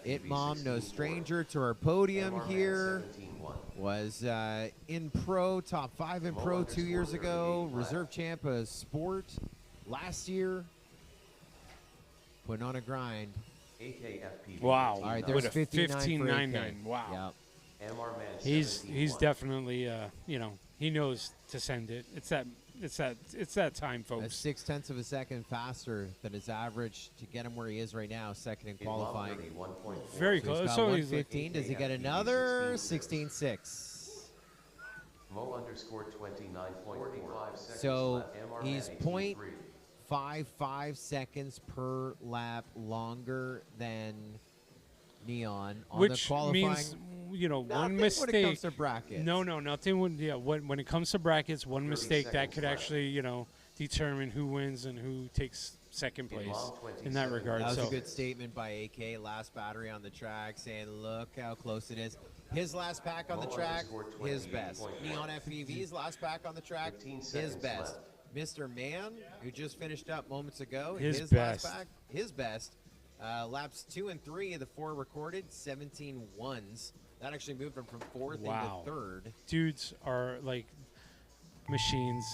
Itmom, no stranger to our podium here. Was in pro, top 5 in pro 2 years ago. Reserve champ of sport last year. Putting on a grind. Wow. All right, there's With a 15.99. Wow. Yep. He's definitely he knows to send it. It's that time, That's folks. 0.6 of a second faster than his average to get him where he is right now, second in qualifying. Very So he's close. got So he's 115. Does he get another 16.6? So he's 0.55 seconds per lap longer than Neon on the which qualifying. means one Nothing mistake. when it comes to brackets. No, nothing. When it comes to brackets, one mistake that could actually determine who wins and who takes second place in that regard. That was so a good statement by AK. Last battery on the track, saying, "Look how close it is." His last pack on the track, his best. Neon FPV's last pack on the track, his best. Mr. Man, who just finished up moments ago, His last best. pack, his best. Laps 2 and 3 of the 4 recorded, 17 ones. That actually moved him from 4th Wow. into 3rd. dudes are like machines.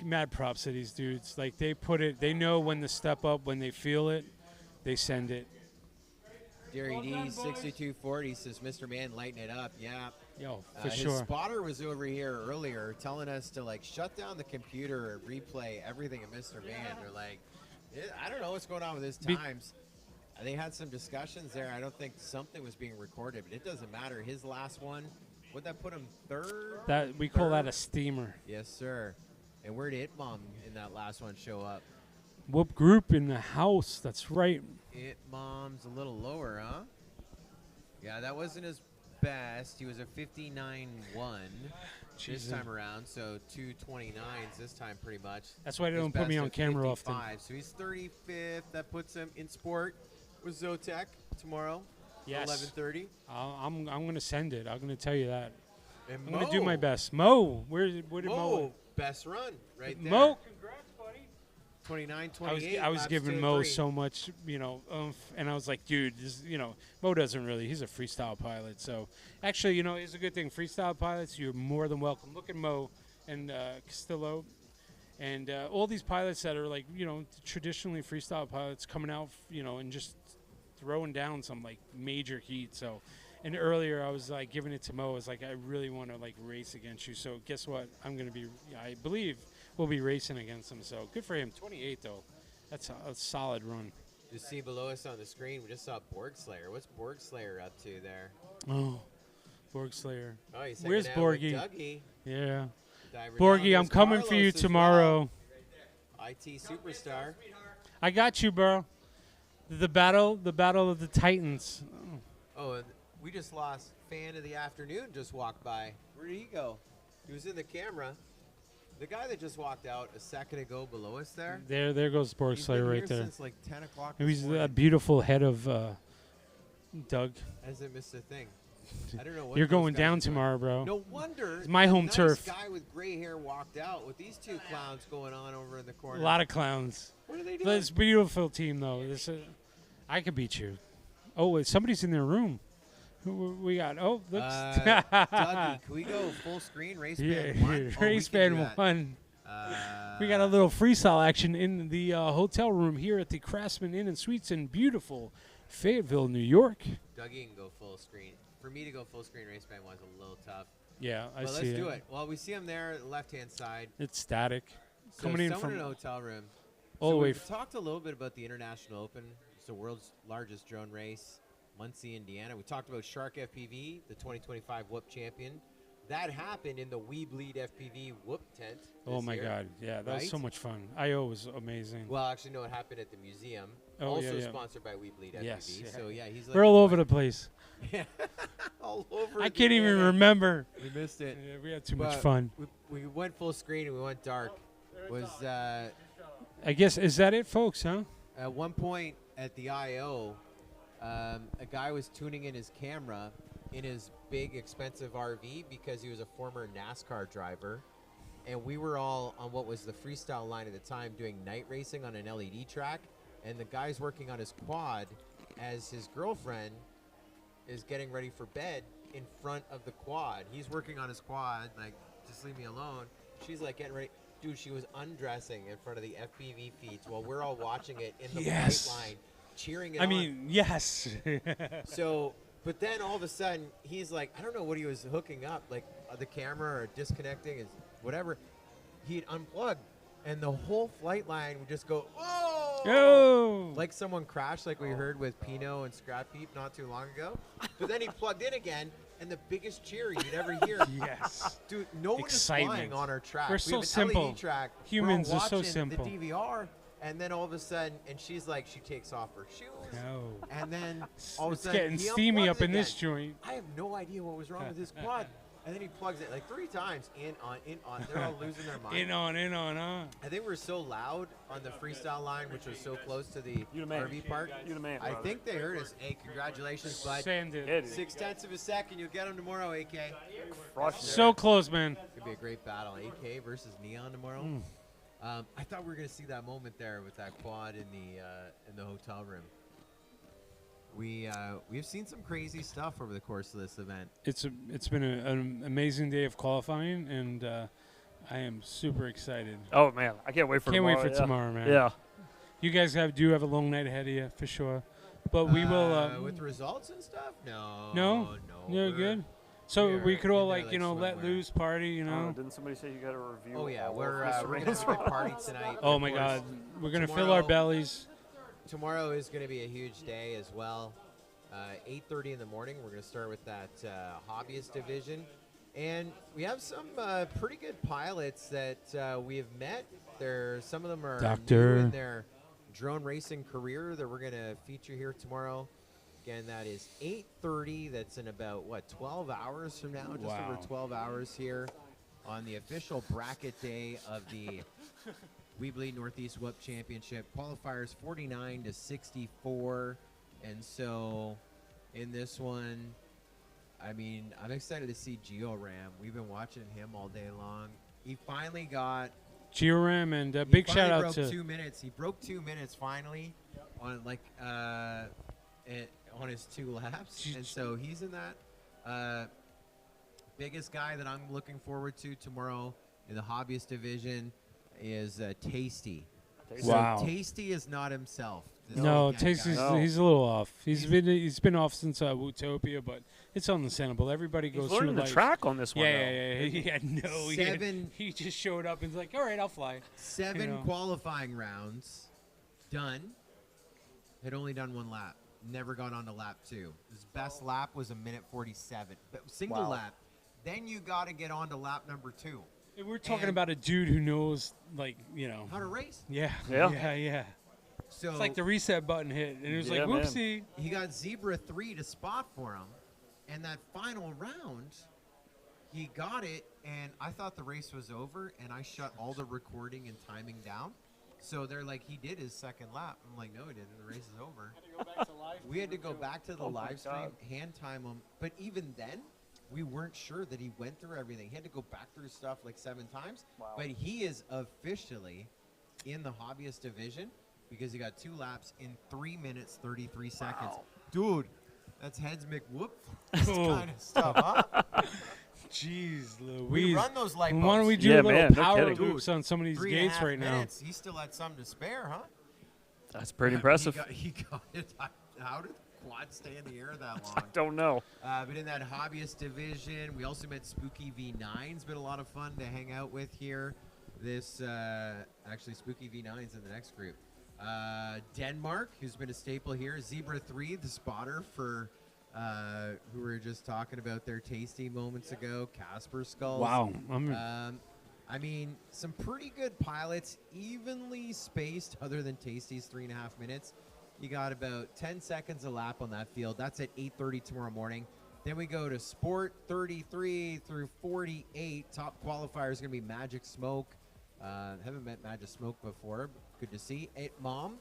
Mad props to these dudes. Like they put it. They know when to step up. When they feel it, they send it. Jerry D, 6240 says, Mr. Man, lighten it up. Yeah. Yo, for His sure. spotter was over here earlier telling us to like shut down the computer and replay everything in Mr. Van. They're like, I don't know what's going on with his times. They had some discussions there. I don't think something was being recorded, but it doesn't matter. His last one, would that put him third? That we call that a steamer. Yes, sir. And where did Itmom in that last one show up? Whoop group in the house. That's right. Itmom's a little lower, huh? Yeah, that wasn't his best. He was a 59-1 this time around, so 229s this time pretty much. That's why they His don't put me best on at camera 55. often. So he's 35th. That puts him in sport with Zotek tomorrow. Yes. 11:30. I'm gonna send it. I'm gonna tell you that. And I'm gonna do Mo. my best. Mo, where did Mo? Best run right there. Mo, congrats, buddy. 29, 28. I was laps giving 2 and Mo 3. so much, and I was like, dude, this, Mo doesn't really. He's a freestyle pilot, so actually, it's a good thing. Freestyle pilots, you're more than welcome. Look at Mo and Castillo, and all these pilots that are like, traditionally freestyle pilots coming out, and just throwing down some like major heat. So, and earlier I was like giving it to Mo. I was like, I really want to like race against you. So guess what? I believe we'll be racing against him. So good for him. 28 though. That's a solid run. You see below us on the screen, we just saw Borg Slayer. What's Borg Slayer up to there? Oh, Borg Slayer. Oh, he's Where's hanging out with Borgie? Dougie. Yeah. Diving Borgie, down. I'm There's coming for you Carlos as tomorrow. well. IT superstar. I got you, bro. The battle of the Titans. Oh, and we just lost fan of the afternoon. Just walked by. Where did he go? He was in the camera. The guy that just walked out a second ago below us there. There goes Borg He's Slayer been right here there. since like 10 o'clock. Maybe this he's morning. a beautiful head of Doug. Hasn't missed a thing. I don't know what You're those going guys down are doing. tomorrow, bro. No wonder. It's my home nice turf. Guy with gray hair walked out with these two clowns going on over in the A corner. lot of clowns. What are they doing? But it's a beautiful team, though. I could beat you. Oh, wait, somebody's in their room. Who we got? Oh, looks. Dougie, can we go full screen race band one? Oh, we race can do band that. one. We got a little freestyle action in the hotel room here at the Craftsman Inn and Suites in beautiful Fayetteville, New York. Dougie can go full screen. For me to go full screen race band one's a little tough. Yeah, I But see let's do it. Well, we see him there at the left-hand side. It's static. So Coming in someone from in a hotel room. all So the way. we've talked a little bit about the International Open. It's the world's largest drone race, Muncie, Indiana. We talked about Shark FPV, the 2025 Whoop champion. That happened in the weBLEED FPV Whoop tent. Oh this my year. God! Yeah, that was right? so much fun. I.O. was amazing. Well, actually, no, it happened at the museum. Oh, also yeah, yeah. sponsored by weBLEED FPV. Yes, yeah. So yeah, he's like We're all over the place. all over. I the can't even internet. remember. We missed it. Yeah, we had too much But fun. We went full screen and we went dark. Was I guess is that it, folks? Huh? at one point at the I/O, a guy was tuning in his camera in his big expensive RV because he was a former NASCAR driver, and we were all on what was the freestyle line at the time doing night racing on an LED track, and the guy's working on his quad as his girlfriend is getting ready for bed in front of the quad. He's working on his quad, like, just leave me alone. She's like getting ready. Dude, she was undressing in front of the FPV feeds while we're all watching it in the Yes. bright line, cheering it I on. mean, yes. So, but then all of a sudden, he's like, I don't know what he was hooking up, like the camera or disconnecting, his whatever. He'd unplugged, and the whole flight line would just go, whoa! Oh. Like someone crashed, like we heard with Pino and Scrap Heap not too long ago. But then he plugged in again, and the biggest cheer you'd ever hear. Yes. Dude, no one is Excitement. flying on our track. We're We so have an simple. LED track. Humans We're all are so watching simple. The DVR, and then all of a sudden, and she's like, she takes off her shoes. No. And then all of a It's sudden, getting he steamy unplugs up in again. this joint. I have no idea what was wrong with his quad. And then he plugs it like 3 times, in, on, in, on. They're all losing their mind. In on, huh? I think we're so loud on the freestyle line, which was so close to the You the man. RV park. You the man, I brother. think they heard us. Hey, congratulations, bud. Send it. Hit it. 0.6 of a second. You'll get them tomorrow, AK. Crushed it. So close, man. It's going to be a great battle. AK versus Neon tomorrow. I thought we were going to see that moment there with that quad in the hotel room. We've seen some crazy stuff over the course of this event. It's been an amazing day of qualifying, and I am super excited. Oh man, I can't wait for Can't tomorrow. wait for yeah. tomorrow, man. Yeah. You guys do have a long night ahead of you for sure, but we will. With results and stuff? No. No? No. You're we're- good? So we could all into, like let swimwear. loose, party, you know. Didn't somebody say you got a review? Oh yeah, all we're of Mr. gonna Rand's have a big party tonight. Oh Of my course, God, we're gonna fill tomorrow- our bellies. Tomorrow is going to be a huge day as well. 8:30 in the morning. We're going to start with that hobbyist division, and we have some pretty good pilots that we have met. Some of them are Doctor. new in their drone racing career that we're going to feature here tomorrow. Again, that is 8:30. That's in about 12 hours from now, just Wow. over 12 hours here on the official bracket day of the weBLEED Northeast Whoop Championship. Qualifiers 49 to 64. And so in this one, I mean, I'm excited to see Georam. We've been watching him all day long. He finally got Georam and he big finally shout out broke to 2 minutes. He broke 2 minutes finally on on his 2 laps. And so he's in that biggest guy that I'm looking forward to tomorrow in the hobbyist division is Tasty. Wow. So Tasty is not himself. This No, weekend, Tasty's guys. he's a little off. He's been off since Wootopia, but it's understandable. Everybody goes He's through learning the life. track on this one. Yeah. He had no. Seven- He just showed up and was like, "All right, I'll fly." 7 know. qualifying rounds done. Had only done 1 lap. Never got on to lap 2. His best lap was 1:47. But single Wow. lap. Then you got to get on to lap number 2. And we're talking And- about a dude who knows, like, How to race. Yeah. Yeah. So It's like the reset button hit, and it was Yeah, like, man. "Whoopsie." he got Zebra 3 to spot for him. And that final round, he got it, and I thought the race was over, and I shut all the recording and timing down. So they're like, he did his second lap. I'm like, no, he didn't. The race is over. We had to go back to the Oh my live stream, God. hand time him. But even then, we weren't sure that he went through everything. He had to go back through stuff like 7 times. Wow. But he is officially in the hobbyist division because he got 2 laps in 3 minutes, 33 seconds. Wow. Dude, that's heads McWhoop Oh. kind of stuff, huh? Jeez, We Louise. run those light Why don't we bulbs. do Yeah, a little man, no power kidding. loops on some of these 3.5 gates right now? minutes. He still had something to spare, huh? That's pretty impressive. He got it. How did the quad stay in the air that long? Don't know. But in that hobbyist division, we also met Spooky V9's been a lot of fun to hang out with here. This actually Spooky V9's in the next group. Denmark, who's been a staple here. Zebra 3, the spotter for who we were just talking about their tasty moments ago. Casper Skulls. Wow. I mean, some pretty good pilots, evenly spaced, other than Tasty's 3.5 minutes. You got about 10 seconds a lap on that field. That's at 8:30 tomorrow morning. Then we go to Sport 33 through 48. Top qualifier is going to be Magic Smoke. Haven't met Magic Smoke before. Good to see. Mom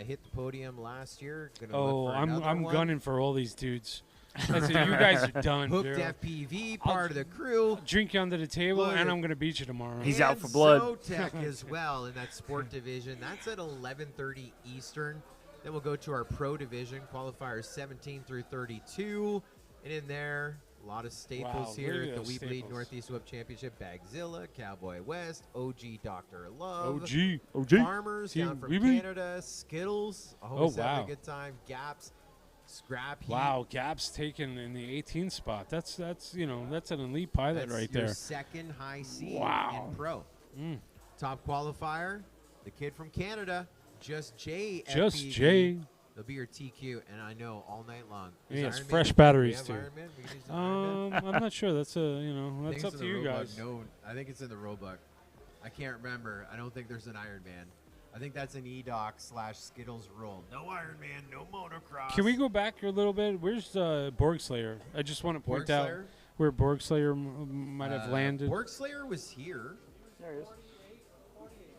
hit the podium last year. Gonna look Oh, for I'm another one. gunning for all these dudes. That's it. You guys are done. Hooked dude. FPV, part of the crew. Drink you under the table, Look and at- I'm gonna beat you tomorrow. He's out And for blood. Zotec as well in that sport division. That's at 11:30 Eastern. Then we'll go to our pro division, qualifiers 17 through 32. And in there, a lot of staples Wow, here look at at the those weBLEED staples. Northeast Web Championship. Bagzilla, Cowboy West, OG Dr. Love. OG. Farmers down from weBLEED. Canada, Skittles, always having wow. a good time. Gaps, Scrap Heat. Wow, Gap's taken in the 18 spot. That's that's an elite pilot That's right your there. second high seed Wow. in pro. Mm. Top qualifier, the kid from Canada, Just Jay. Just FPV. Jay. They'll be your TQ, and I know all night long. He Is has Iron Man- fresh do we batteries, have too. Iron Man? We can use the Iron Man? I'm not sure. That's I that's think up it's to in the you rule book. guys. No, I think it's in the rule book. I can't remember. I don't think there's an Iron Man. I think that's an EDOC/Skittles rule. No Iron Man, no motocross. Can we go back a little bit? Where's Borg Slayer? I just want to point out Borgslayer? where Borg Slayer might have landed. Borgslayer was here. There he is.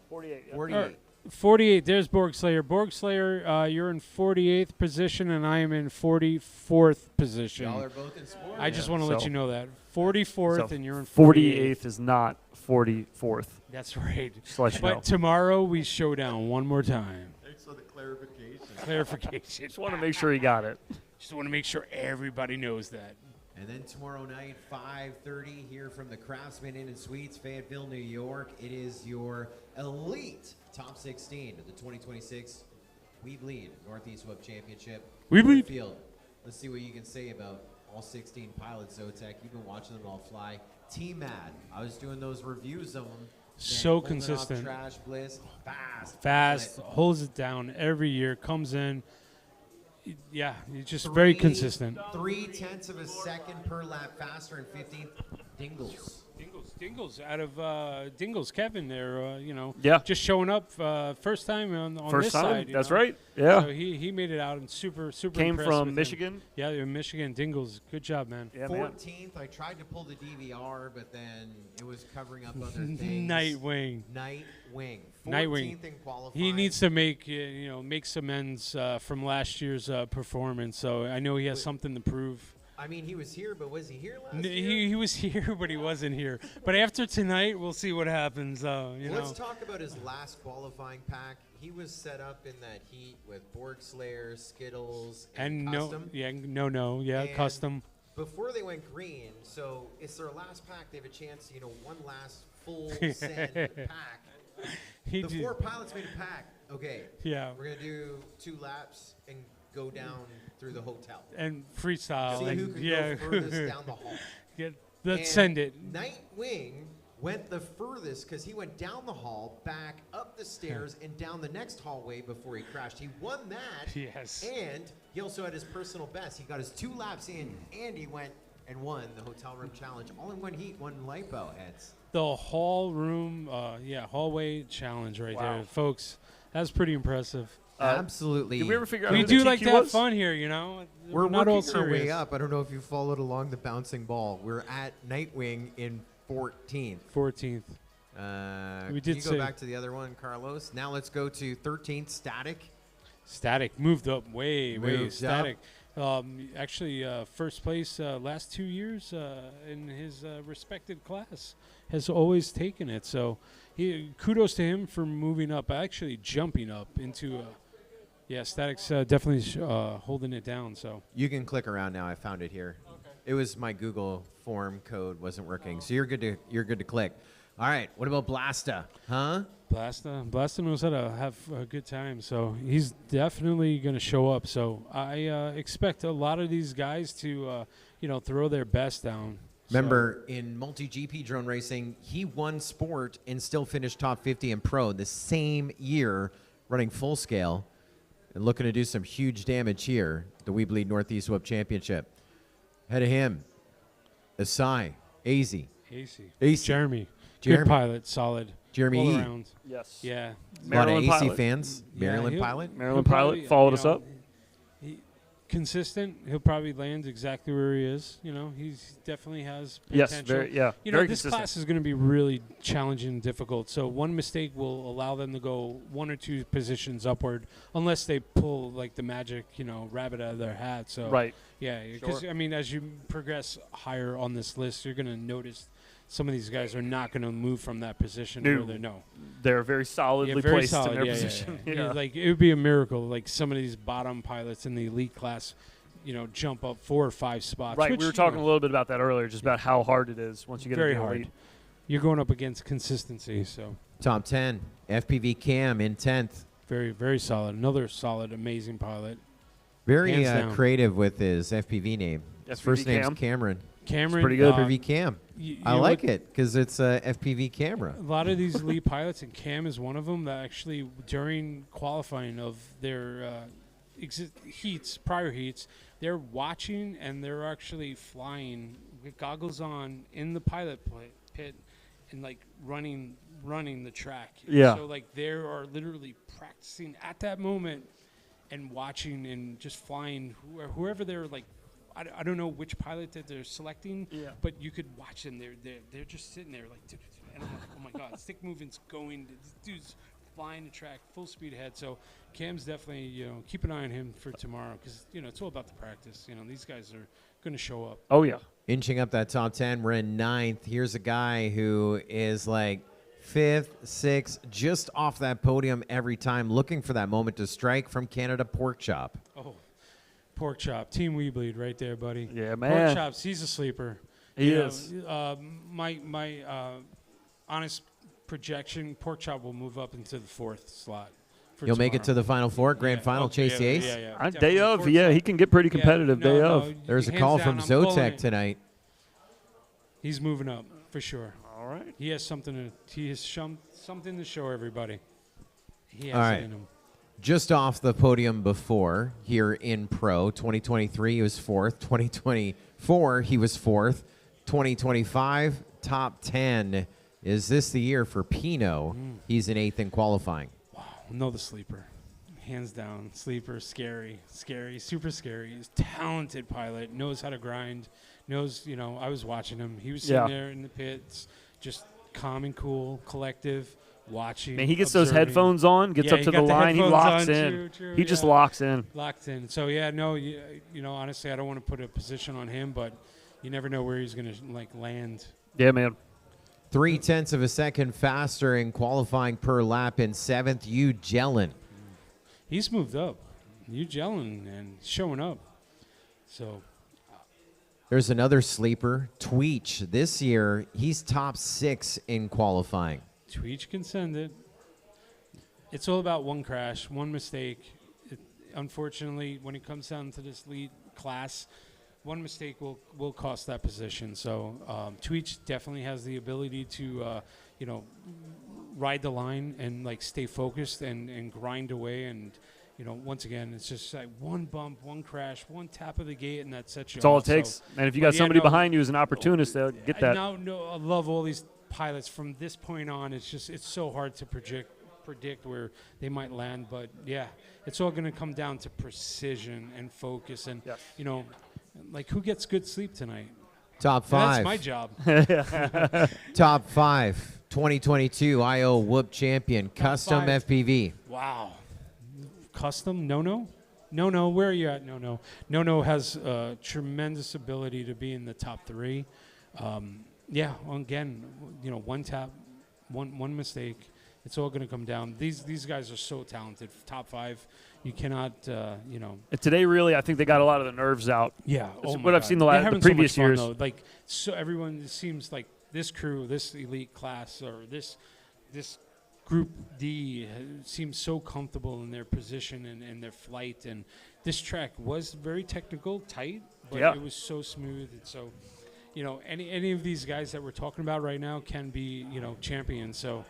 48. Yeah. 48. 48. There's Borg Slayer. Borg Slayer, you're in 48th position, and I am in 44th position. Y'all are both in sport. I just want to let So- you know that 44th, So and you're in 48th is not 44th. That's right. Just to let you But know. tomorrow we show down one more time. Thanks for the clarification. Clarification. Just want to make sure he got it. Just want to make sure everybody knows that. And then tomorrow night, 5:30, here from the Craftsman Inn and Suites, Fayetteville, New York. It is your elite top 16 of the 2026 weBLEED Northeast Web Championship. weBLEED. Field. Let's see what you can say about all 16 pilots, Zotek. You've been watching them all fly. T-Mad, I was doing those reviews of them. So consistent. Trash, Bliss, fast, holds it down every year, comes in. Yeah, he's just very consistent. 0.3 of a second per lap faster in 15th. Dingles out of Dingles, Kevin there, just showing up first time on first this time. side. That's right. Yeah. So he made it out and super Came impressed from with Michigan. Him. Yeah, in Michigan. Dingles, good job, man. Yeah, 14th. I tried to pull the DVR, but then it was covering up other things. Nightwing. 14th in qualifying. He needs to make some ends from last year's performance. So I know he has something to prove. I mean, he was here, but was he here last year? He was here, but he wasn't here. But after tonight, we'll see what happens. Let's talk about his last qualifying pack. He was set up in that heat with Borg Slayer, Skittles, and Custom. And Custom. Before they went green, so it's their last pack. They have a chance, one last full send pack. The 4 pilots made a pack. Okay. Yeah. We're going to do 2 laps and go down through the hotel. And freestyle. See who can go furthest down the hall. Let's send it. Nightwing went the furthest because he went down the hall, back up the stairs, and down the next hallway before he crashed. He won that. Yes. And he also had his personal best. He got his 2 laps in, and he went and won the hotel room challenge. All in one heat, one lipo heads. The hallway challenge right there, folks. That's pretty impressive. Absolutely. Did we ever figure out we who do the like TQ to have was? fun here, We're not all working our way serious. up. I don't know if you followed along the bouncing ball. We're at Nightwing in 14th. 14th. We did. Can you go back to the other one, Carlos? Now let's go to 13th, Static. Static moved up way Static. Up. Actually, first place last 2 years in his respected class has always taken it. So kudos to him for moving up, actually jumping up into. Static's definitely holding it down. So you can click around now. I found it here. Okay. It was my Google form code wasn't working, so you're good to click. All right. What about Blastaa? Huh? Blastaa knows how to have a good time, so he's definitely going to show up. So I expect a lot of these guys to, throw their best down. Remember, in multi-GP drone racing, he won sport and still finished top 50 in pro the same year, running full scale and looking to do some huge damage here. The weBLEED NorthEast Web Championship. Ahead of him, Asai, AZ. Jeremy. Good pilot, solid. Jeremy all E. around. Yes. Yeah. A lot of AC pilot. fans. Maryland pilot. Maryland pilot followed us up. Consistent. He'll probably land exactly where he is. He's definitely has potential. Yes, very this consistent. class is going to be really challenging and difficult. So one mistake will allow them to go 1 or 2 positions upward, unless they pull like the magic, rabbit out of their hat. So right. Yeah, because as you progress higher on this list, you're going to notice some of these guys are not going to move from that position. They're very solidly placed in their position. Yeah. Like it would be a miracle. Like some of these bottom pilots in the elite class, jump up 4 or 5 spots. Right. Which, we were talking a little bit about that earlier, just about how hard it is once you get very into the hard. elite. You're going up against consistency. So top 10, FPV Cam in 10th. Very, very solid. Another solid, amazing pilot. Very creative with his FPV name. His first name's Cameron. Cameron, it's pretty good. FPV Cam. I like it because it's a FPV camera. A lot of these elite pilots, and Cam is one of them, that actually during qualifying of their prior heats, they're watching and they're actually flying with goggles on in the pilot pit and like running the track. Yeah. So like they are literally practicing at that moment and watching and just flying whoever they're like. I don't know which pilot that they're selecting, but you could watch them. They're just sitting there like, and I'm like, oh my god, stick movement's going. This dude's flying the track full speed ahead. So Cam's definitely keep an eye on him for tomorrow because it's all about the practice. These guys are going to show up. Oh yeah, inching up that top 10. We're in 9th. Here's a guy who is like 5th, 6th, just off that podium every time, looking for that moment to strike from Canada. Pork Chop. Oh. Pork Chop, Team weBLEED right there, buddy. Yeah, man. Pork Chops, he's a sleeper. He is. My honest projection, Pork Chop will move up into the 4th slot You'll make it to the Final Four, Grand Final, Chase the Ace? Day of, he can get pretty competitive day of. There's a call from Zotek tonight. He's moving up for sure. All right. He has something to show everybody. He has All it right. in him. Just off the podium before here in Pro, 2023 he was 4th, 2024 he was 4th, 2025 top 10. Is this the year for Pino? He's in 8th in qualifying. Wow, the sleeper. Hands down, sleeper, scary, super scary. He's a talented pilot, knows how to grind, knows, I was watching him. He was sitting there in the pits, just calm and cool, collective, watching. Man, he gets observing. those headphones on, gets up to the line, he locks in. True, he just locks in. Locked in. So, honestly, I don't want to put a position on him, but you never know where he's going to, land. Yeah, man. 0.3 of a second faster in qualifying per lap in 7th, Yu Jellin. He's moved up. Yu Jellin and showing up. So there's another sleeper, Tweech. This year, he's top 6 in qualifying. Tweech can send it. It's all about one crash, one mistake. Unfortunately, when it comes down to this lead class, one mistake will cost that position. So Tweech definitely has the ability to, ride the line and stay focused and grind away. And once again, it's just like one bump, one crash, one tap of the gate, and that sets you. That's all it takes. And if you got somebody behind you who's an opportunist, they'll get that. I love all these pilots from this point on. It's so hard to predict where they might land. But yeah, it's all going to come down to precision and focus, and who gets good sleep tonight. Top 5. That's my job. Top 5. 2022 IO Whoop champion, Custom 5. FPV. Wow. Custom? No. Where are you at? No has tremendous ability to be in the top 3. Again, one tap, one mistake. It's all going to come down. These guys are so talented. Top 5. You cannot, And today, really, I think they got a lot of the nerves out. Yeah. It's what I've seen the previous years. Though. So everyone seems like this crew, this elite class, or this Group D seems so comfortable in their position and their flight. And this track was very technical, tight, but it was so smooth. And so, any of these guys that we're talking about right now can be, champions. So,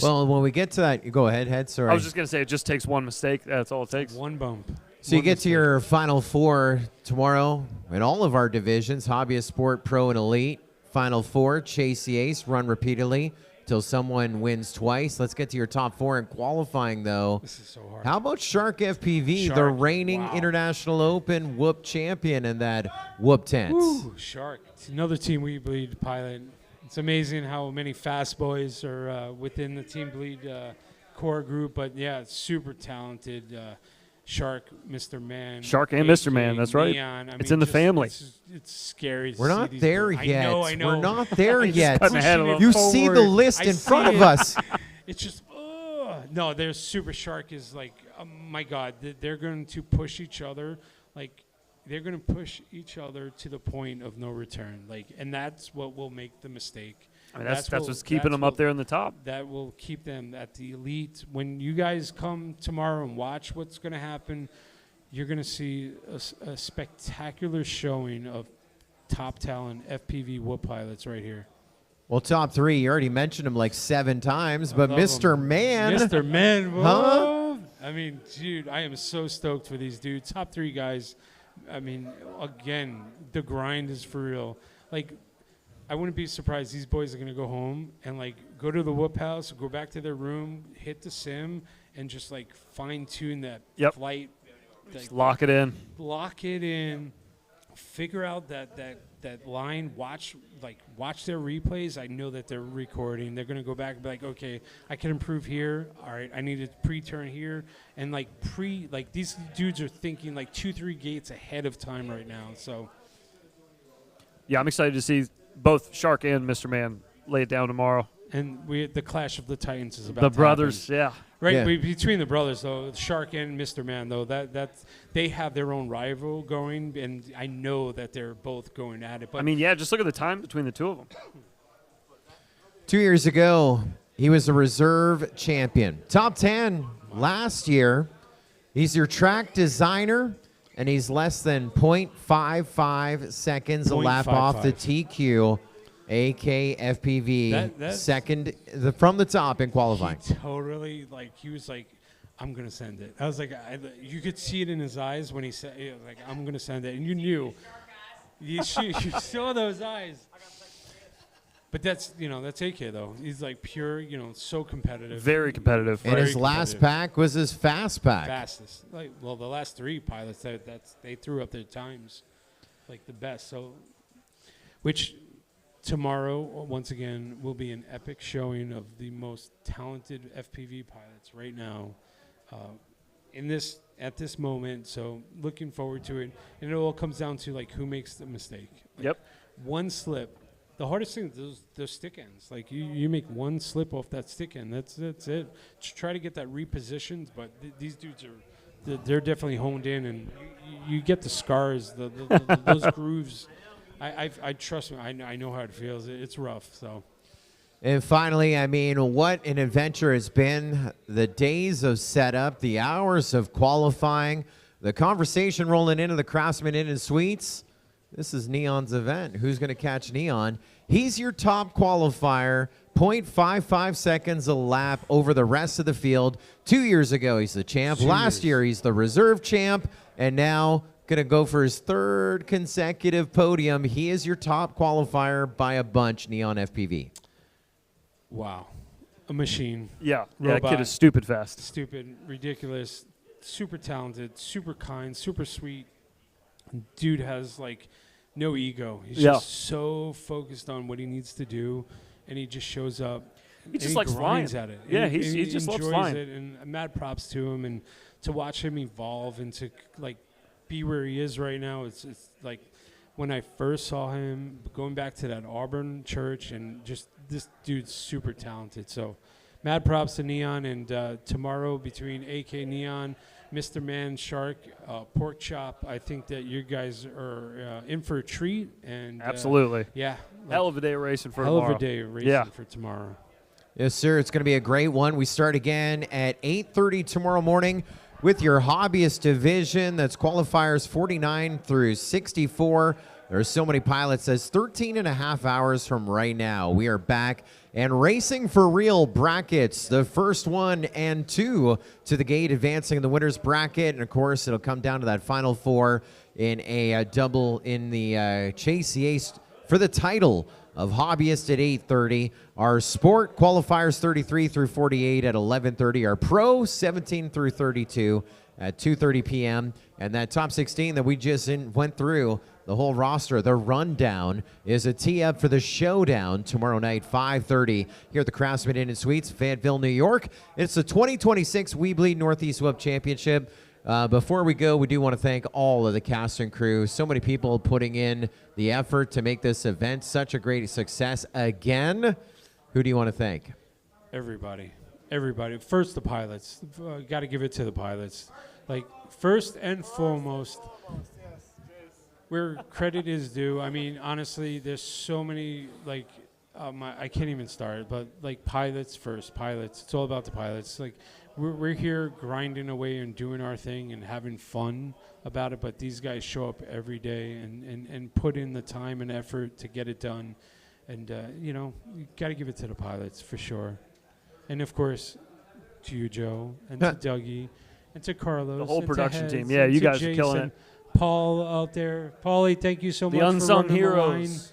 Well, when we get to that, go ahead, sorry. I was just going to say it just takes one mistake. That's all it takes. One bump. So you get to your Final Four tomorrow in all of our divisions, Hobbyist, Sport, Pro, and Elite. Final Four, Chase the Ace, run repeatedly till someone wins twice. Let's get to your top 4 in qualifying, though. This is so hard. How about Shark FPV, the reigning International Open Whoop champion in that Whoop tent? Woo, Shark. It's another Team weBLEED pilot. It's amazing how many fast boys are within the Team Bleed core group, but yeah, it's super talented. Shark, Mr. Man. Shark and Mr. Man, that's right. It's in the family. It's scary. We're not there yet. I know. We're not there yet. You see the list in front of us. It's just, no, their Super Shark is like, my God, they're going to push each other. They're going to push each other to the point of no return. And that's what will make the mistake. I mean, that's what's keeping them up there in the top. That will keep them at the elite. When you guys come tomorrow and watch what's going to happen, you're going to see a spectacular showing of top talent FPV Whoop pilots right here. Well, top 3, you already mentioned him 7 times, but Mr. Man. Mr. Man, huh? I mean, dude, I am so stoked for these dudes. Top 3 guys. I mean, again, the grind is for real. I wouldn't be surprised these boys are going to go home and go to the Whoop house, go back to their room, hit the sim, and just fine tune that flight. Just lock it in. Lock it in. Figure out that line. Watch their replays. I know that they're recording. They're going to go back and be like, okay, I can improve here. All right, I need to pre-turn here. And these dudes are thinking 2-3 gates ahead of time right now. So yeah, I'm excited to see both Shark and Mr. Man lay it down tomorrow. And the clash of the Titans is about the to brothers, happen. yeah. Right, Yeah. Between the brothers, though, Shark and Mr. Man, though, that's they have their own rival going, and I know that they're both going at it. But I mean, yeah, just look at the time between the two of them. 2 years ago, He was a reserve champion. Top 10 last year. He's your track designer, and he's less than 0.55 seconds a lap off the TQ, AK FPV, second from the top in qualifying. He totally, he was like, I'm going to send it. I was like, you could see it in his eyes when he said, like, I'm going to send it. And you knew. You saw those eyes. But that's AK, though. He's like pure, so competitive. Very competitive. And his last pack was his fast pack. Fastest. The last three pilots, they threw up their times like the best. So, which tomorrow, once again, will be an epic showing of the most talented FPV pilots right now at this moment. So looking forward to it. And it all comes down to who makes the mistake. Yep. One slip. The hardest thing is those stick ends. You make one slip off that stick end. That's it. Try to get that repositioned, but these dudes they're definitely honed in, and you get the scars, those grooves. I trust me. I know how it feels. It's rough. So. And finally, what an adventure has been. The days of setup, the hours of qualifying, the conversation rolling into the Craftsman Inn and Suites. This is Neon's event. Who's going to catch Neon? He's your top qualifier, 0.55 seconds a lap over the rest of the field. 2 years ago, he's the champ. Last year, he's the reserve champ. And now, going to go for his third consecutive podium. He is your top qualifier by a bunch, Neon FPV. Wow. A machine. Yeah. Robot. That kid is stupid fast. Stupid, ridiculous, super talented, super kind, super sweet. Dude has no ego. He's just so focused on what he needs to do, and he just shows up. He just likes flying. At it. Yeah, he just loves flying. It, and mad props to him, and to watch him evolve and to be where he is right now. It's like when I first saw him going back to that Auburn church, and just this dude's super talented. So mad props to Neon, and tomorrow between AK Neon, Mr. Man Shark, Pork Chop, I think that you guys are in for a treat. And absolutely. Yeah. Hell of a day of racing for tomorrow. Hell of a day of racing for tomorrow. Yes, sir. It's going to be a great one. We start again at 8:30 tomorrow morning with your hobbyist division. That's qualifiers 49 through 64. There are so many pilots. That's 13 and a half hours from right now. We are back and racing for real brackets. The first 1 and 2 to the gate, advancing in the winner's bracket. And, of course, it'll come down to that final 4 in a double in the Chase the Ace for the title of hobbyist at 8:30. Our sport qualifiers 33 through 48 at 11:30. Our pro 17 through 32 at 2:30 p.m. And that top 16 that we just went through, the whole roster, the rundown, is a tee-up for the showdown tomorrow night, 5:30, here at the Craftsman Inn and Suites, Fayetteville, New York. It's the 2026 weBLEED Northeast Web Championship. Before we go, we do want to thank all of the cast and crew. So many people putting in the effort to make this event such a great success again. Who do you want to thank? Everybody. First, the pilots. Got to give it to the pilots. First and foremost, where credit is due. Honestly, there's so many, I can't even start, but pilots first, pilots. It's all about the pilots. We're here grinding away and doing our thing and having fun about it, but these guys show up every day and put in the time and effort to get it done. And, you got to give it to the pilots for sure. And, of course, to you, Joe, and to Dougie, and to Carlos. The whole and production to Hez, team. Yeah, you guys Jason, are killing it. Paul out there. Paulie, thank you so much the unsung for running heroes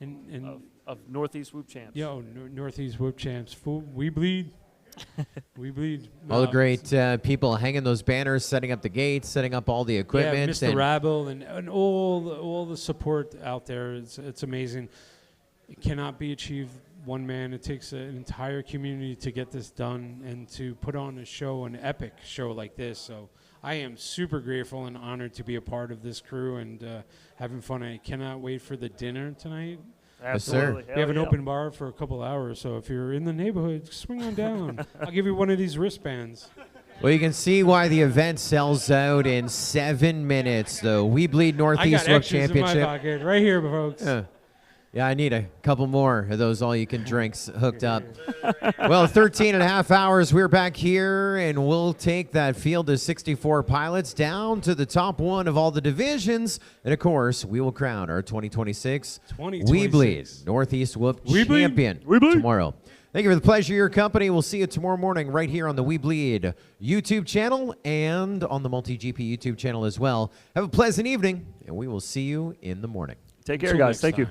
the line. And of Northeast Whoop Champs. Northeast Whoop Champs. weBLEED. weBLEED. All the great people hanging those banners, setting up the gates, setting up all the equipment. Yeah, Mr. Rabble and all the support out there. It's amazing. It cannot be achieved one man. It takes an entire community to get this done and to put on a show, an epic show like this. So I am super grateful and honored to be a part of this crew and having fun. I cannot wait for the dinner tonight. Absolutely. Yes, sir. We have an open bar for a couple hours, so if you're in the neighborhood, swing on down. I'll give you one of these wristbands. Well, you can see why the event sells out in 7 minutes. The weBLEED Northeast Web Championship. In my pocket, right here, folks. Yeah, I need a couple more of those all-you-can drinks hooked up. Well, 13 and a half hours, we're back here, and we'll take that field of 64 pilots down to the top one of all the divisions. And, of course, we will crown our 2026 weBLEED Northeast Whoop champion tomorrow. Thank you for the pleasure of your company. We'll see you tomorrow morning right here on the weBLEED YouTube channel and on the Multi-GP YouTube channel as well. Have a pleasant evening, and we will see you in the morning. Take care, guys. Thank you.